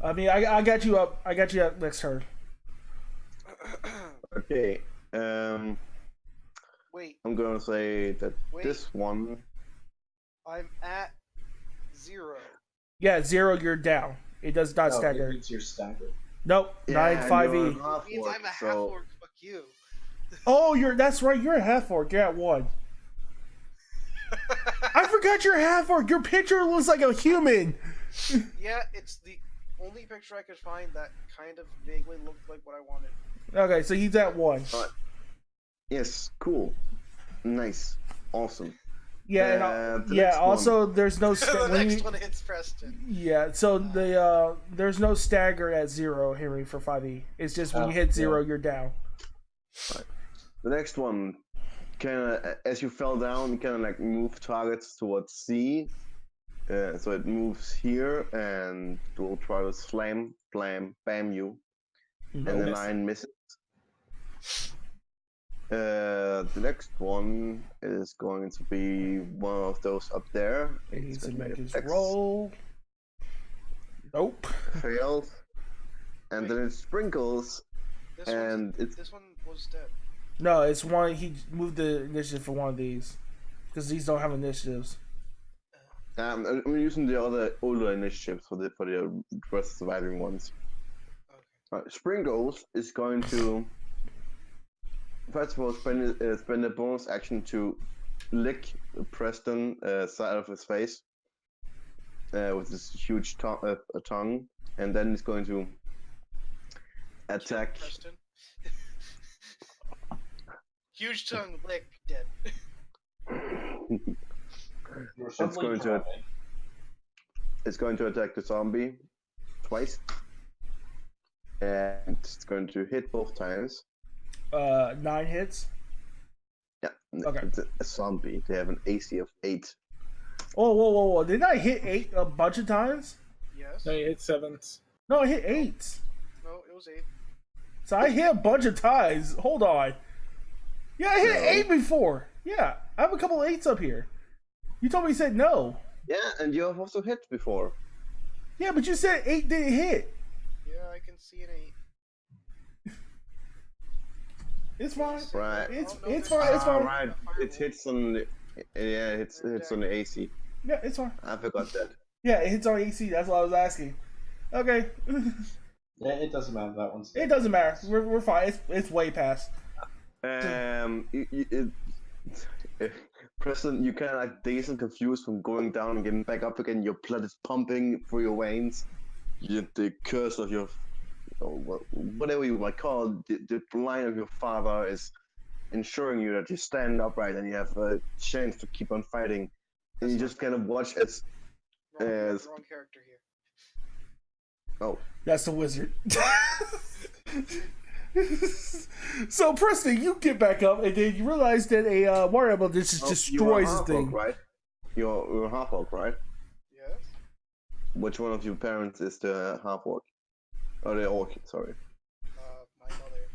I mean, I got you up. I got you up next turn. Okay. Wait, I'm gonna say that Wait. this one. I'm at 0. Yeah, 0. You're down. It does not No, stagger. it means you're staggered. Nope. 9 you're 5e. a half It means orc, I'm a half so- orc. Fuck you. Oh, that's right. You're a half orc. You're at 1. I forgot you're a half orc. Your picture looks like a human. Yeah, it's the only picture I could find that kind of vaguely looked like what I wanted. Okay, so he's at 1. Yes, cool. Nice. Awesome. Yeah, and the yeah. next Also, there's no the when next you- one hits Preston. Yeah, so there's no stagger at 0, Henry, for 5e. It's just when Oh, you hit 0, yeah. you're down. The next one, as you fell down, you kind of like move targets towards C. So it moves here and will try to slam, bam you. And the miss. 9 misses. The next one is going to be one of those up there. He It's needs to gonna make be his X. roll. Nope. Fails. And then it sprinkles, This and one, it's this one was dead. No, it's one. He moved the initiative for one of these because these don't have initiatives. I'm using the other older initiatives for the rest surviving ones. Okay. Sprinkles is going to first of all spend a bonus action to lick Preston side of his face with this huge tongue, and then he's going to attack. Preston. Huge tongue lick dead. You're suddenly going to- drowning. It's going to attack the zombie twice, and it's going to hit both times. 9 hits. Yeah, Okay. It's a zombie. They have an AC of 8. Oh, whoa! Didn't I hit 8 a bunch of times? Yes. No, you hit 7s. No, I hit 8. No, it was 8. So I hit a bunch of times. Hold on. Yeah, I hit No. 8 before. Yeah, I have a couple 8s up here. You told me you said no. Yeah, and you have also hit before. Yeah, but you said 8 didn't hit. Yeah, I can see an 8. It's fine. Right. It's Oh, no, it's there's- fine. It's fine. Right. It hits on the hits on the AC. Yeah, it's fine. I forgot that. Yeah, it hits on AC. That's what I was asking. Okay. Yeah, it doesn't matter. That one's. It doesn't matter. We're fine. It's way past. Preston, you kind of like dazed and confused from going down and getting back up again. Your blood is pumping through your veins. The curse of your, whatever you might call it, the line of your father is ensuring you that you stand upright and you have a chance to keep on fighting. And you just kind of watch as. Wrong character here. Oh, That's the wizard. So Preston, you get back up, and then you realize that a water apple just you are destroys the Harvok, thing. right? You're half orc, right? Yes. Which one of your parents is the half orc? Or the orc? Sorry. My mother.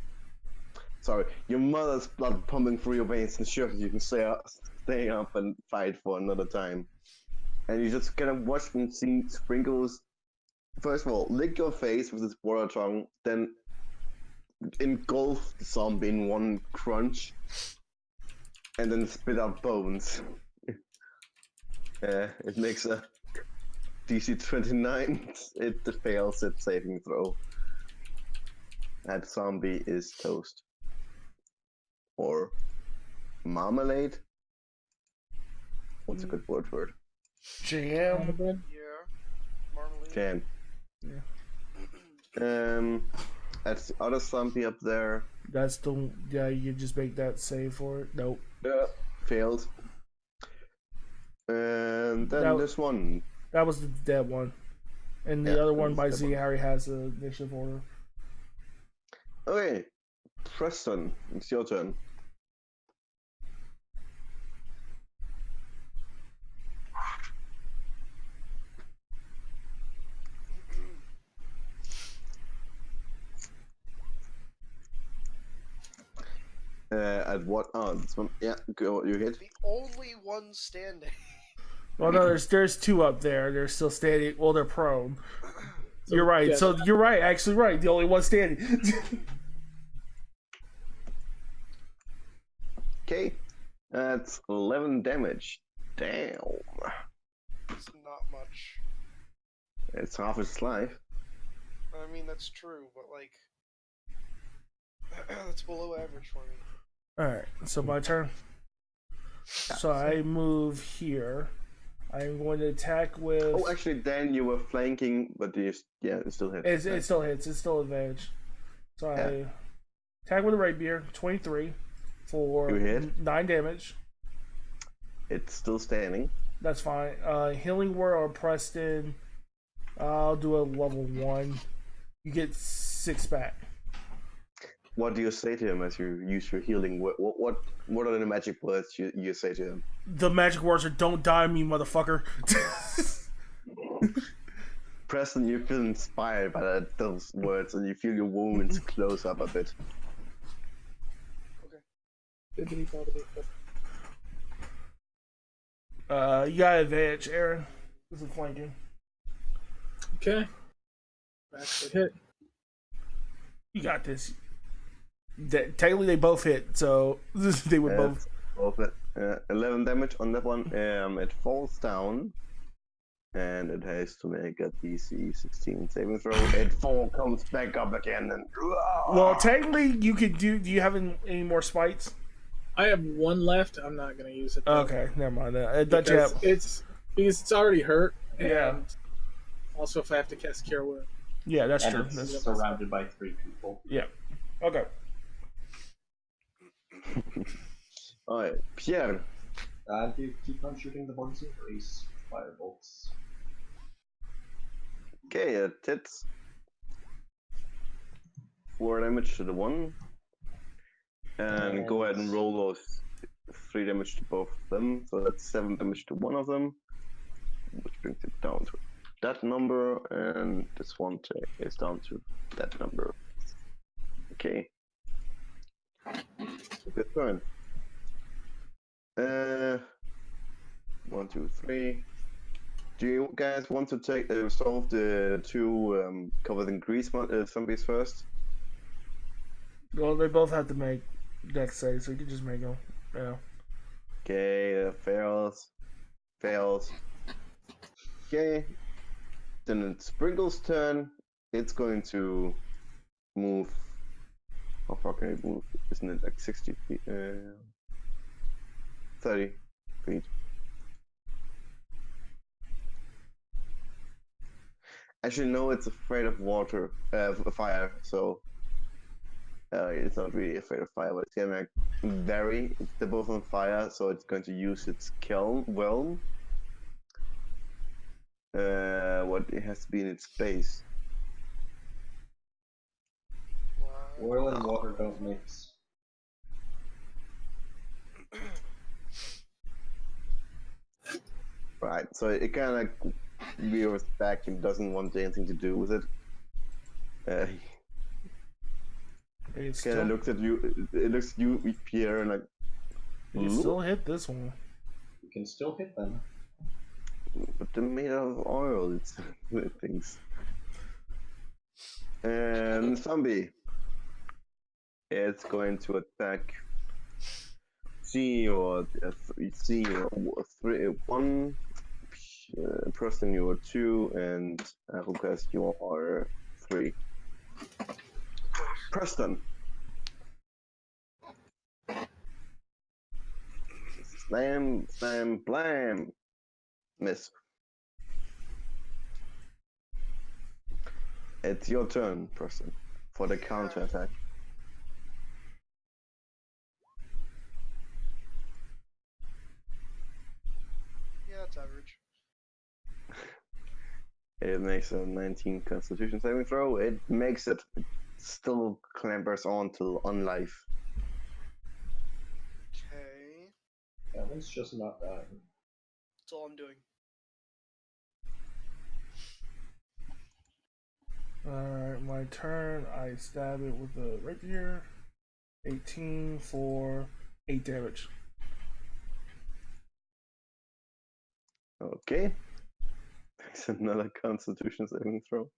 Sorry. Your mother's blood pumping through your veins, and sure you can stay up and fight for another time. And you just kind of watch and see Sprinkles. First of all, lick your face with his water tongue, then engulf the zombie in one crunch, and then spit out bones. It makes a DC 29. It fails its saving throw. That zombie is toast. Or marmalade? What's a good word for it? Jam. Yeah. Marmalade. Jam. That's the other zombie up there. That's the you just make that save for it. Nope. Failed. And then That- this one. That was the dead one. And the Yeah, other that one was by the Z one. Harry has the initiative order. Okay. Preston, it's your turn. At what? Oh, this one. Yeah, go. You hit. The only one standing. Well, no, there's two up there. They're still standing. Well, they're prone. So, You're right. yeah, So you're right. Actually, right. The only one standing. Okay. That's 11 damage. Damn. It's not much. It's half its life. I mean, that's true, but like, that's below average for me. All right. So my turn. So I move here. I'm going to attack with. Oh, actually, then you were flanking, but it still hit. It still hits. It's still advantage. So Yeah. I attack with a rapier, 23 for You hit. 9 damage. It's still standing. That's fine. Healing word on Preston. I'll do a level 1. You get 6 back. What do you say to him as you use your healing? What are the magic words you say to him? The magic words are "Don't die, me motherfucker." Preston, you feel inspired by those words, and you feel your wounds close up a bit. Bibbidi bobbidi bop. You got advantage, Aaron. This is flanking. Okay. Actually hit. You got this. Technically, they both hit, so they would both. Both hit. 11 damage on that one. It falls down, and it has to make a DC 16 saving throw. It comes back up again, and Well, technically, you could do. Do you have any more spites? I have one left. I'm not gonna use it. though, Okay, never mind that. Don't you because have? it's already hurt. And Yeah. Also, if I have to cast Cure Wound. Yeah, that's And true. it's That's, surrounded by 3 people. okay. Alright, Pierre. And you keep on shooting the ones in race firebolts. Okay, it hits. 4 damage to the one. And go ahead and roll those 3 damage to both of them. So that's 7 damage to one of them. Which brings it down to that number. And this one is down to that number. Okay. Good turn. 1, 2, 3. Do you guys want to solve the 2 covered in grease zombies first? Well, they both have to make dex saves, so you can just make them. Yeah. Okay, fails. Okay. Then it's Sprinkle's turn. It's going to move. How far can it move? Isn't it like 60 feet? 30 feet. Actually, no, it's afraid of water, fire, so it's not really afraid of fire, but it's gonna vary. They're both on fire, so it's going to use its whelm. What it has to be in its base. Oil and water don't mix. Right. So it kind of like veers back and doesn't want anything to do with it. It Kind of still, looks at you. It looks at you, Pierre, and like. you still hit this one. You can still hit them. But they're made out of oil. It's things. And zombie. It's going to attack. One person you are 2, and Lucas you are 3. Preston. Slam, slam, blam. Miss. It's your turn, Preston, for the counter attack. Yeah, that's average. It makes a 19 Constitution saving throw. It makes it. It still clambers on till unlife. Okay. Kevin's just not dying. That's all I'm doing. Alright, my turn. I stab it with a rapier. 18 for 8 damage. Okay. Makes another Constitution saving throw.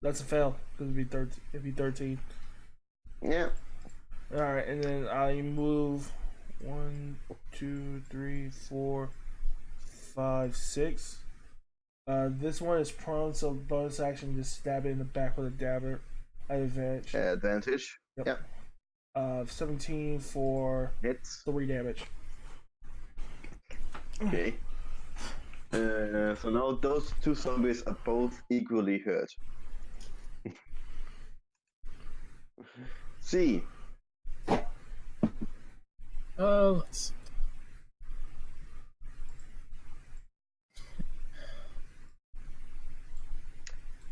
That's a fail. Because it'd be 13. Yeah. Alright, and then I move 1, 2, 3, 4, 5, 6. This one is prone, so bonus action, just stab it in the back with a dabber at advantage. Advantage. Yep. 17 for Hits. 3 damage. Okay. So now those 2 zombies are both equally hurt. C. Let's see.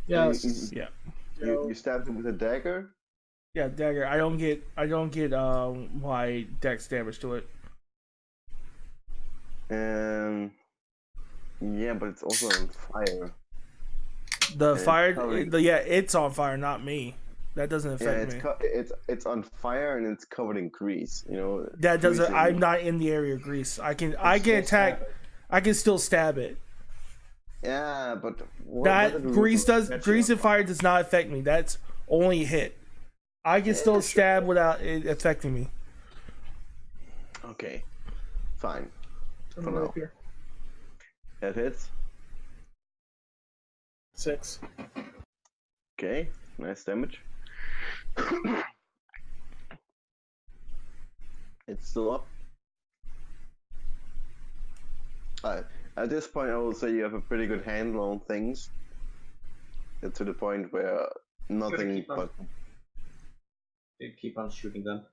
Yes. Yeah. You stabbed him with a dagger. Yeah, dagger. I don't get my dex damage to it. Yeah, but it's also on fire. The fire, probably- it's on fire, not me. That doesn't affect me. It's on fire and it's covered in grease. You know. That doesn't. grease I'm not in the area of grease. I can attack. I can still stab it. Yeah, but Grease and fire does not affect me. That's only hit. I can still stab without it affecting me. Okay, fine. Turn For my now. rapier. That hits. 6. Okay, nice damage. It's still up. At this point, I will say you have a pretty good handle on things. To the point where nothing keep on- but You keep on shooting them.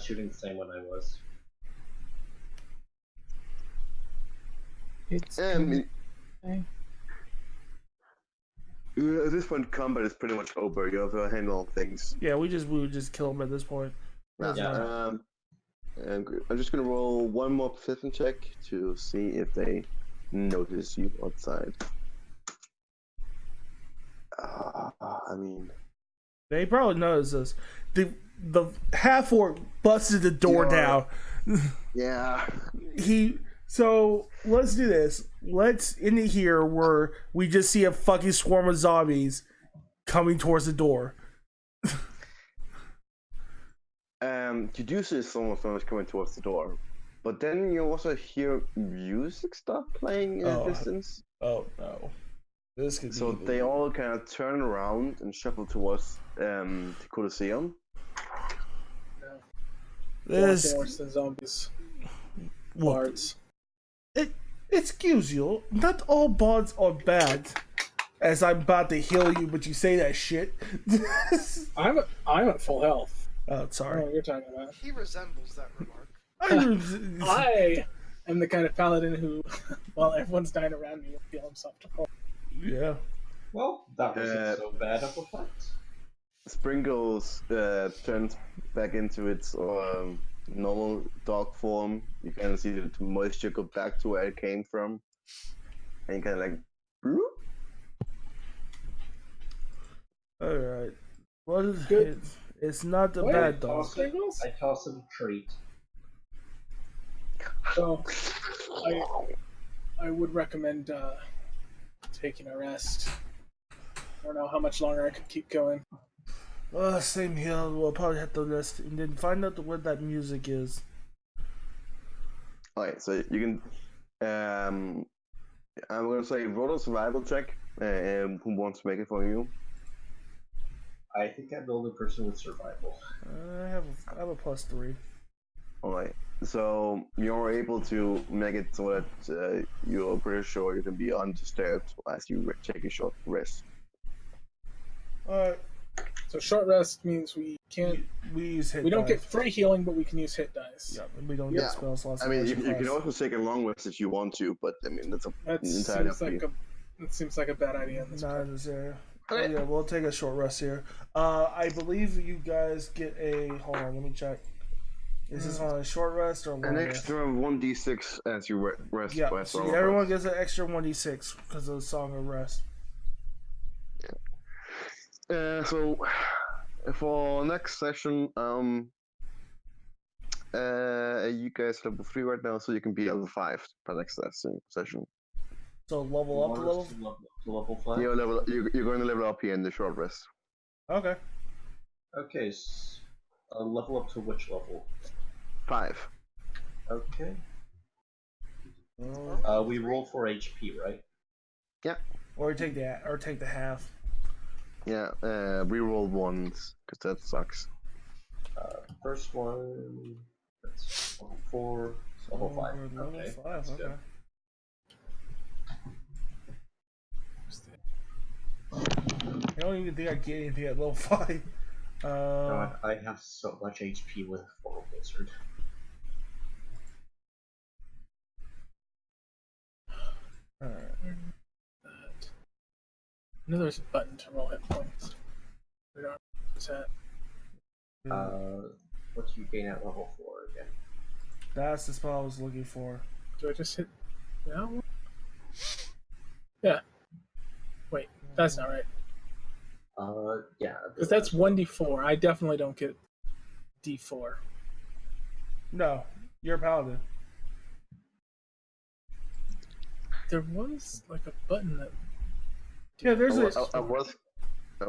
Shooting the same one I was. It's Okay. okay. At this point, combat is pretty much over. You have a handle on things. Yeah, we would just kill him at this point. That's Yeah. fine. And I'm just gonna roll one more perception check to see if they notice you outside. I mean, They probably noticed us. The half orc busted the door Yeah. down. yeah. So let's do this. Let's end it here where we just see a fucking swarm of zombies coming towards the door. You do see someone coming towards the door, but then you also hear music start playing in the Oh. distance. Oh no. This could So be they all kind of turn around and shuffle towards the Colosseum. this Worse than zombies. look, Bards. excuse you, not all bards are bad. As I'm about to heal you, but you say that shit. I'm at full health. Oh, I don't know sorry. what you're talking about. He resembles that remark. I am the kind of paladin who, while everyone's dying around me, will feel himself to fall. Yeah. Well, that wasn't Uh, so bad of a fight. Sprinkles turns back into its normal dog form. You kind of see the moisture go back to where it came from, and you kind of like, bloop. All right. What is Good. it? It's not the What? bad dog. Sprinkles? I toss him a treat. So, I would recommend taking a rest. I don't know how much longer I could keep going. Same here. We'll probably have to rest and then find out what that music is. Alright, so you can. I'm gonna say roll a survival check. Who wants to make it for you? I think I'm the only person with survival. I have a +3. Alright, so you're able to make it so that you're pretty sure you can be undisturbed as you take a short rest. All right. So short rest means we can't. We use hit. We don't get dice. free healing, but we can use hit dice. Yeah, and we don't Yeah. get spell slots. I mean, unless you can press. also take a long rest if you want to, but I mean, that's That entirely up seems to like you. that seems like a bad idea in this Not part. necessary. Okay. Yeah, we'll take a short rest here. I believe you guys get a. Hold on, let me check. Is this on a short rest or long An rest? extra 1d6 as you rest. Yeah, by so Song of everyone Rest. gets an extra 1d6 because of the Song of Rest. So for next session, you guys level 3 right now, so you can be level 5 for next session. So level up to level. To level 5? You're going to level up here in the short rest. Okay. Okay, level up to which level? 5. Okay. We roll for HP, right? Or take the half. Yeah, reroll ones, because that sucks. First one, that's level 4, level 5. Level Okay, 5. that's Okay. good. I don't even think I get anything at level 5. God, I have so much HP with Full Wizard. Alright. I know there's a button to roll hit points. We don't use that. What do you gain at level 4 again? That's the spell I was looking for. Do I just hit that one? Yeah. Wait, that's not right. Yeah. Because that's 1d4. I definitely don't get d4. No, you're a paladin. There was like a button that. Yeah, there's a. I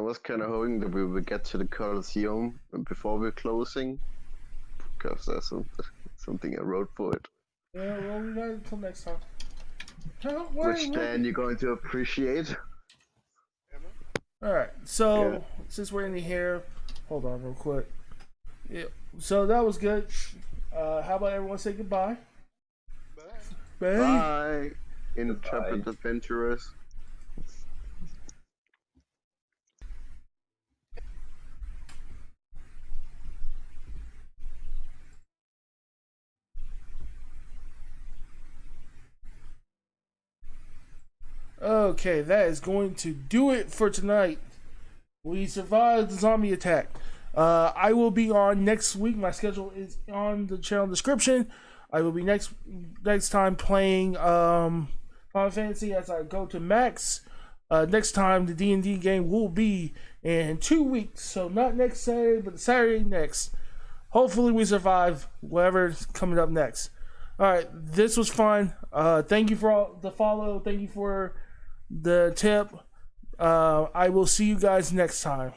was kind of hoping that we would get to the Colosseum before we're closing, because there's something I wrote for it. Yeah, well, we got it until next time. Don't worry. Which Dan you're going to appreciate. Alright, so Yeah. since we're in the here, hold on real quick. Yeah, so that was good. How about everyone say goodbye? Bye. Bye, intrepid adventurers. Okay, that is going to do it for tonight. We survived the zombie attack. I will be on next week. My schedule is on the channel description. I will be next time playing Final Fantasy as I go to max. Next time the D&D game will be in 2 weeks, so not next Saturday, but the Saturday next. Hopefully we survive whatever's coming up next. All right, this was fun. Thank you for all the follow. Thank you for the tip. I will see you guys next time.